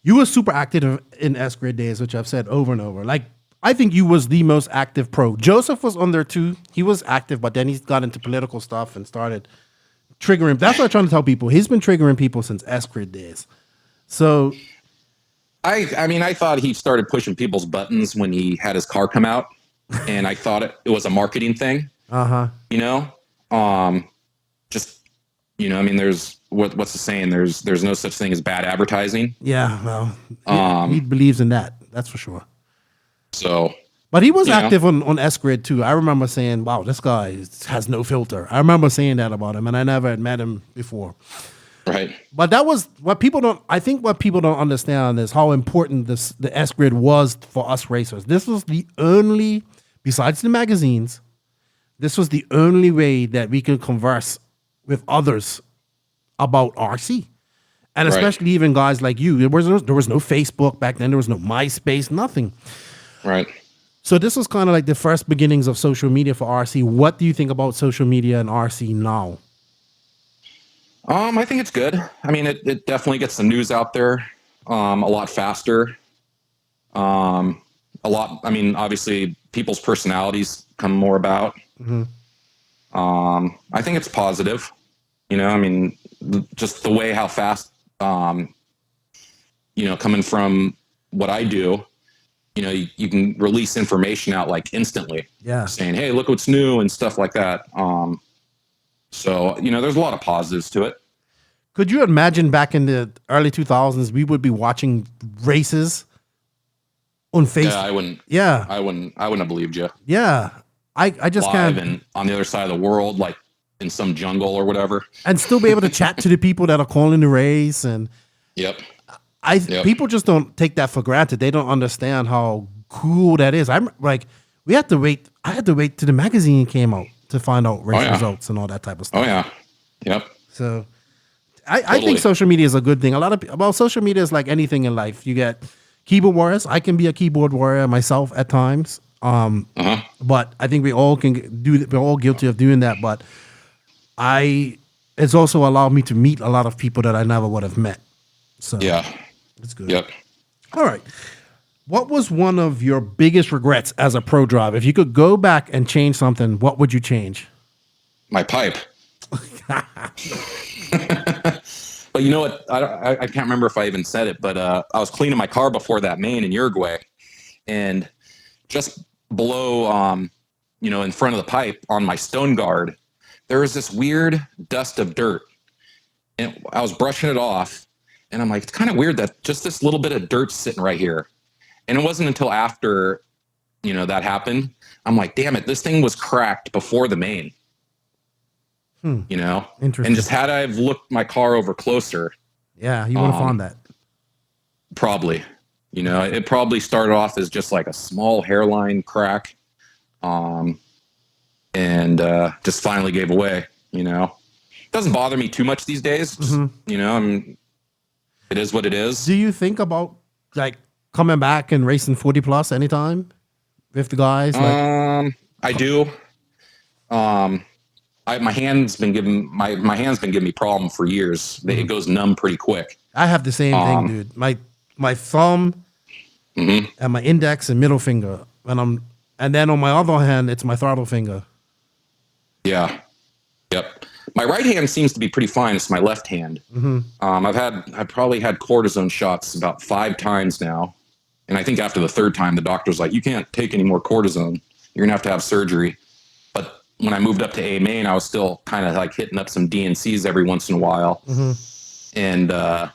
You were super active in S-Grid days, which I've said over and over. Like, I think you was the most active pro. Joseph was on there too. He was active, but then he got into political stuff and started triggering. That's what I'm trying to tell people. He's been triggering people since S-Grid days. So I mean, I thought he started pushing people's buttons when he had his car come out, and I thought it was a marketing thing. You know, just I mean, there's what's the saying? There's no such thing as bad advertising. Yeah, well, he believes in that. That's for sure. So, but he was active on S-Grid too. I remember saying, "Wow, this guy has no filter." I remember saying that about him, and I never had met him before. Right. But that was what people don't. I think what people don't understand is how important the S-Grid was for us racers. This was the only, besides the magazines, this was the only way that we could converse with others about RC, and especially even guys like you. There was no Facebook back then. There was no MySpace. Nothing. Right. So this was kind of like the first beginnings of social media for RC. What do you think about social media and RC now? I think it's good. I mean, it definitely gets the news out there a lot faster. A lot. I mean, obviously, people's personalities come more about. I think it's positive. I mean, just the way how fast, coming from what I do, you can release information out like instantly. Yeah. Saying, hey, look what's new and stuff like that. So, there's a lot of positives to it. Could you imagine back in the early 2000s, we would be watching races on Facebook? Yeah, I wouldn't. Yeah. I wouldn't have believed you. Yeah. I just Live can't. and on the other side of the world, like in some jungle or whatever. And still be able to chat to the people that are calling the race. And Yep. people just don't take that for granted. They don't understand how cool that is. I'm like, I had to wait till the magazine came out to find out race results and all that type of stuff. Oh yeah. Yep. So I think social media is a good thing. A lot of people, social media is like anything in life. You get keyboard warriors. I can be a keyboard warrior myself at times. But I think we all can do. We're all guilty of doing that. But it's also allowed me to meet a lot of people that I never would have met. So yeah, it's good. Yep. All right. What was one of your biggest regrets as a pro driver? If you could go back and change something, what would you change? My pipe. But you know what? I can't remember if I even said it, but I was cleaning my car before that main in Uruguay, and just below, in front of the pipe on my stone guard, there was this weird dust of dirt, and I was brushing it off, and I'm like, it's kind of weird that just this little bit of dirt's sitting right here. And it wasn't until after, that happened, I'm like, damn it, this thing was cracked before the main. Interesting. And just had I've looked my car over closer. Yeah, you would have found that. Probably. It probably started off as just like a small hairline crack. And just finally gave away, Doesn't bother me too much these days. Just, it is what it is. Do you think about like coming back and racing 40 plus anytime with the guys? I do. My hand's been giving me problem for years. It goes numb pretty quick. I have the same thing, dude. My thumb and my index and middle finger, and then on my other hand, it's my throttle finger. Yeah. Yep. My right hand seems to be pretty fine. It's my left hand. I've probably had cortisone shots about 5 times now, and I think after the 3rd time, the doctor's like, "You can't take any more cortisone. You're gonna have surgery." But when I moved up to A main, I was still kind of like hitting up some DNCs every once in a while. And the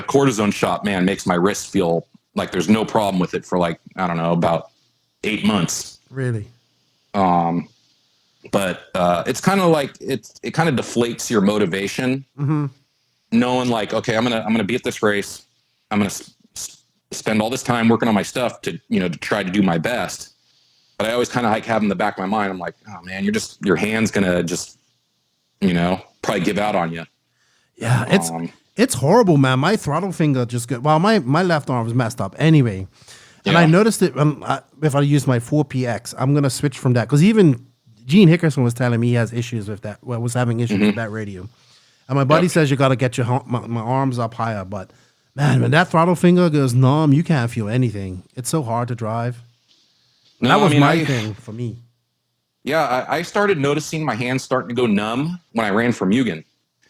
cortisone shot, man, makes my wrist feel like there's no problem with it for like, I don't know, about 8 months. Really? But it's kind of like it kind of deflates your motivation, knowing like, okay, I'm gonna be at this race. I'm gonna spend all this time working on my stuff to try to do my best. But I always kind of like have in the back of my mind, I'm like, oh man, your hand's gonna just, probably give out on you. Yeah, it's horrible, man. My throttle finger just my left arm was messed up anyway. And I noticed it if I use my 4PX, I'm gonna switch from that because even Gene Hickerson was telling me he has issues with that. Was having issues with that radio. And my buddy says you got to get my arms up higher. But man, when that throttle finger goes numb, you can't feel anything. It's so hard to drive. No, that was my thing for me. Yeah, I started noticing my hands starting to go numb when I ran for Mugen.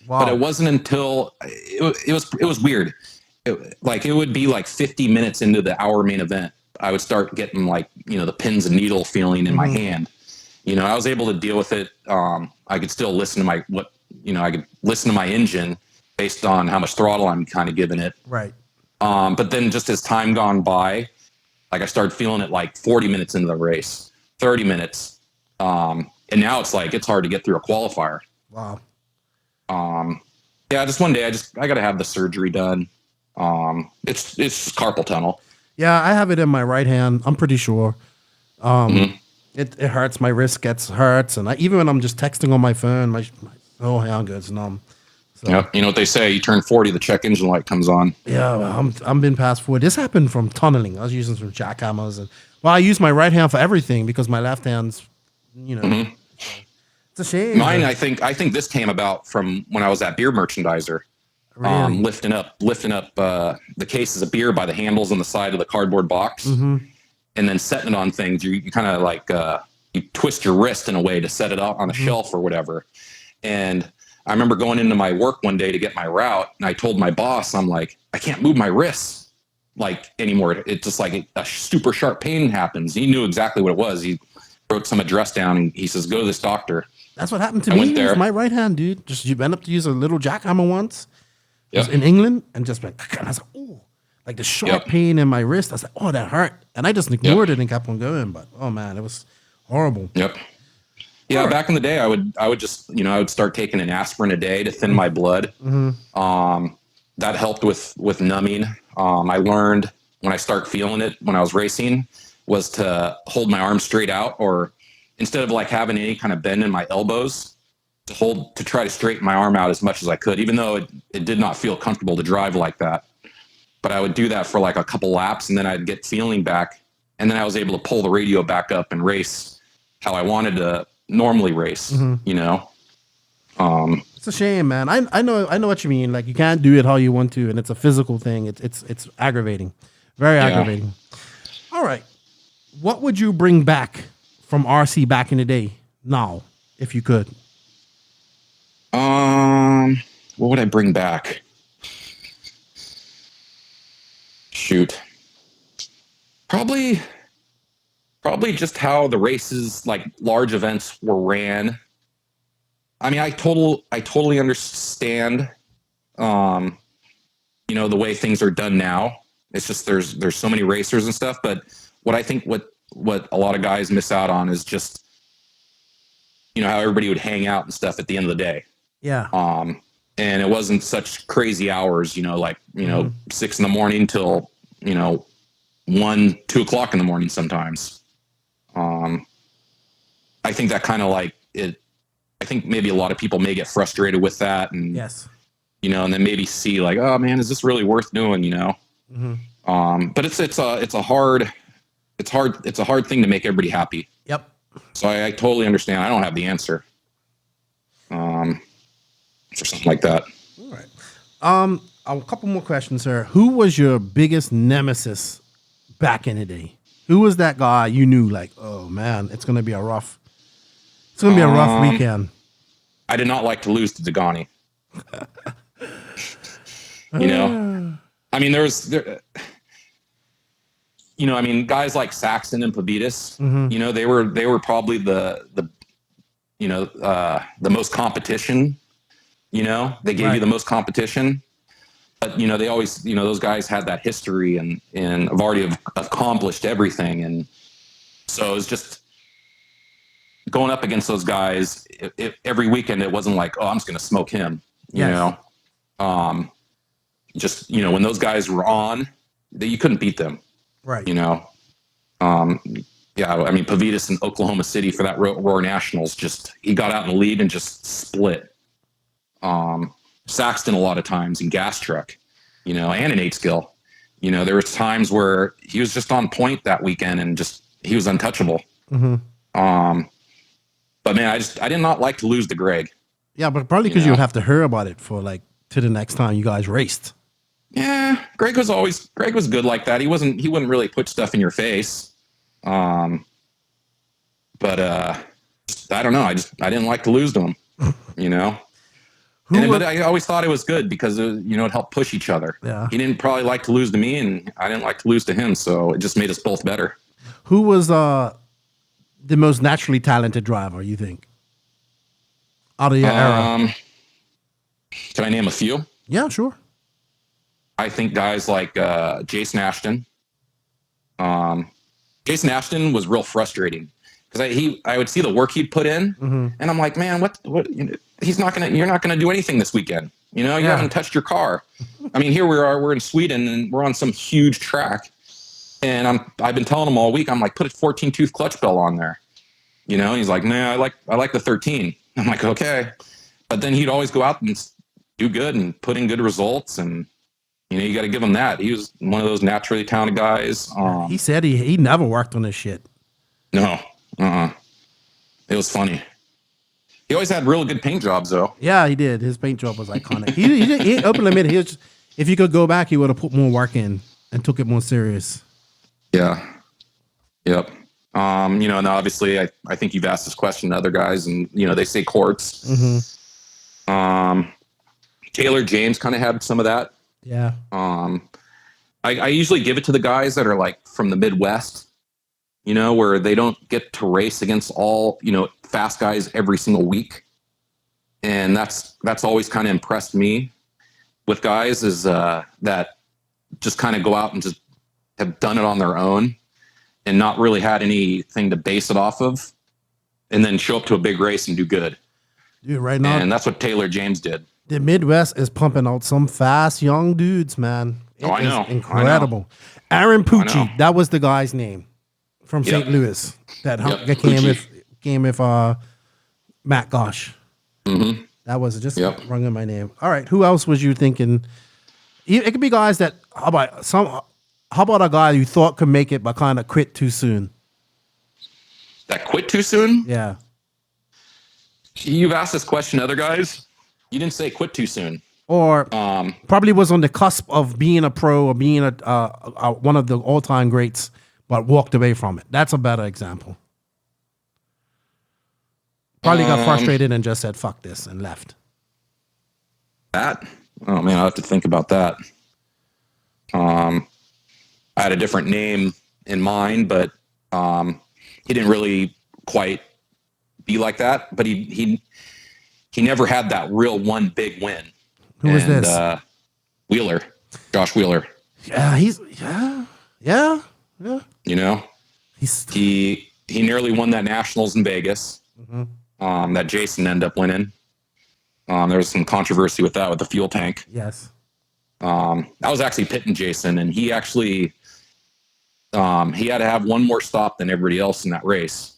Wow. But it wasn't until it was weird. It would be like 50 minutes into the hour main event, I would start getting like, the pins and needle feeling in my hand. I was able to deal with it. I could still listen to I could listen to my engine based on how much throttle I'm kind of giving it. Right. But then just as time gone by, like I started feeling it like 40 minutes into the race, 30 minutes. And now it's like, it's hard to get through a qualifier. Wow. Yeah, just one day I got to have the surgery done. It's just carpal tunnel. Yeah, I have it in my right hand. I'm pretty sure. It hurts. My wrist gets hurts, and even when I'm just texting on my phone, my whole hand gets numb. So, yeah, you know what they say? You turn 40, the check engine light comes on. Yeah, well, I'm been past 40. This happened from tunneling. I was using some jackhammers, and I use my right hand for everything because my left hand's, it's a shame. Mine, I think this came about from when I was at Beer Merchandiser. Really? Lifting up the cases of beer by the handles on the side of the cardboard box, and then setting it on things. You kind of like you twist your wrist in a way to set it up on a shelf or whatever. And I remember going into my work one day to get my route, and I told my boss, I'm like, I can't move my wrists like anymore. It's just like a super sharp pain happens. He knew exactly what it was. He wrote some address down, and he says, go to this doctor. That's what happened to me. It was my right hand, dude. Just you end up to use a little jackhammer once. Yep. In England, and just went, and I was like, oh, like the sharp pain in my wrist. I was like, oh, that hurt. And I just ignored it and kept on going. But oh man, it was horrible. Yep. Yeah, back in the day, I would just, I would start taking an aspirin a day to thin my blood. That helped with numbing. I learned when I start feeling it when I was racing was to hold my arms straight out, or instead of like having any kind of bend in my elbows, to try to straighten my arm out as much as I could, even though it did not feel comfortable to drive like that. But I would do that for like a couple laps, and then I'd get feeling back, and then I was able to pull the radio back up and race how I wanted to normally race. It's a shame, man. I know what you mean. Like you can't do it how you want to, and it's a physical thing. It's aggravating, very aggravating. All right, what would you bring back from RC back in the day now, if you could? What would I bring back? Shoot. Probably just how the races, like large events, were ran. I mean, I totally understand, the way things are done now. It's just there's so many racers and stuff. But what I think what a lot of guys miss out on is just, how everybody would hang out and stuff at the end of the day. Yeah. And it wasn't such crazy hours, 6 a.m. till, 1, 2 o'clock in the morning sometimes. I think that kind of like it. I think maybe a lot of people may get frustrated with that, and yes, and then maybe see like, oh man, is this really worth doing? But it's a hard thing to make everybody happy. Yep. So I totally understand. I don't have the answer. For something like that. All right. A couple more questions, sir. Who was your biggest nemesis back in the day? Who was that guy you knew like, oh man, it's gonna be a rough weekend? I did not like to lose to Dagani. I mean, guys like Saxton and Pavitas, they were probably the most competition. They gave you the most competition, but they always, those guys had that history and have already accomplished everything. And so it was just going up against those guys every weekend. It wasn't like, oh, I'm just going to smoke him, just, when those guys were on, you couldn't beat them. Right. Pavitas in Oklahoma City for that Roar Nationals, he got out in the lead and just split. Saxton a lot of times in gas truck, and in 8-skill, there was times where he was just on point that weekend and he was untouchable. But man, I did not like to lose to Greg. Yeah, but probably because you would have to hear about it for like to the next time you guys raced. Yeah, Greg was good like that. He wouldn't really put stuff in your face. But I don't know. I didn't like to lose to him, But I always thought it was good because it helped push each other. Yeah. He didn't probably like to lose to me, and I didn't like to lose to him, so it just made us both better. Who was the most naturally talented driver, you think? Out of your era? Can I name a few? Yeah, sure. I think guys like Jason Ashton. Jason Ashton was real frustrating because I would see the work he'd put in, and I'm like, man, what? You're not gonna do anything this weekend. You haven't touched your car. I mean, here we're in Sweden, and we're on some huge track, and I've been telling him all week, I'm like, put a 14 tooth clutch bell on there. And he's like, nah, I like the 13. I'm like, okay, but then he'd always go out and do good and put in good results, and you got to give him that. He was one of those naturally talented guys. He said he never worked on this shit. No, it was funny. He always had really good paint jobs, though. Yeah, he did. His paint job was iconic. He openly admitted if he could go back, he would have put more work in and took it more serious. Yeah. Yep. And obviously, I think you've asked this question to other guys, and they say Quartz. Taylor James kind of had some of that. Yeah. I usually give it to the guys that are like from the Midwest, where they don't get to race against all, fast guys every single week. And that's always kind of impressed me with guys is that just kind of go out and just have done it on their own and not really had anything to base it off of, and then show up to a big race and do good. Dude, right now. And that's what Taylor James did. The Midwest is pumping out some fast young dudes, man. I know. Incredible. Aaron Pucci, that was the guy's name from St. Louis that came with Matt Gosh. Mm-hmm. That was just wrong in my name. All right, who else was you thinking? It could be guys that how about a guy you thought could make it but kind of quit too soon? That quit too soon? Yeah. You've asked this question to other guys. You didn't say quit too soon. Or probably was on the cusp of being a pro or being a one of the all-time greats, but walked away from it. That's a better example. Probably got frustrated and just said, fuck this, and left. That? Oh, man, I'll have to think about that. I had a different name in mind, but he didn't really quite be like that. But he never had that real one big win. Who was this? Wheeler, Josh Wheeler. Yeah, yeah. He nearly won that Nationals in Vegas. That Jason ended up winning. There was some controversy with that with the fuel tank. Yes. I was actually pitting Jason, and he actually he had to have one more stop than everybody else in that race.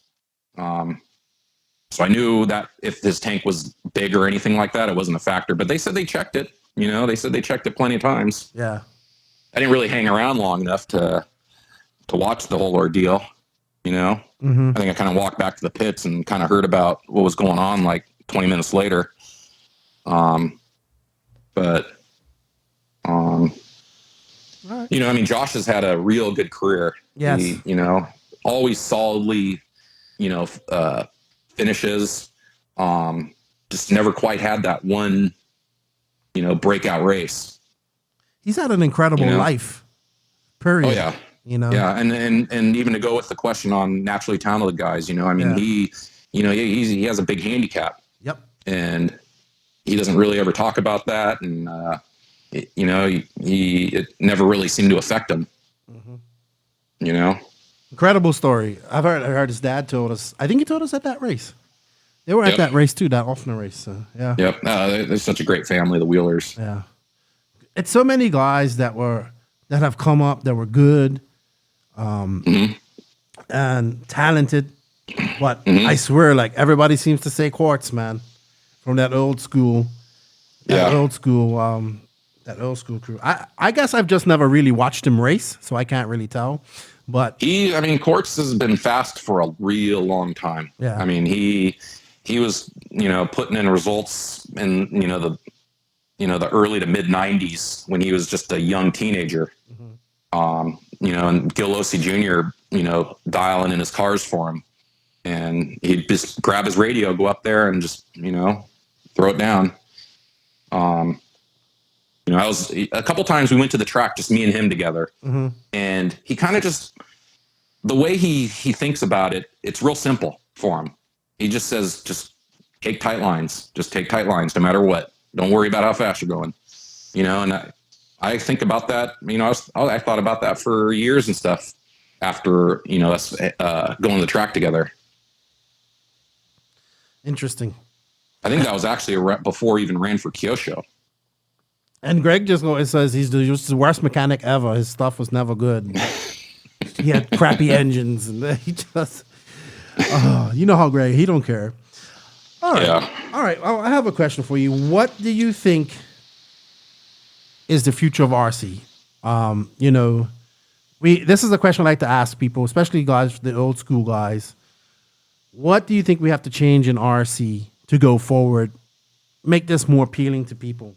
So I knew that if his tank was big or anything like that, it wasn't a factor. But they said they checked it. They said they checked it plenty of times. Yeah. I didn't really hang around long enough to watch the whole ordeal. I think I kind of walked back to the pits and kind of heard about what was going on like 20 minutes later. Josh has had a real good career. Yes. He, always solidly, finishes. Just never quite had that one, breakout race. He's had an incredible life. Period. Oh yeah. Yeah, and even to go with the question on naturally talented guys, he has a big handicap. Yep. And he doesn't really ever talk about that, and it never really seemed to affect him. Incredible story. I heard his dad told us. I think he told us at that race. They were at that race too, that Offner race. So, yeah. Yep. They're such a great family, the Wheelers. Yeah. It's so many guys that have come up that were good, and talented, but I swear, like everybody seems to say Quartz, man, from that old school, that old school crew. I guess I've just never really watched him race, so I can't really tell. But Quartz has been fast for a real long time. Yeah. He was, putting in results in, the early to mid 90s when he was just a young teenager. And Gil Ossie Jr., dialing in his cars for him. And he'd just grab his radio, go up there and just, throw it down. I was a couple times we went to the track, just me and him together, and he kind of just, the way he thinks about it, it's real simple for him. He just says, just take tight lines, no matter what. Don't worry about how fast you're going, and I think about that. I thought about that for years and stuff after, us going to the track together. Interesting. I think that was actually before he even ran for Kyosho. And Greg just says he's the worst mechanic ever. His stuff was never good. He had crappy engines, and he just, you know how Greg, he don't care. All right. Yeah. All right. Well, I have a question for you. What do you think is the future of RC? This is a question I like to ask people, especially guys, the old school guys. What do you think we have to change in RC to go forward, make this more appealing to people?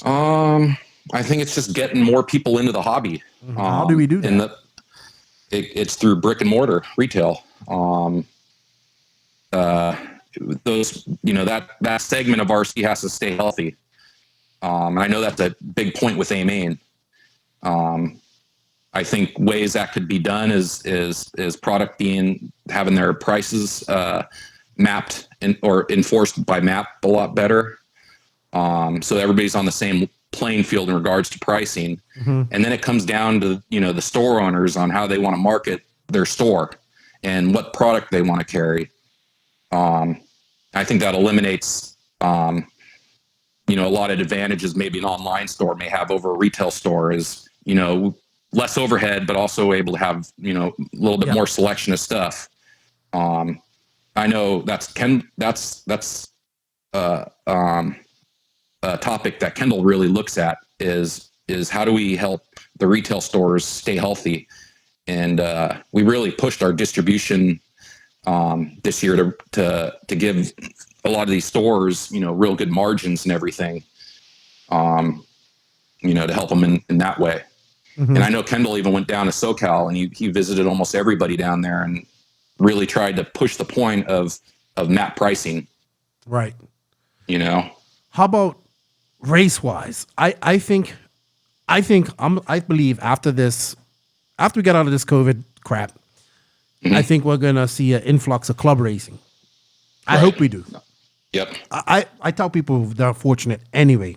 I think it's just getting more people into the hobby. How do we do that? And it's through brick and mortar retail. Those, that segment of RC has to stay healthy. I know that's a big point with A-Main. I think ways that could be done is product having their prices mapped or enforced by map a lot better. So everybody's on the same playing field in regards to pricing. And then it comes down to, the store owners on how they want to market their store and what product they want to carry. I think that eliminates, a lot of advantages maybe an online store may have over a retail store is, less overhead, but also able to have, a little bit more selection of stuff. I know that's a topic that Kendall really looks at is how do we help the retail stores stay healthy? And we really pushed our distribution this year to give a lot of these stores, real good margins and everything, to help them in that way. And I know Kendall even went down to SoCal and he visited almost everybody down there and really tried to push the point of map pricing. Right. How about race wise? I believe after we get out of this COVID crap, I think we're gonna see an influx of club racing. I hope we do. Yep. I tell people they're fortunate anyway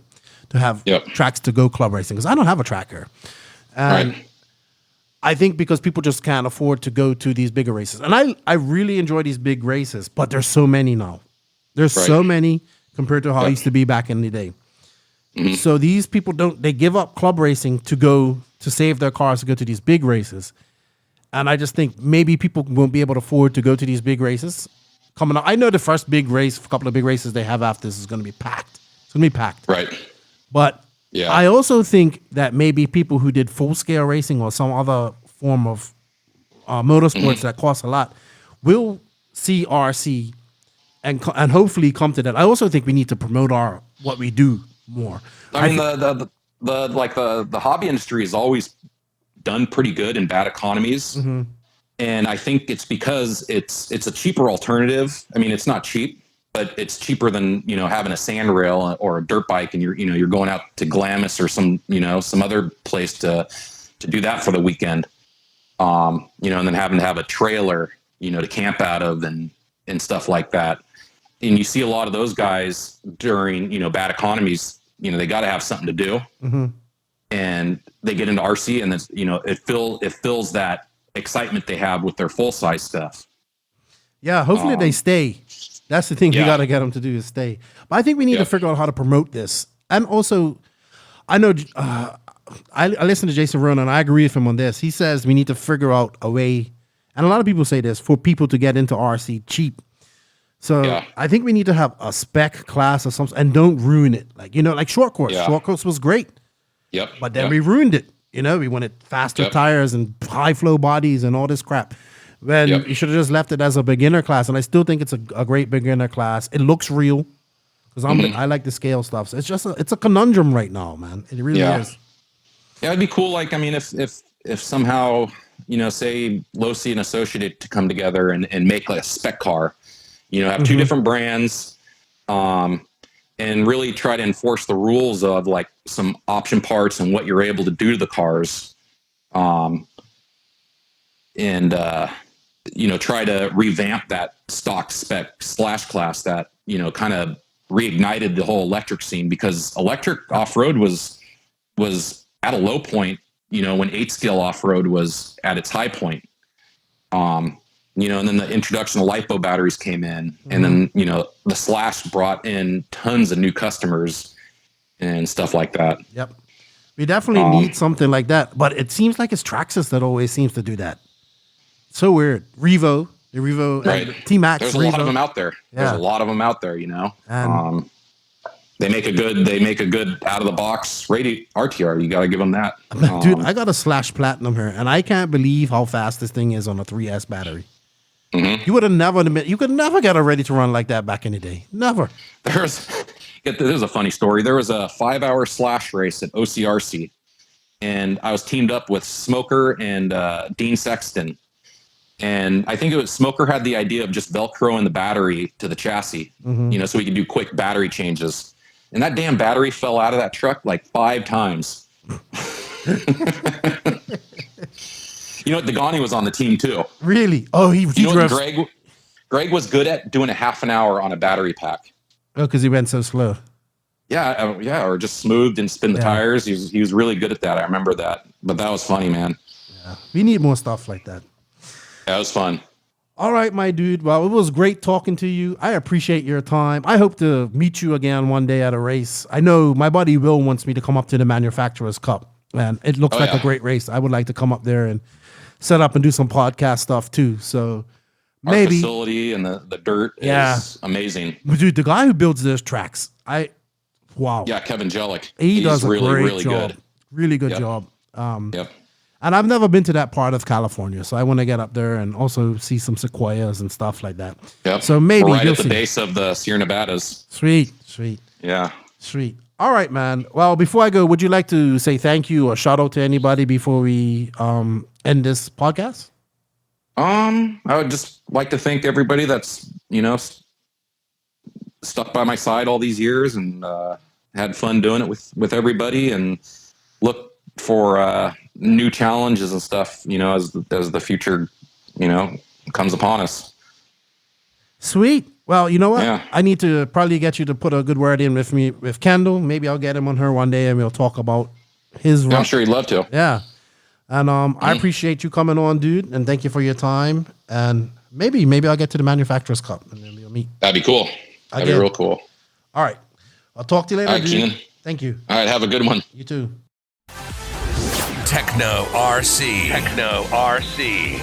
to have tracks to go club racing because I don't have a track here. And I think because people just can't afford to go to these bigger races. And I really enjoy these big races, but there's so many now. There's so many compared to how it used to be back in the day. So these people they give up club racing to save their cars to go to these big races. And I just think maybe people won't be able to afford to go to these big races coming up. I know the first big race, a couple of big races they have after this is going to be packed. It's going to be packed. Right. But I also think that maybe people who did full-scale racing or some other form of motorsports that cost a lot will see RC and hopefully come to that. I also think we need to promote what we do more. I mean, the hobby industry has always done pretty good in bad economies, and I think it's because it's a cheaper alternative. I mean, it's not cheap, but it's cheaper than having a sand rail or a dirt bike, and you're going out to Glamis or some other place to do that for the weekend, and then having to have a trailer to camp out of and stuff like that. And you see a lot of those guys during bad economies. They got to have something to do, and they get into RC, and it fills that excitement they have with their full size stuff. Yeah, hopefully they stay. That's the thing we got to get them to do is stay. But I think we need to figure out how to promote this. And also, I know I listen to Jason Ronan, and I agree with him on this. He says we need to figure out a way, and a lot of people say this, for people to get into RC cheap. So I think we need to have a spec class or something, and don't ruin it. Like short course. Yeah. Short course was great. Yep. But then we ruined it. We wanted faster tires and high flow bodies and all this crap. When you should have just left it as a beginner class. And I still think it's a great beginner class. It looks real because I like the scale stuff. So it's a conundrum right now, man. It really is. Yeah, it'd be cool. Like, I mean, if somehow, say Losi and Associated to come together and make like a spec car, have two different brands, and really try to enforce the rules of like some option parts and what you're able to do to the cars. Try to revamp that stock spec slash class that, kind of reignited the whole electric scene, because electric off-road was at a low point, when 8-scale off-road was at its high point. And then the introduction of LiPo batteries came in, and then, the Slash brought in tons of new customers and stuff like that. Yep. We definitely need something like that, but it seems like it's Traxxas that always seems to do that. So weird. The Revo, right. T-Max. There's Revo. A lot of them out there. Yeah. There's a lot of them out there, And they make a good out of the box RTR. You got to give them that. dude, I got a Slash Platinum here, and I can't believe how fast this thing is on a 3S battery. Mm-hmm. You could never get it ready to run like that back in the day. Never. There's a funny story. There was a 5-hour Slash race at OCRC, and I was teamed up with Smoker and Dean Saxton. And I think it was Smoker had the idea of just Velcroing the battery to the chassis, so we could do quick battery changes. And that damn battery fell out of that truck like 5 times. Degani was on the team too. Really? Oh, he drove. Greg was good at doing a half an hour on a battery pack. Oh, because he went so slow. Yeah, or just smoothed and spin the tires. He was really good at that. I remember that. But that was funny, man. Yeah, we need more stuff like that. That was fun. All right, my dude. Well, it was great talking to you. I appreciate your time. I hope to meet you again one day at a race. I know my buddy Will wants me to come up to the Manufacturers Cup, and it looks like a great race. I would like to come up there and set up and do some podcast stuff too. So Our maybe facility and the dirt is amazing. Dude, the guy who builds those tracks, wow. Yeah, Kevin Jellick. He does a really, great really job. good. Really good job. Yep. And I've never been to that part of California, so I want to get up there and also see some sequoias and stuff like that. Yep. So maybe we're right you'll at the see. base of the Sierra Nevadas. Sweet. Yeah. Sweet. All right, man. Well, before I go, would you like to say thank you or shout out to anybody before we end this podcast? I would just like to thank everybody that's, stuck by my side all these years and had fun doing it with everybody, and look for new challenges and stuff, as the future, comes upon us. Sweet. Well, you know what? Yeah. I need to probably get you to put a good word in with Kendall. Maybe I'll get him on her one day and we'll talk about his Yeah, I'm sure he'd love to. Yeah. And I appreciate you coming on, dude, and thank you for your time. And maybe I'll get to the Manufacturers Cup and then we'll meet. That'd be cool. That'd be real cool. All right. I'll talk to you later, All right, dude. Keenan. Thank you. All right, have a good one. You too. Tekno RC. Tekno RC.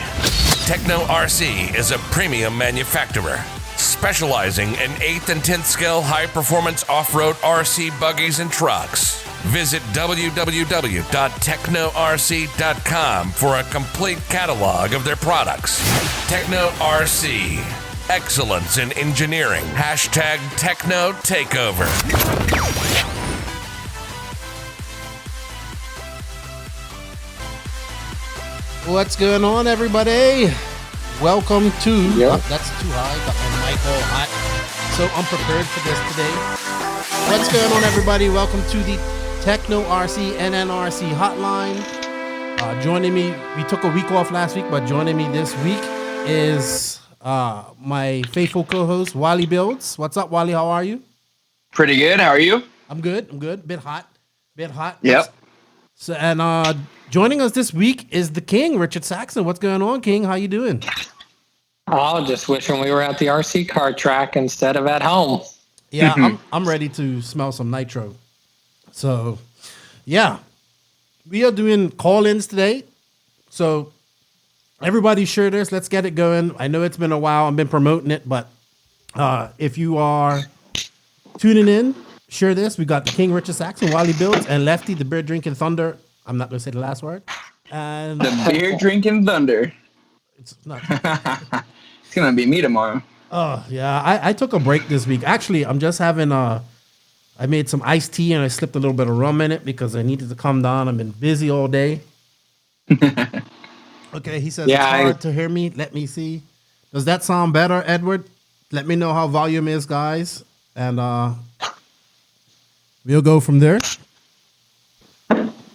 Tekno RC is a premium manufacturer specializing in 8th and 10th scale high-performance off-road RC buggies and trucks. Visit www.teknorc.com for a complete catalog of their products. Tekno RC. Excellence in engineering. #Tekno Takeover. What's going on, everybody? Welcome to... Oh, that's too high. Got my mic all hot. So unprepared for this today. What's going on, everybody? Welcome to the Tekno RC NNRC Hotline. Joining me, we took a week off last week, but joining me this week is my faithful co-host, Wally Builds. What's up, Wally? How are you? Pretty good. How are you? I'm good. Bit hot. Yep. So, and joining us this week is the King, Richard Saxton. What's going on, King? How you doing? Oh, just wishing we were at the RC car track instead of at home. Yeah, I'm ready to smell some nitro. So, yeah, we are doing call-ins today. So, everybody share this. Let's get it going. I know it's been a while. I've been promoting it, but if you are tuning in, share this. We got the King, Richard Saxton, Wally Builds, and Lefty, the beer drinking thunder. I'm not going to say the last word. And The beer drinking thunder. it's not. It's gonna be me tomorrow. Oh, yeah. I took a break this week. Actually, I'm just having I made some iced tea and I slipped a little bit of rum in it because I needed to calm down. I've been busy all day. Okay, he says it's hard to hear me. Let me see. Does that sound better, Edward? Let me know how volume is, guys. And we'll go from there.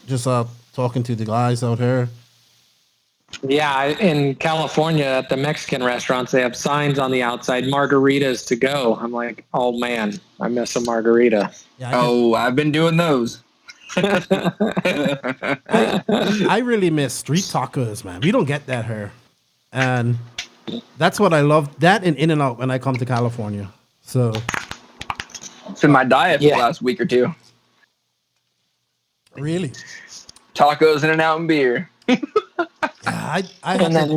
Just talking to the guys out here. Yeah, in California at the Mexican restaurants, they have signs on the outside, margaritas to go. I'm like, oh man, I miss a margarita. Yeah, I've been doing those. I really miss street tacos, man. We don't get that here. And that's what I love. That and In-N-Out when I come to California. So It's in my diet for the last week or two. really? Tacos, In-N-Out, and beer. Yeah, And then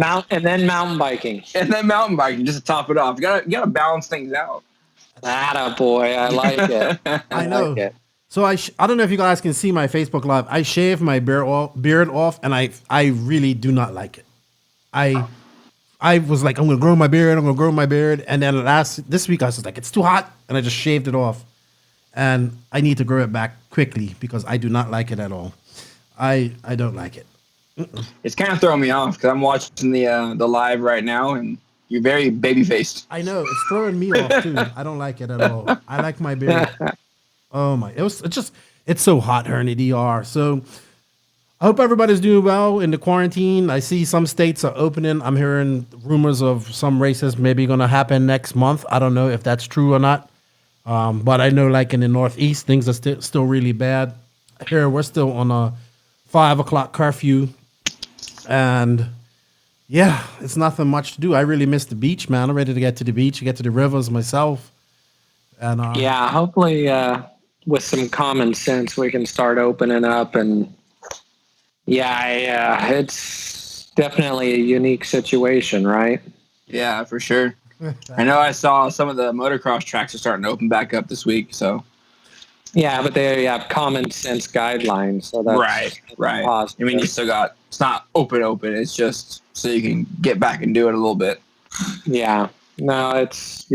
mountain biking. And then mountain biking just to top it off. You gotta balance things out. Atta boy, I like it. I know. Like it. So I don't know if you guys can see my Facebook Live. I shaved my beard off, and I really do not like it. I was like, I'm gonna grow my beard. And then this week I was like, it's too hot, and I just shaved it off. And I need to grow it back quickly because I do not like it at all. I don't like it. It's kind of throwing me off because I'm watching the live right now, and you're very baby faced. I know it's throwing me off too. I don't like it at all. I like my beard. Oh my! It's so hot here in the DR. So I hope everybody's doing well in the quarantine. I see some states are opening. I'm hearing rumors of some races maybe going to happen next month. I don't know if that's true or not. But I know like in the Northeast, things are still really bad. Here we're still on a 5 o'clock curfew. And yeah, it's nothing much to do. I really miss the beach, man. I'm ready to get to the beach, get to the rivers myself. And yeah, hopefully with some common sense, we can start opening up. And yeah, it's definitely a unique situation, right? Yeah, for sure. I know I saw some of the motocross tracks are starting to open back up this week. So yeah, but they have common sense guidelines. So that's right. Positive. I mean, you still got, it's not open. It's just so you can get back and do it a little bit. Yeah. No, it's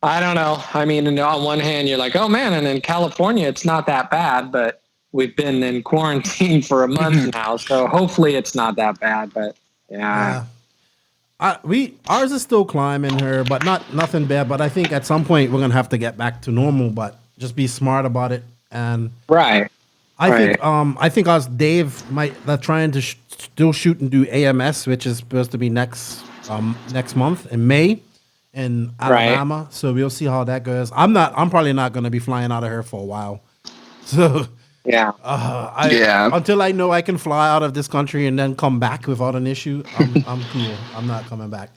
I don't know. I mean, on one hand, you're like, oh man, and in California, it's not that bad, but we've been in quarantine for a month now, so hopefully it's not that bad. But yeah. Ours is still climbing here, but nothing bad. But I think at some point we're gonna have to get back to normal, but just be smart about it. And right. I think us Dave they're trying to still shoot and do AMS, which is supposed to be next month in May in Alabama. Right. So we'll see how that goes. I'm probably not going to be flying out of here for a while. So yeah, until I know I can fly out of this country and then come back without an issue, I'm cool. I'm not coming back.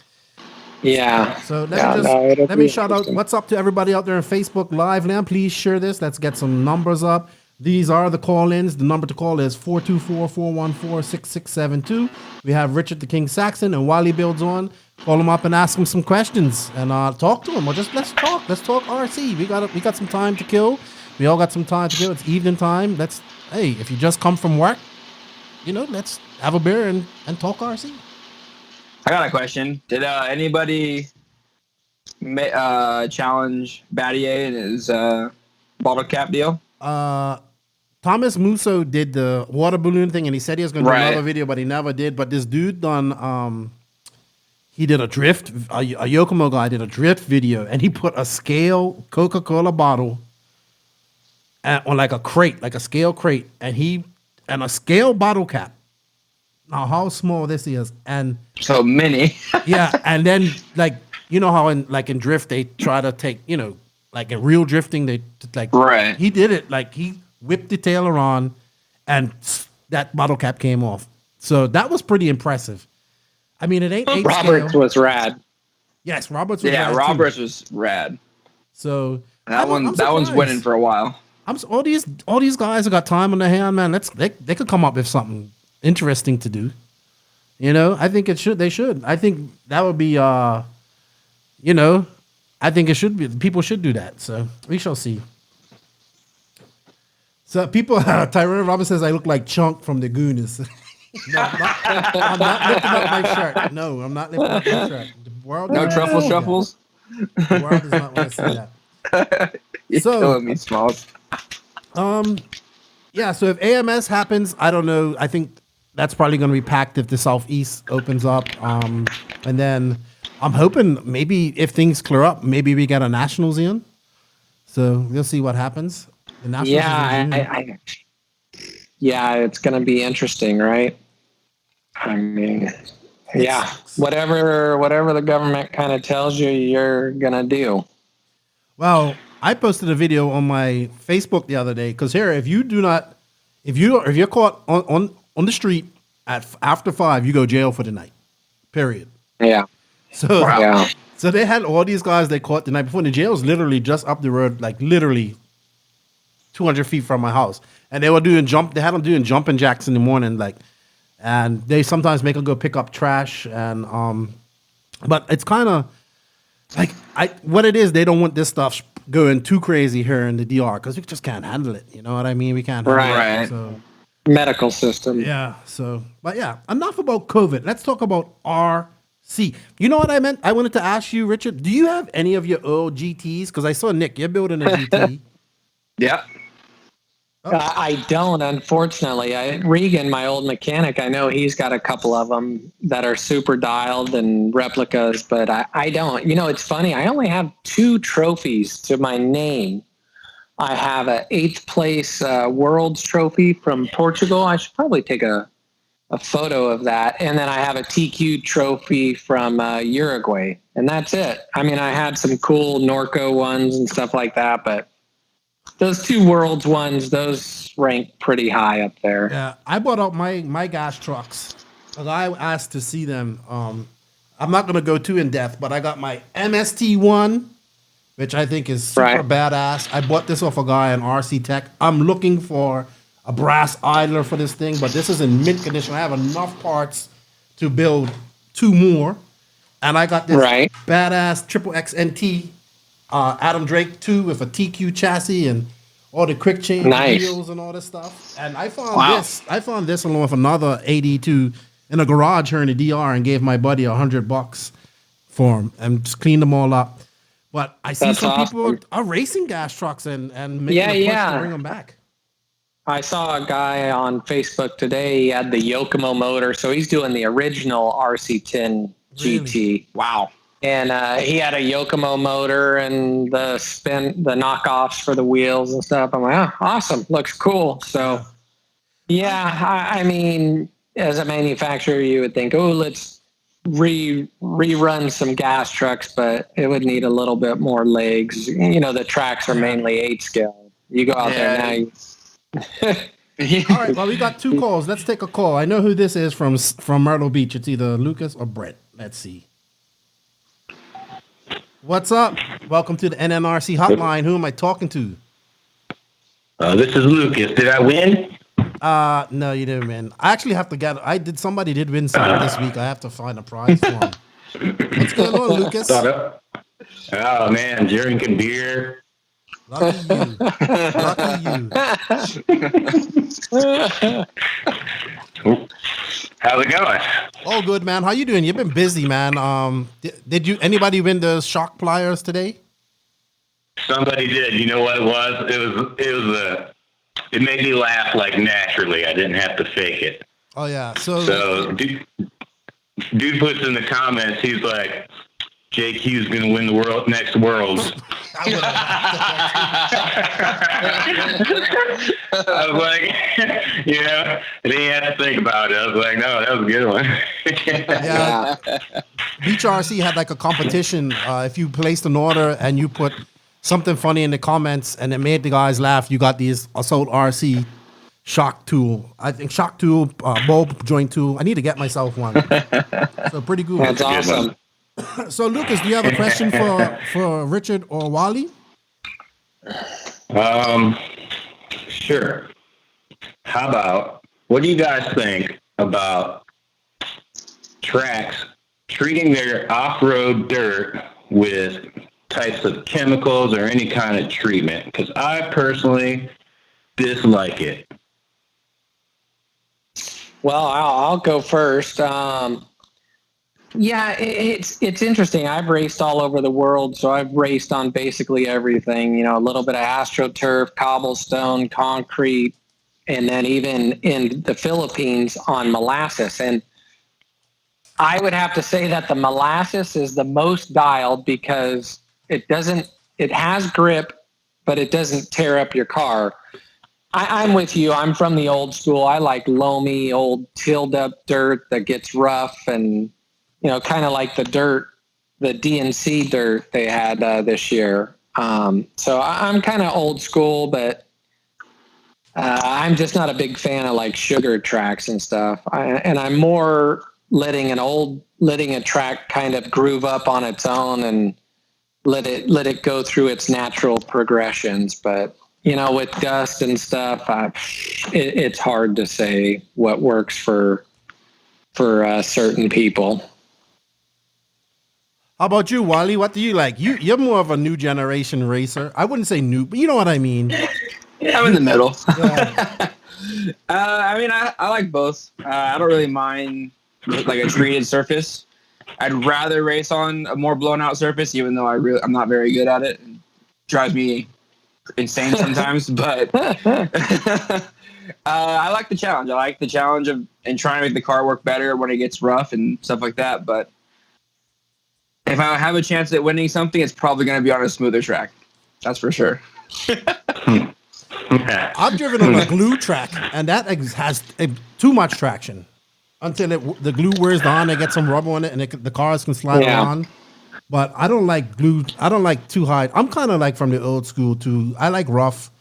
Yeah. So let me shout out what's up to everybody out there on Facebook Live land. Please share this. Let's get some numbers up. These are the call-ins. The number to call is 424-414-6672. We have Richard the King Saxton, and while he builds on, call him up and ask him some questions and talk to him, or just let's talk. Let's talk RC. We got some time to kill. We all got some time to kill. It's evening time. Hey, if you just come from work, let's have a beer and talk RC. I got a question. Did anybody challenge Battier in his bottle cap deal? Thomas Musso did the water balloon thing, and he said he was going to do another video, but he never did. But this dude he did a drift. A Yokomo guy did a drift video, and he put a scale Coca-Cola bottle on like a crate, like a scale crate, and a scale bottle cap. Now, how small this is, and so mini. Yeah, and then like how in drift they try to take like in real drifting they right. He did it like he whipped the tail around, and that bottle cap came off. So that was pretty impressive. I mean, it ain't Roberts scale. Was rad. Yes, Roberts was rad. Yeah, Roberts too. Was rad. So that one's winning for a while. All these guys have got time on their hand, man. They could come up with something interesting to do. I think they should. I think that would be I think it should be. People should do that. So we shall see. So Tyrone Robbins says I look like Chunk from the Goonies. No, I'm not lifting up my shirt. No, I'm not lifting up my shirt. The world no truffle shuffles. The world does not want to see that. You're killing me, Smalls. Yeah. So if AMS happens, I don't know. I think that's probably going to be packed if the Southeast opens up. And then I'm hoping maybe if things clear up, maybe we get a nationals in. So we'll see what happens. The Nationals is in June. Yeah, it's going to be interesting, right? I mean, yeah, whatever the government kind of tells you, you're going to do. Well, I posted a video on my Facebook the other day because here, if you're caught on the street after 5, you go jail for the night. Period. Yeah. So Yeah. So they had all these guys they caught the night before. And the jail was literally just up the road, like literally 200 feet from my house. And they were doing they had them doing jumping jacks in the morning, like, and they sometimes make them go pick up trash. And but it's kind of like what it is. They don't want this stuff going too crazy here in the DR because we just can't handle it. You know what I mean? We can't handle Right. it. So Medical system. yeah. So, but yeah, enough about COVID. Let's talk about RC. You know what I meant? I wanted to ask you, Richard, do you have any of your old GTs? Because I saw Nick, you're building a GT. Yeah. I don't, unfortunately. Regan, my old mechanic, I know he's got a couple of them that are super dialed and replicas, but I don't. You know, it's funny. I only have 2 trophies to my name. I have a 8th place World's trophy from Portugal. I should probably take a photo of that. And then I have a TQ trophy from Uruguay. And that's it. I mean, I had some cool Norco ones and stuff like that, but those 2 Worlds ones, those rank pretty high up there. Yeah, I bought out my gas trucks. I asked to see them. I'm not going to go too in depth, but I got my MST1, which I think is super badass. I bought this off a guy in RC Tech. I'm looking for a brass idler for this thing, but this is in mint condition. I have enough parts to build 2 more. And I got this badass triple XNT Adam Drake 2 with a TQ chassis and all the quick change wheels and all this stuff. And I found this along with another 82 in a garage here in the DR and gave my buddy $100 for them and just cleaned them all up. But I see some people are racing gas trucks and making a push to bring them back. I saw a guy on Facebook today. He had the Yokomo motor, so he's doing the original RC10 GT. Wow. And he had a Yokomo motor and the knockoffs for the wheels and stuff. I'm like, oh, awesome. Looks cool. So, I mean, as a manufacturer, you would think, oh, let's rerun some gas trucks, but it would need a little bit more legs. You know, the tracks are mainly 8 scale. You go out there now. All right, well, we got 2 calls. Let's take a call. I know who this is from Myrtle Beach. It's either Lucas or Brett. Let's see. What's up? Welcome to the NNRC Hotline. Who am I talking to? This is Lucas. Did I win? No, you didn't win. I actually have to get. Somebody did win something this week. I have to find a prize for him. What's going on, Lucas? Oh man, drinking beer. Lucky you. How's it going? Oh, good, man. How you doing? You've been busy, man. Did anybody win the shock pliers today? Somebody did. You know what it was? It made me laugh like naturally. I didn't have to fake it. Oh yeah. So dude puts in the comments. He's like, JQ's going to win the next Worlds. I was like, I didn't have to think about it. I was like, no, that was a good one. Yeah. Beach RC had like a competition. If you placed an order and you put something funny in the comments and it made the guys laugh, you got these Assault RC shock tool. I think shock tool, bulb joint tool. I need to get myself one. So pretty good. That's awesome. So Lucas, do you have a question for Richard or Wally? Sure. How about, what do you guys think about tracks treating their off-road dirt with types of chemicals or any kind of treatment? Because I personally dislike it. Well, I'll go first. Yeah, it's interesting. I've raced all over the world, so I've raced on basically everything. You know, a little bit of AstroTurf, cobblestone, concrete, and then even in the Philippines on molasses. And I would have to say that the molasses is the most dialed because it has grip, but it doesn't tear up your car. I'm with you. I'm from the old school. I like loamy, old tilled up dirt that gets rough and, kind of like the DNC dirt they had this year. So I'm kind of old school, but I'm just not a big fan of like sugar tracks and stuff. And I'm more letting a track kind of groove up on its own and let it go through its natural progressions. But with dust and stuff, it's hard to say what works for certain people. How about you, Wally? What do you like? You're more of a new generation racer. I wouldn't say new, but you know what I mean. I'm in the middle. Yeah. I like both. I don't really mind like a treated surface. I'd rather race on a more blown out surface, even though I'm not very good at it. It drives me insane sometimes, but I like the challenge. I like the challenge of trying to make the car work better when it gets rough and stuff like that. But if I have a chance at winning something, it's probably going to be on a smoother track. That's for sure. I've driven on a glue track, and that has too much traction until the glue wears down. They get some rubber on it, and the cars can slide around. But I don't like glue. I don't like too high. I'm kind of like from the old school too. I like rough.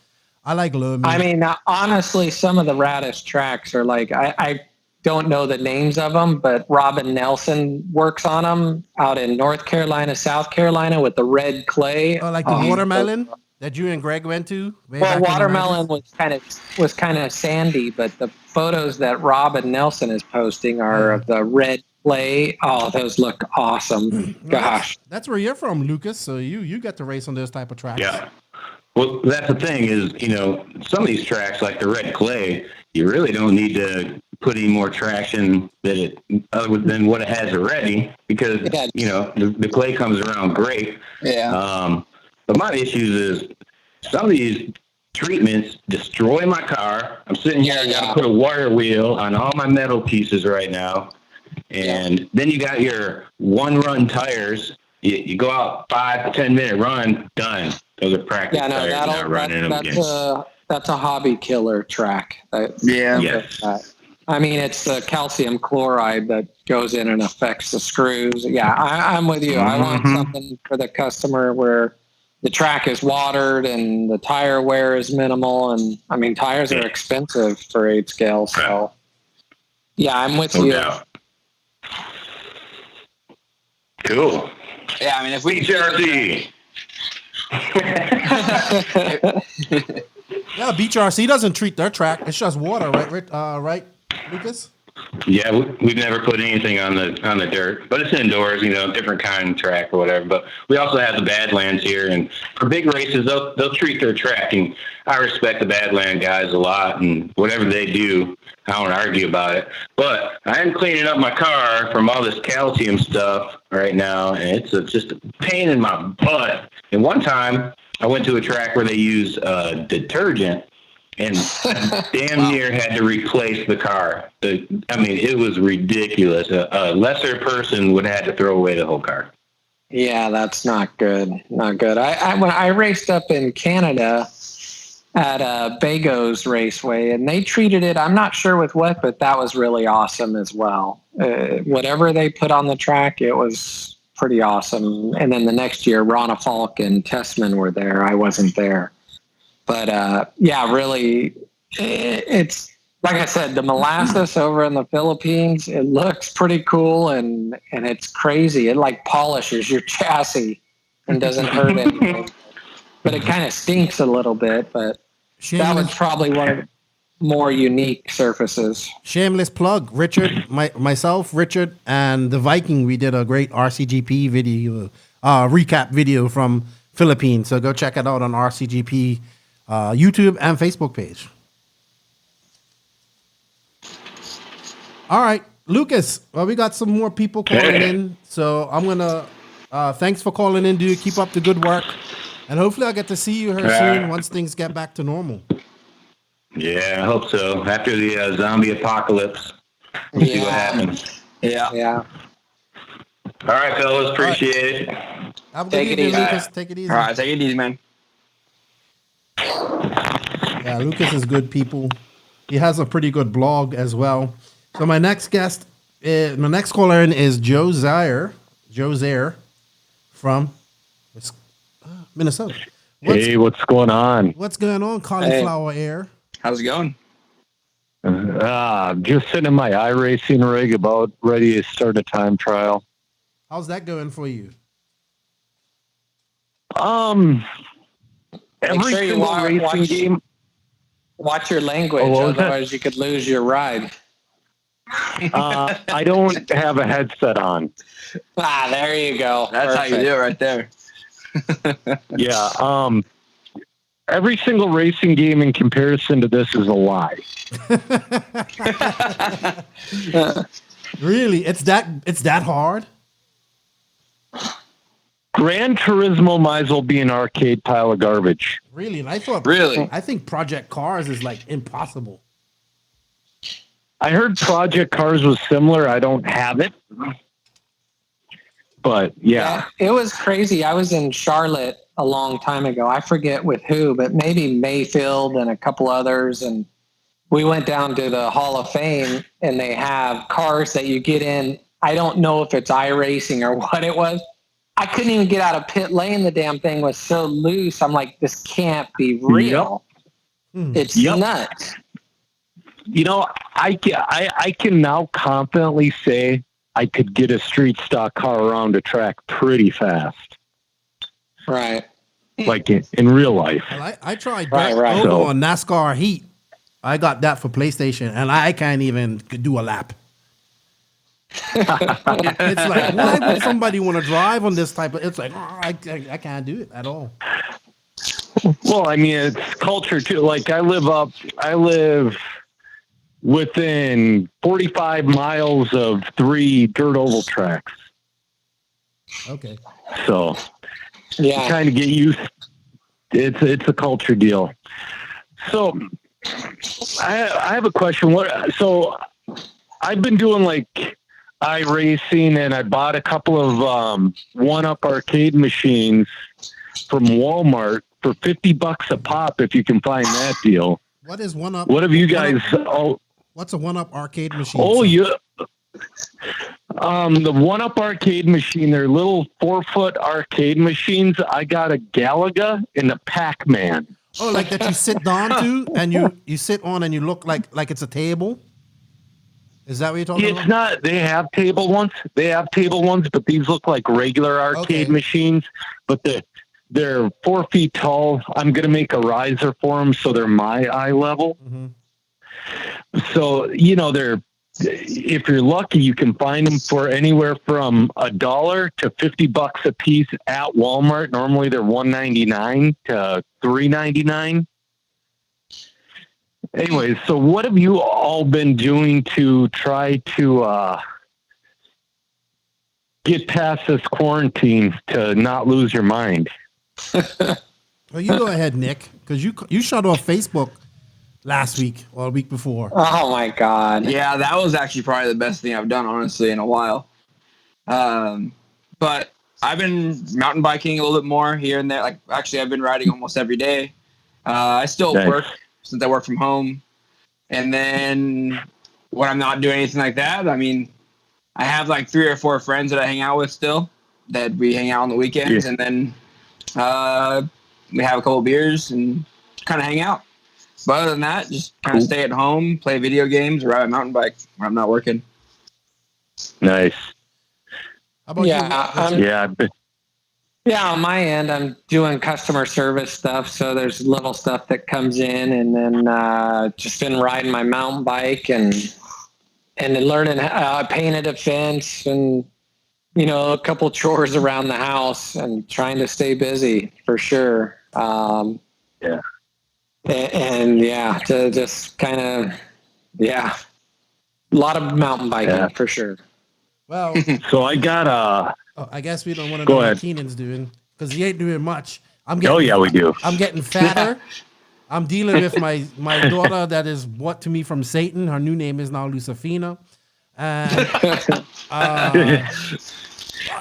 I like loamy. I mean, honestly, some of the raddest tracks are like I don't know the names of them, but Robin Nelson works on them out in North Carolina, South Carolina with the red clay. Oh, like the watermelon that you and Greg went to. Well, watermelon was kind of sandy, but the photos that Robin Nelson is posting are of the red clay. Oh, those look awesome. Gosh. That's where you're from, Lucas. So you get to race on those type of tracks. Yeah. Well, that's the thing is, some of these tracks like the red clay, you really don't need to put any more traction other than what it has already because, the clay comes around great. Yeah. But my issues is some of these treatments destroy my car. I'm sitting here, I got to put a wire wheel on all my metal pieces right now. And then you got your one-run tires. You go out 5 to 10 minute run, done. Those are practice tires. Not running them again. That's a hobby killer track. Yes. I mean, it's the calcium chloride that goes in and affects the screws. Yeah, I'm with you. I want something for the customer where the track is watered and the tire wear is minimal. And I mean, tires are expensive for 8 scale. So yeah, I'm with you. Doubt. Cool. Yeah, I mean, if we BHRC. Yeah, Beach RC doesn't treat their track. It's just water, right, Lucas? Yeah, we've never put anything on the dirt, but it's indoors, different kind of track or whatever. But we also have the Badlands here, and for big races, they'll treat their track, and I respect the Badland guys a lot, and whatever they do, I don't argue about it. But I am cleaning up my car from all this calcium stuff right now, and it's just a pain in my butt. And one time, I went to a track where they use detergent, and damn near had to replace the car. It was ridiculous. A lesser person would have had to throw away the whole car. Yeah, that's not good. Not good. When I raced up in Canada at Bagos Raceway, and they treated it, I'm not sure with what, but that was really awesome as well. Whatever they put on the track, it was pretty awesome. And then the next year, Ronna Falk and Tessman were there. I wasn't there. But really, it's like I said, the molasses over in the Philippines, it looks pretty cool and it's crazy. It like polishes your chassis and doesn't hurt anything. But it kind of stinks a little bit. But that was probably one of the more unique surfaces. Shameless plug, Richard, myself, Richard, and the Viking. We did a great RCGP video, recap video from Philippines. So go check it out on RCGP. YouTube and Facebook page. All right, Lucas. Well, we got some more people calling in, so I'm gonna. Thanks for calling in, dude. Keep up the good work, and hopefully I'll get to see you here soon once things get back to normal. Yeah, I hope so. After the zombie apocalypse, we'll see what happens. Yeah. All right, fellas. Appreciate it. Have a good evening, Lucas. Take it easy. All right, take it easy, man. Yeah, Lucas is good people. He has a pretty good blog as well. So my next caller in is Joe Zaire from Minnesota. What's going on? What's going on, Cauliflower Air? How's it going? Just sitting in my iRacing rig, about ready to start a time trial. How's that going for you? Every sure you single racing game. Watch your language, otherwise you could lose your ride. I don't have a headset on. There you go. That's Perfect. how you do it right there. Yeah. Every single racing game in comparison to this is a lie. Really? It's that hard? Gran Turismo might as well be an arcade pile of garbage. Really? And I think Project Cars is like impossible. I heard Project Cars was similar. I don't have it. But yeah. It was crazy. I was in Charlotte a long time ago. I forget with who, but maybe Mayfield and a couple others. And we went down to the Hall of Fame, and they have cars that you get in. I don't know if it's iRacing or what it was. I couldn't even get out of pit lane. The damn thing was so loose. I'm like, this can't be real. Yep. It's nuts. You know, I can now confidently say I could get a street stock car around a track pretty fast. Right. Like in real life. Well, I tried Right. on NASCAR Heat. I got that for PlayStation, and I can't even do a lap. It's like, why would somebody want to drive on this type of? It's like, I can't do it at all. Well, I mean, it's culture too. Like I live within 45 miles of 3 dirt oval tracks. Okay. So you kind of get used. It's a culture deal. So I have a question. So I've been doing like iRacing, and I bought a couple of one-up arcade machines from Walmart for $50 a pop if you can find that deal. What is one up? What have you guys? What's a one-up arcade machine? Oh, the one-up arcade machine. They're little 4-foot arcade machines. I got a Galaga and a Pac-Man. Oh, like that you sit down to, and you sit on, and you look like it's a table. Is that what you're talking about? It's not. They have table ones. But these look like regular arcade machines. But they're 4 feet tall. I'm gonna make a riser for them so they're my eye level. Mm-hmm. So if you're lucky, you can find them for anywhere from $1 to $50 a piece at Walmart. Normally they're $1.99 to $3.99. Anyways, so what have you all been doing to try to get past this quarantine to not lose your mind? Well, you go ahead, Nick, because you shut off Facebook last week or a week before. Oh my God. Yeah, that was actually probably the best thing I've done, honestly, in a while. But I've been mountain biking a little bit more here and there. Like, actually, I've been riding almost every day. I still work since I work from home. And then when I'm not doing anything like that, I mean, I have like 3 or 4 friends that I hang out with still, that we hang out on the weekends. Yeah. And then we have a couple beers and kind of hang out. But other than that, just kind of stay at home, play video games, or ride a mountain bike when I'm not working. Nice. How about you? Yeah, on my end, I'm doing customer service stuff. So there's little stuff that comes in, and then just been riding my mountain bike and then learning painted a fence and, a couple chores around the house and trying to stay busy for sure. To just kind of, a lot of mountain biking for sure. Well, so I got I guess we don't want to know what Keenan's doing because he ain't doing much. We do. I'm getting fatter. I'm dealing with my daughter that is brought to me from Satan. Her new name is now Lucifina. And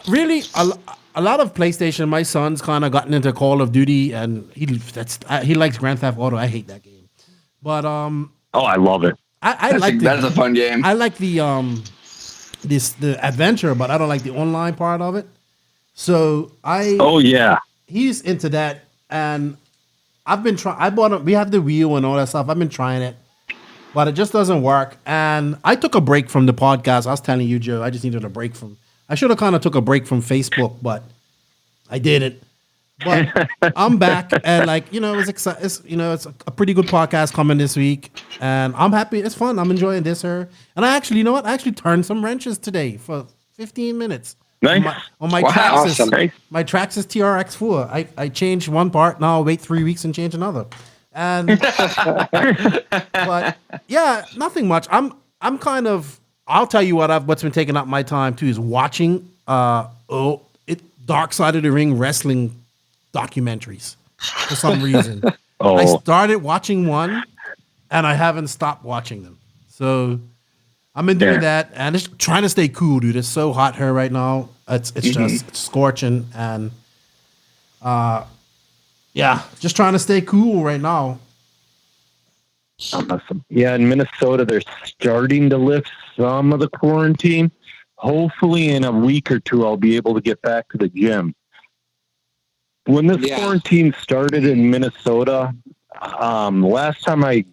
really, a lot of PlayStation. My son's kind of gotten into Call of Duty, and he likes Grand Theft Auto. I hate that game. But oh, I love it. I like that's a fun game. I like the the adventure, but I don't like the online part of it. So Oh yeah. he's into that, and I've been trying. I bought we have the wheel and all that stuff. I've been trying it, but it just doesn't work. And I took a break from the podcast. I was telling you, Joe, I just needed a break from. I should have kind of took a break from Facebook, but I didn't. But I'm back, and like it's exciting. It's a pretty good podcast coming this week, and I'm happy. It's fun. I'm enjoying this here, and I actually, I actually turned some wrenches today for 15 minutes. Nice. On my Wow, Traxxas, awesome. my Traxxas TRX4. I changed one part. Now I'll wait 3 weeks and change another. And but yeah, nothing much. I'm kind of. I'll tell you what's been taking up my time too is watching Dark Side of the Ring wrestling documentaries for some reason. I started watching one and I haven't stopped watching them. So I've been doing that and it's trying to stay cool, dude. It's so hot here right now. It's just scorching and just trying to stay cool right now. Awesome. Yeah, in Minnesota, they're starting to lift some of the quarantine. Hopefully, in a week or two, I'll be able to get back to the gym. When this quarantine started in Minnesota, last time I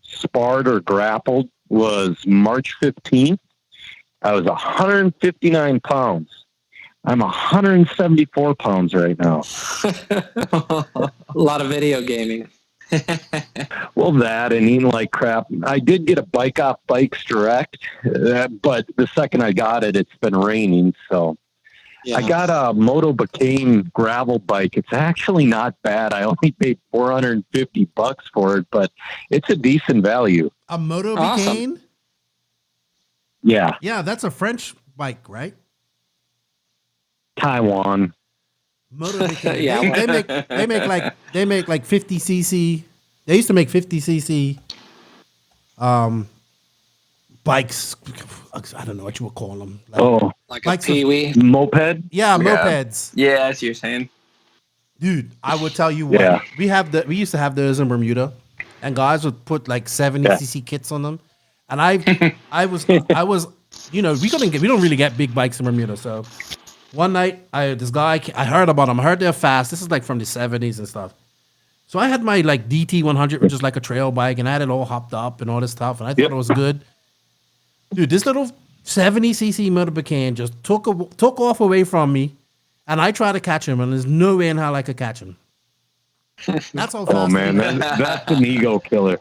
sparred or grappled was March 15th. I was 159 pounds. I'm 174 pounds right now. A lot of video gaming. Well, that and eating like crap. I did get a bike off Bikes Direct, but the second I got it, it's been raining. So I got a Moto Bacane gravel bike. It's actually not bad. I only paid $450 for it, but it's a decent value. A Moto Bacane? Yeah. Yeah, that's a French bike, right? Taiwan. Moto Bacane. They make like 50cc. They used to make 50cc bikes. I don't know what you would call them. Like a Pee-wee moped. Yeah, mopeds. Yeah, that's what you're saying. Dude, I would tell you what. We used to have those in Bermuda, and guys would put like 70cc kits on them. And I was we don't really get big bikes in Bermuda, so. One night, I heard about them. I heard they're fast. This is like from the 70s and stuff. So I had my like DT100, which is like a trail bike, and I had it all hopped up and all this stuff, and I thought it was good. Dude, this little 70cc Moto Bacane just took off away from me, and I tried to catch him, and there's no way in hell I could catch him. That's all fast. Oh man, that's an ego killer.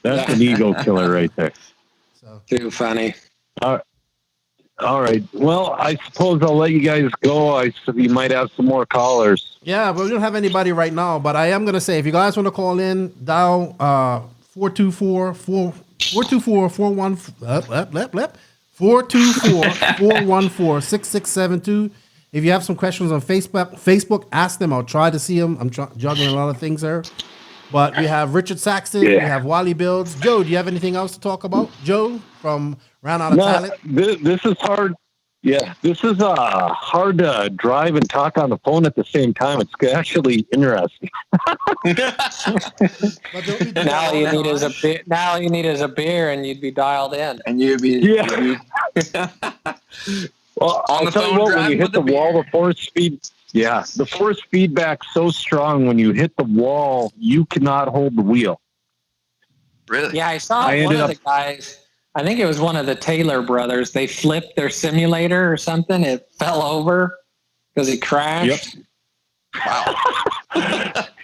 That's an ego killer right there. So too funny. All right. Well, I suppose I'll let you guys go. You might have some more callers. Yeah, but we don't have anybody right now. But I am going to say, if you guys want to call in, dial 424-414-6672. If you have some questions on Facebook, ask them. I'll try to see them. I'm juggling a lot of things there. But we have Richard Saxton. We have Wally Builds. Joe, do you have anything else to talk about? Joe from Round Out of Talent. This is hard. Yeah, this is hard to drive and talk on the phone at the same time. It's actually interesting. Now all you need is a beer. Now all you need is a beer, and you'd be dialed in. And you'd be Well, I'll tell you what, when you hit the wall, the force feedback's so strong. When you hit the wall, you cannot hold the wheel. Really? Yeah, I saw one of the guys. I think it was one of the Taylor brothers. They flipped their simulator or something. It fell over because it crashed. Yep. Wow.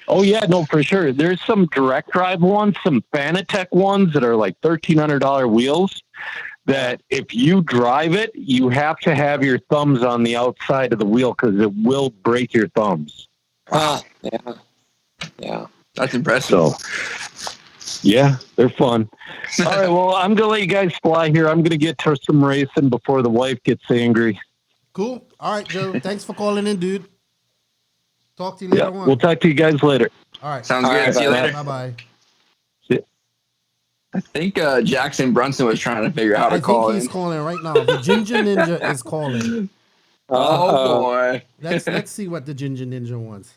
Oh, yeah, no, for sure. There's some direct drive ones, some Fanatec ones that are like $1,300 wheels that if you drive it, you have to have your thumbs on the outside of the wheel because it will break your thumbs. Yeah. That's impressive. So, yeah, they're fun. All right, well, I'm going to let you guys fly here. I'm going to get to some racing before the wife gets angry. Cool. All right, Joe. Thanks for calling in, dude. Talk to you later on. We'll talk to you guys later. All right. Sounds good. See you later. Bye-bye. I think Jackson Brunson was trying to figure out how to call in. I think he's calling right now. The Ginger Ninja is calling. Oh, boy. Let's see what the Ginger Ninja wants.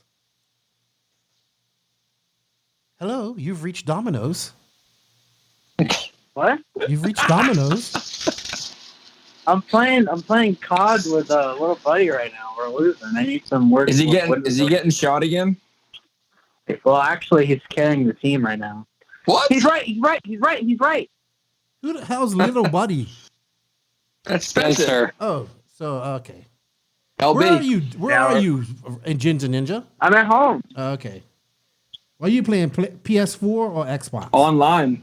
Hello, you've reached Domino's. What? You've reached Domino's. I'm playing COD with a little buddy right now. We're losing. I need some words. Is he getting shot again? Well, actually, he's carrying the team right now. What? He's right. Who the hell's little buddy? That's Spencer. Oh, so okay. LB. Where are you? Where are you in Ginger Ninja? I'm at home. Okay. Are you playing PS4 or Xbox? Online.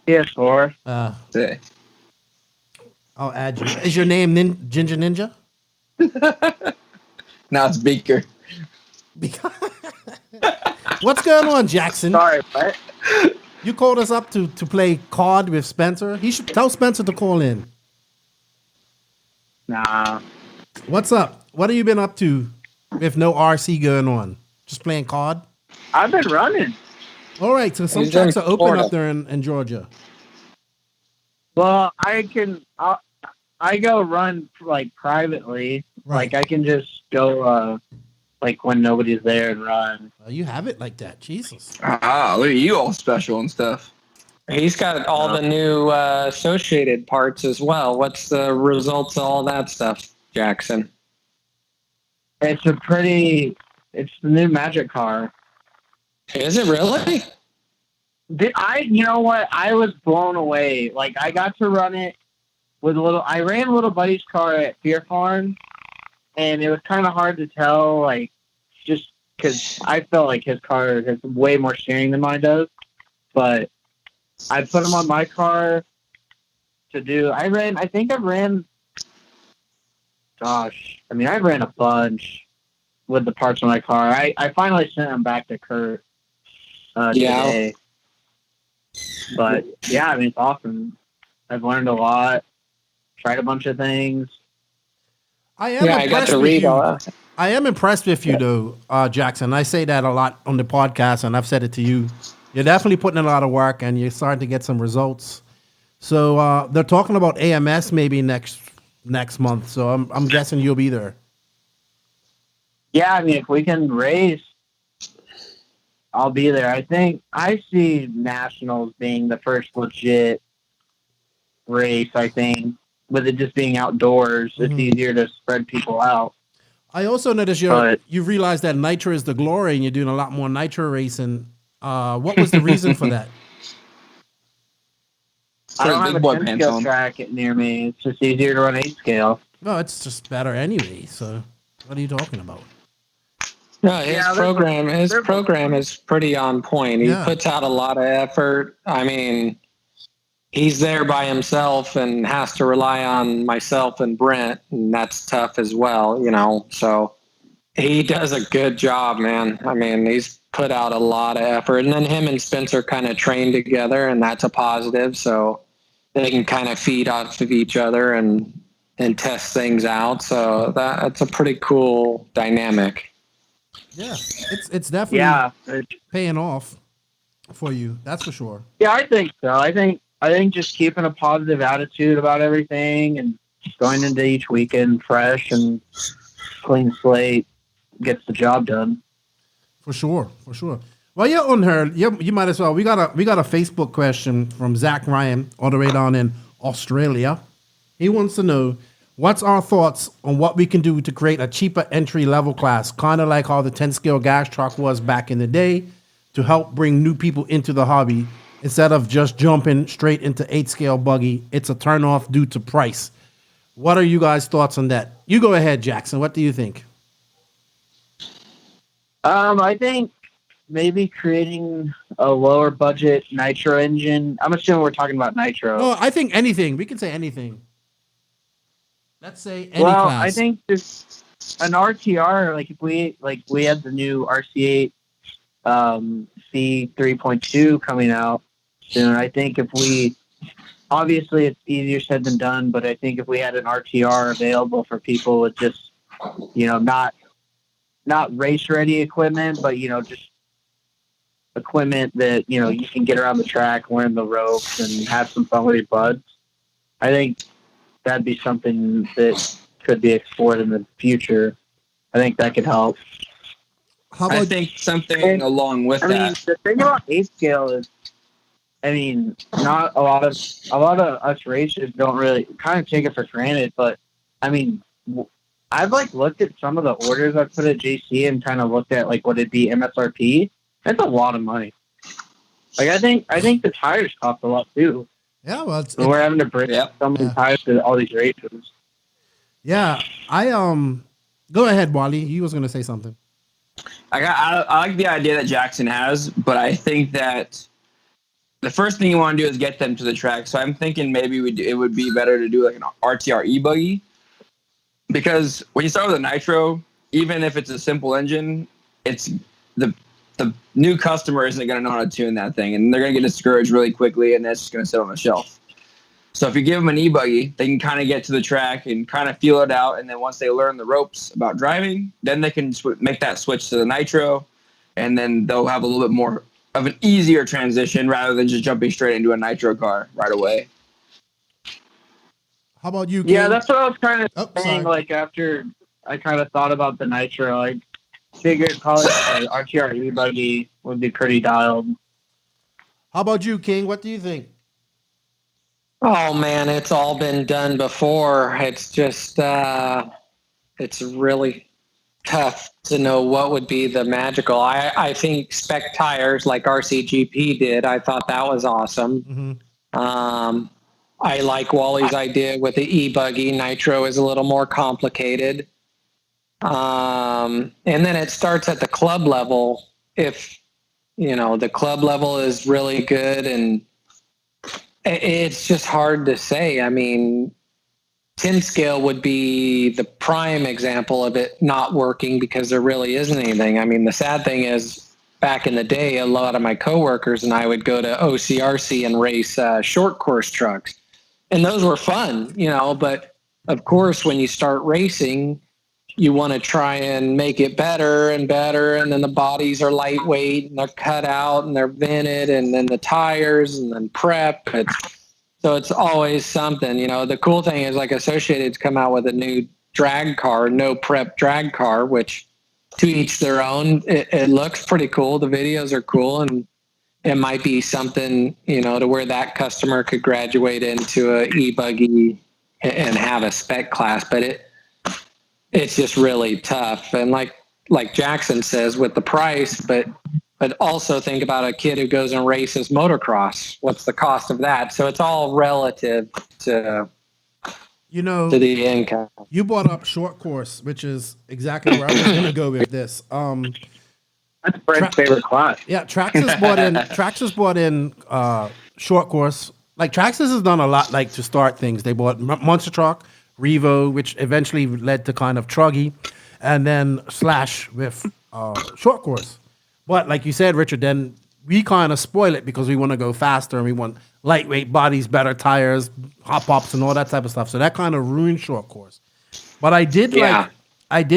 PS4. Yeah. I'll add you. Is your name Ginger Ninja? Now it's Beaker. What's going on, Jackson? Sorry, what? You called us up to play COD with Spencer. He should tell Spencer to call in. Nah. What's up? What have you been up to with no RC going on? Just playing COD? I've been running. All right, so some He's tracks in are open Florida. up there in Georgia. Well, I go run like privately. Right. Like I can just go like when nobody's there and run. You have it like that. Jesus. Ah, look at you all special and stuff. He's got all the new associated parts as well. What's the results of all that stuff, Jackson? It's the new magic car. Is it really? You know what? I was blown away. Like I got to run it with I ran a little buddy's car at Fear Farm, and it was kind of hard to tell, like, just because I felt like his car has way more steering than mine does. But I put him on my car to do. I ran a bunch with the parts on my car. I finally sent them back to Kurt today. But yeah, I mean, it's awesome. I've learned a lot, tried a bunch of things. I got to read all that. I am impressed with you, though, Jackson. I say that a lot on the podcast, and I've said it to you. You're definitely putting in a lot of work, and you're starting to get some results. So they're talking about AMS maybe next month. So I'm guessing you'll be there. Yeah, I mean, if we can race, I'll be there. I see Nationals being the first legit race, I think, with it just being outdoors. It's easier to spread people out. I also noticed you realized that Nitro is the glory and you're doing a lot more Nitro racing. What was the reason for that? I don't have a 10-scale track near me. It's just easier to run 8-scale. No, it's just better anyway. So what are you talking about? No, his program is pretty on point. He puts out a lot of effort. I mean, he's there by himself and has to rely on myself and Brent, and that's tough as well, you know. So he does a good job, man. I mean, he's put out a lot of effort. And then him and Spencer kind of train together, and that's a positive. So they can kind of feed off of each other and test things out. So that's a pretty cool dynamic. Yeah, it's definitely paying off for you. That's for sure. Yeah, I think so. I think just keeping a positive attitude about everything and going into each weekend fresh and clean slate gets the job done. For sure. Well, you're on her. You might as well. We got a Facebook question from Zach Ryan, all the way down in Australia. He wants to know, what's our thoughts on what we can do to create a cheaper entry level class, kind of like how the 10-scale gas truck was back in the day, to help bring new people into the hobby instead of just jumping straight into 8-scale buggy. It's a turnoff due to price. What are you guys' thoughts on that? You go ahead, Jackson. What do you think? I think maybe creating a lower budget nitro engine. I'm assuming we're talking about nitro. No, I think anything. We can say anything. Let's say any class. I think just an RTR, like if we had the new RC8 C3.2 coming out soon. I think if we, obviously it's easier said than done, but I think if we had an RTR available for people with just, not race ready equipment, but just equipment that, you can get around the track, learn the ropes and have some fun with your buds. I think that'd be something that could be explored in the future. I think that could help. I think something along with that. I mean, the thing about 8-scale is, I mean, not a lot of us racers don't really kind of take it for granted, but I mean, I've like looked at some of the orders I put at JC and kind of looked at like what it'd be MSRP. That's a lot of money. Like I think the tires cost a lot too. Yeah, well, we're having to bring so many tires to all these races. Yeah, go ahead, Wally. You was gonna say something. I like the idea that Jackson has, but I think that the first thing you want to do is get them to the track. So I'm thinking maybe it would be better to do like an RTR e-buggy, because when you start with a nitro, even if it's a simple engine, it's the new customer isn't going to know how to tune that thing, and they're going to get discouraged really quickly, and that's just going to sit on the shelf. So if you give them an e-buggy, they can kind of get to the track and kind of feel it out, and then once they learn the ropes about driving, then they can make that switch to the nitro, and then they'll have a little bit more of an easier transition rather than just jumping straight into a nitro car right away. How about you, King? Yeah, that's what I was kind of saying. Like after I kind of thought about the nitro, I figured probably the RTR e-buggy would be pretty dialed. How about you, King? What do you think? Oh man, it's all been done before. It's just it's really tough to know what would be the magical. I think spec tires like RCGP did. I thought that was awesome. Mm-hmm. I like Wally's idea with the e-buggy. Nitro is a little more complicated. And then it starts at the club level. If, the club level is really good, and it's just hard to say. I mean, 10 scale would be the prime example of it not working because there really isn't anything. I mean, the sad thing is back in the day, a lot of my coworkers and I would go to OCRC and race short course trucks. And those were fun, but of course, when you start racing, you want to try and make it better and better. And then the bodies are lightweight and they're cut out and they're vented, and then the tires and then prep. So it's always something, The cool thing is like Associated's come out with a new drag car, no prep drag car, which to each their own. It looks pretty cool. The videos are cool, and it might be something, to where that customer could graduate into a e-buggy and have a spec class. But it's just really tough. And like Jackson says, with the price, but also think about a kid who goes and races motocross. What's the cost of that? So it's all relative to the income. You brought up short course, which is exactly where I was going to go with this. That's Brent's favorite class. Yeah, Traxxas brought in short course. Like Traxxas has done a lot, like to start things. They bought Monster Truck, Revo, which eventually led to kind of Truggy, and then Slash with short course. But like you said, Richard, then we kind of spoil it because we want to go faster and we want lightweight bodies, better tires, hot pops, and all that type of stuff. So that kind of ruined short course. But I did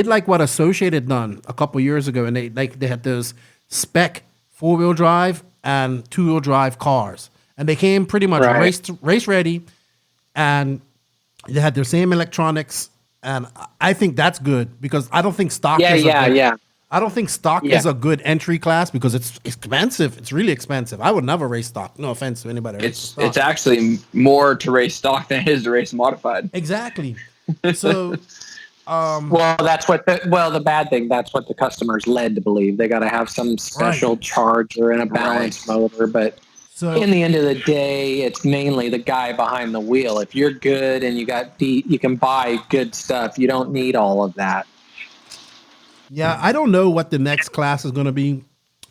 like what Associated done a couple years ago, and they had those spec 4-wheel drive and 2-wheel drive cars, and they came pretty much race ready, and they had their same electronics, and I think that's good because I don't think stock. I don't think stock is a good entry class because it's expensive. It's really expensive. I would never race stock. No offense to anybody. It's actually more to race stock than it is to race modified. Exactly. So. The bad thing, that's what the customer's led to believe. They got to have some special charger and a balance motor. But in the end of the day, it's mainly the guy behind the wheel. If you're good and you can buy good stuff, you don't need all of that. Yeah, I don't know what the next class is going to be.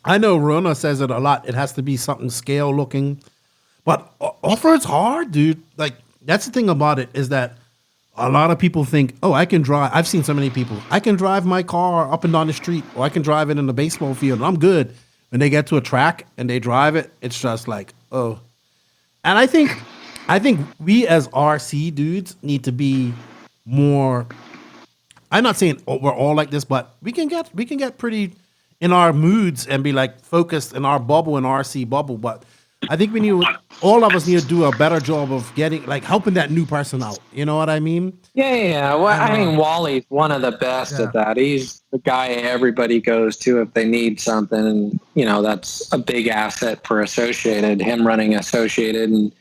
I know Rona says it a lot. It has to be something scale looking. But off-road's hard, dude. Like, that's the thing about it is that a lot of people think, oh, I can drive. I've seen so many people. I can drive my car up and down the street, or I can drive it in the baseball field, and I'm good. When they get to a track and they drive it, it's just like, oh. And I think we as RC dudes need to be more. I'm not saying we're all like this, but we can get pretty in our moods and be like focused in our bubble, in RC bubble. But I think all of us need to do a better job of helping that new person out. You know what I mean? Yeah. Well, I mean, Wally's one of the best at that. He's the guy everybody goes to if they need something. And, that's a big asset for Associated, him running Associated. And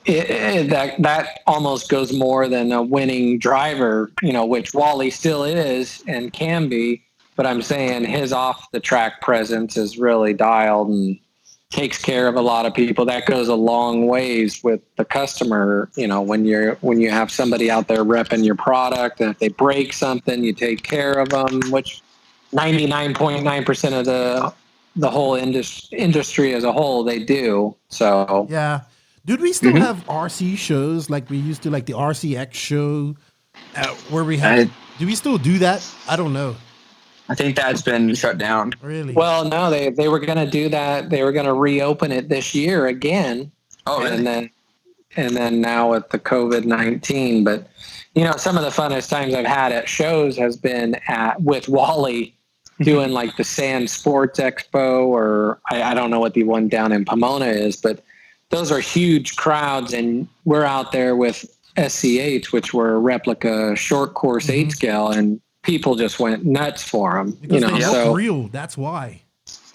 that almost goes more than a winning driver, which Wally still is and can be. But I'm saying his off the track presence is really dialed and takes care of a lot of people. That goes a long ways with the customer. When you have somebody out there repping your product, and if they break something, you take care of them, which 99.9% of the whole industry as a whole, they do. So yeah. Dude, we still have RC shows like we used to, like the RCX show where we had. Do we still do that? I don't know. I think that's been shut down. Really? Well, no, they were going to do that. They were going to reopen it this year again. Oh, really? And then now with the COVID-19. But, some of the funnest times I've had at shows has been with Wally doing like the Sand Sports Expo, or I don't know what the one down in Pomona is, but those are huge crowds. And we're out there with SCH, which were a replica short course 8-scale, and people just went nuts for them. Because they look real. That's why.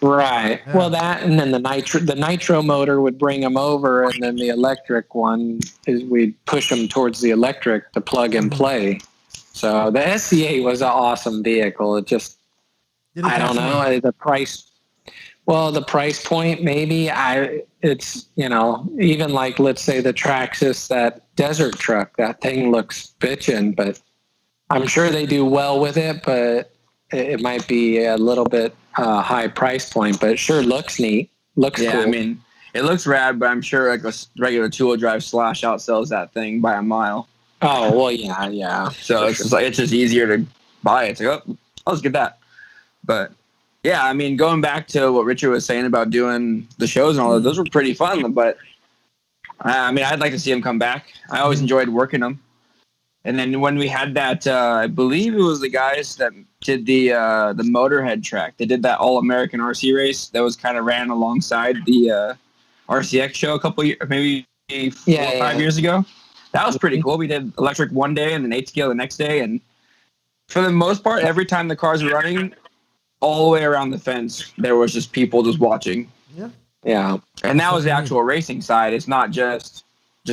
Right. Yeah. Well, that, and then the nitro motor would bring them over, and then the electric one is we'd push them towards the electric to plug and play. So the SCA was an awesome vehicle. It just, I don't know, the price. Well, the price point, maybe it's, even like, let's say the Traxxas, that desert truck, that thing looks bitchin', but I'm sure they do well with it, but it might be a little bit high price point, but it sure looks neat. Looks cool. I mean, it looks rad, but I'm sure like a regular 2-wheel drive Slash outsells that thing by a mile. Oh, well, yeah. So it's just easier to buy it. It's like, oh, I'll just get that. But yeah, I mean, going back to what Richard was saying about doing the shows and all that, those were pretty fun. But I mean, I'd like to see them come back. I always enjoyed working them. And then when we had that, I believe it was the guys that did the Motorhead track. They did that All-American RC race that was kind of ran alongside the RCX show a couple years, maybe 4 or 5 years ago. That was pretty cool. We did electric one day and then 8-scale the next day. And for the most part, every time the cars were running, all the way around the fence, there was just people just watching. Yeah. And that was the actual racing side. It's not just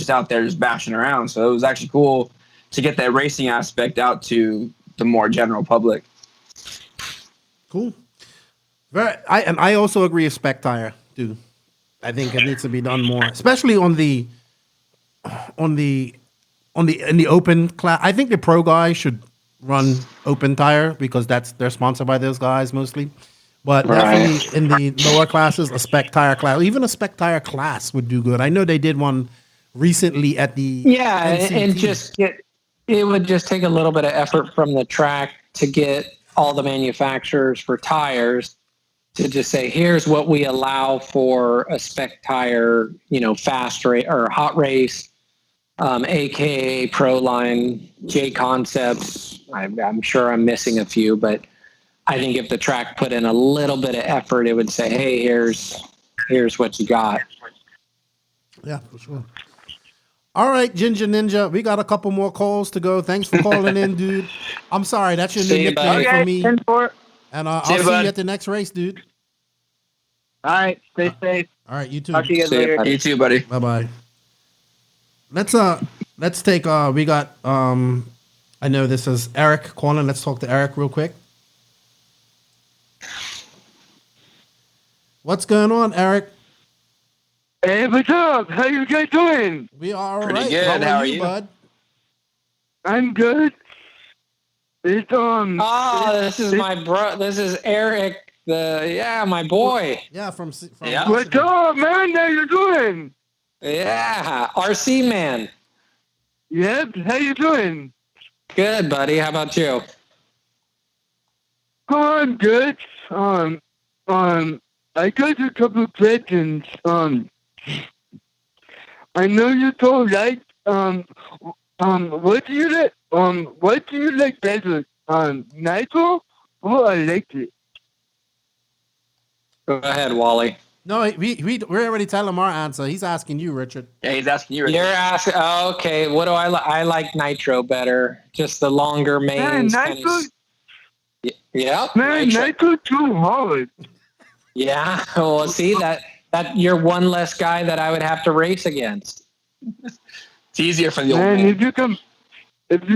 out there just bashing around. So it was actually cool to get that racing aspect out to the more general public. Cool. I also agree with spec tire, dude. I think it needs to be done more, especially in the open class. I think the pro guys should run open tire because they're sponsored by those guys mostly. But definitely in the lower classes, a spec tire class, even a spec tire class would do good. I know they did one recently at the NCT. And it would just take a little bit of effort from the track to get all the manufacturers for tires to just say, here's what we allow for a spec tire, fast race or hot race, AKA Pro Line, J Concepts. I'm sure I'm missing a few, but I think if the track put in a little bit of effort, it would say, hey, here's what you got. Yeah, for sure. All right, Ginger Ninja, we got a couple more calls to go. Thanks for calling in, dude. I'm sorry, that's your new nickname for me. And I'll see you at the next race, dude. All right, stay safe. All right, you too. Talk to you guys later. You too, buddy. Bye-bye. Let's take we got I know this is Eric calling. Let's talk to Eric real quick. What's going on, Eric? Hey, what's up? How you guys doing? We are all Pretty right. good. How are you, bud? I'm good. It's this is my bro. This is Eric. My boy. Yeah, from What's up, man? How you doing? Yeah, RC man. Yep. How you doing? Good, buddy. How about you? Oh, I'm good. I got a couple of questions. I know you told right. What do you like better? Nitro or electric? Go ahead, Wally. No, we already tell him our answer. He's asking you, Richard. Yeah, he's asking you. Richard. You're asking. Oh, okay, what do I like? I like nitro better. Just the longer mains. Nitro. Yeah. Man, nitro too hard. Yeah. Well, see that you're one less guy that I would have to race against. It's easier for the old Man, man. if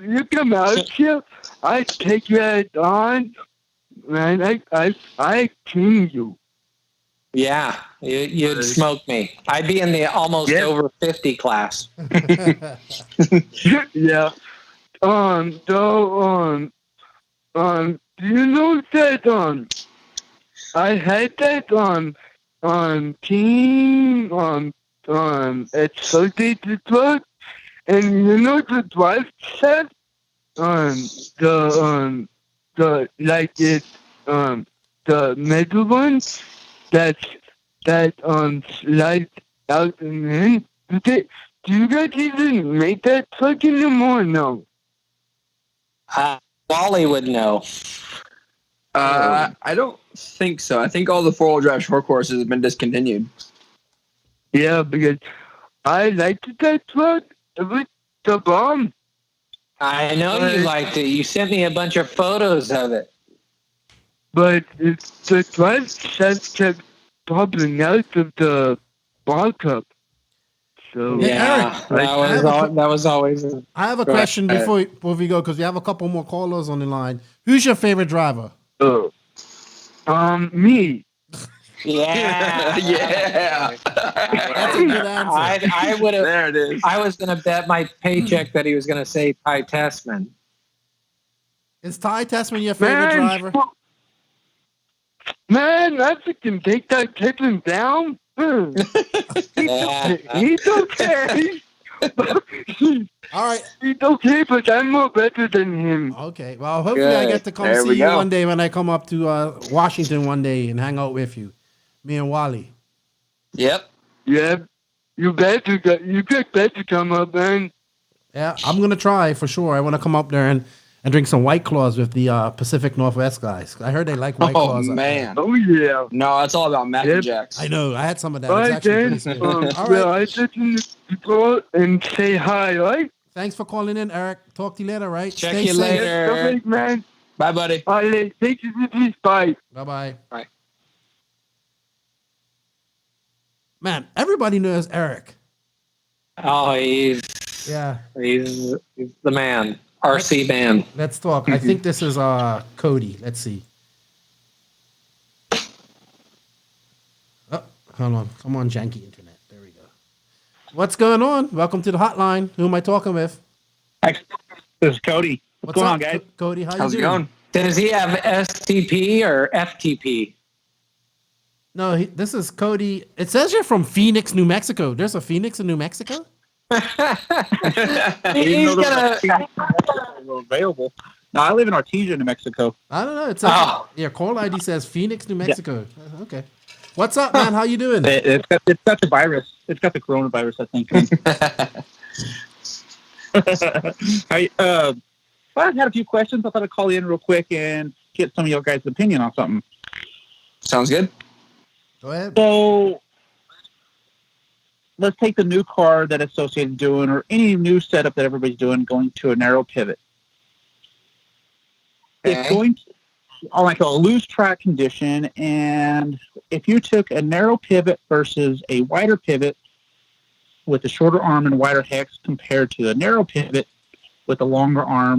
you come out here, I take that on. Man, I king you. Yeah, you'd smoke me. I'd be in the almost over 50 class. Yeah. Do you know that I had that team it's Thursday to truck, and you know the drive set the middle one that slides out and in. Do you guys even make that truck anymore? No. Wally would know. I don't think so. I think all the 4-wheel drive short courses have been discontinued. Yeah, because I liked that truck. It was the bomb. I know you liked it. You sent me a bunch of photos of it. But the drive set kept popping out of the ball cup. So yeah, Eric, that was always. I have a question before we go, because we have a couple more callers on the line. Who's your favorite driver? Me. Yeah. Yeah. That's a good answer. I would have. There it is. I was going to bet my paycheck that he was going to say Ty Tessman. Is Ty Tessman your favorite driver? Man, I can take that Caitlin down. He's okay. All right. He's okay, but I'm more better than him. Okay. Well, hopefully I get to come see you one day when I come up to Washington one day and hang out with you. Me and Wally. Yep. Yeah. You better come up, man. Yeah, I'm going to try for sure. I want to come up there and drink some White Claws with the Pacific Northwest guys. I heard they like White Claws. Oh, man. Oh, yeah. No, it's all about Mac and Jacks. I know. I had some of that. All It's right, actually then. pretty sweet. All right. I just need to go and say hi, all right? Thanks for calling in, Eric. Talk to you later, right? Check Stay you safe. later. Okay, man. Bye, buddy. All right, thank you. Bye. Bye-bye. Bye. Man, everybody knows Eric. Oh, he's Yeah. he's the man. RC man. Let's talk. I think this is Cody. Let's see. Oh, hold on. Come on, janky internet. There we go. What's going on? Welcome to the hotline. Who am I talking with? This is Cody. What's going on, guys? Cody, How's it going? Does he have STP or FTP? No, this is Cody. It says you're from Phoenix, New Mexico. There's a Phoenix in New Mexico? He's gonna. Available. No, I live in Artesia, New Mexico. I don't know. It says your call ID says Phoenix, New Mexico. Yeah. Okay. What's up, man? How you doing? It's got the virus. It's got the coronavirus, I think. I had a few questions. I thought I'd call you in real quick and get some of your guys' opinion on something. Sounds good. Go ahead. So let's take the new car that Associated's doing, or any new setup that everybody's doing, going to a narrow pivot. Okay. It's going to, on like a loose track condition, and if you took a narrow pivot versus a wider pivot with a shorter arm and wider hex compared to a narrow pivot with a longer arm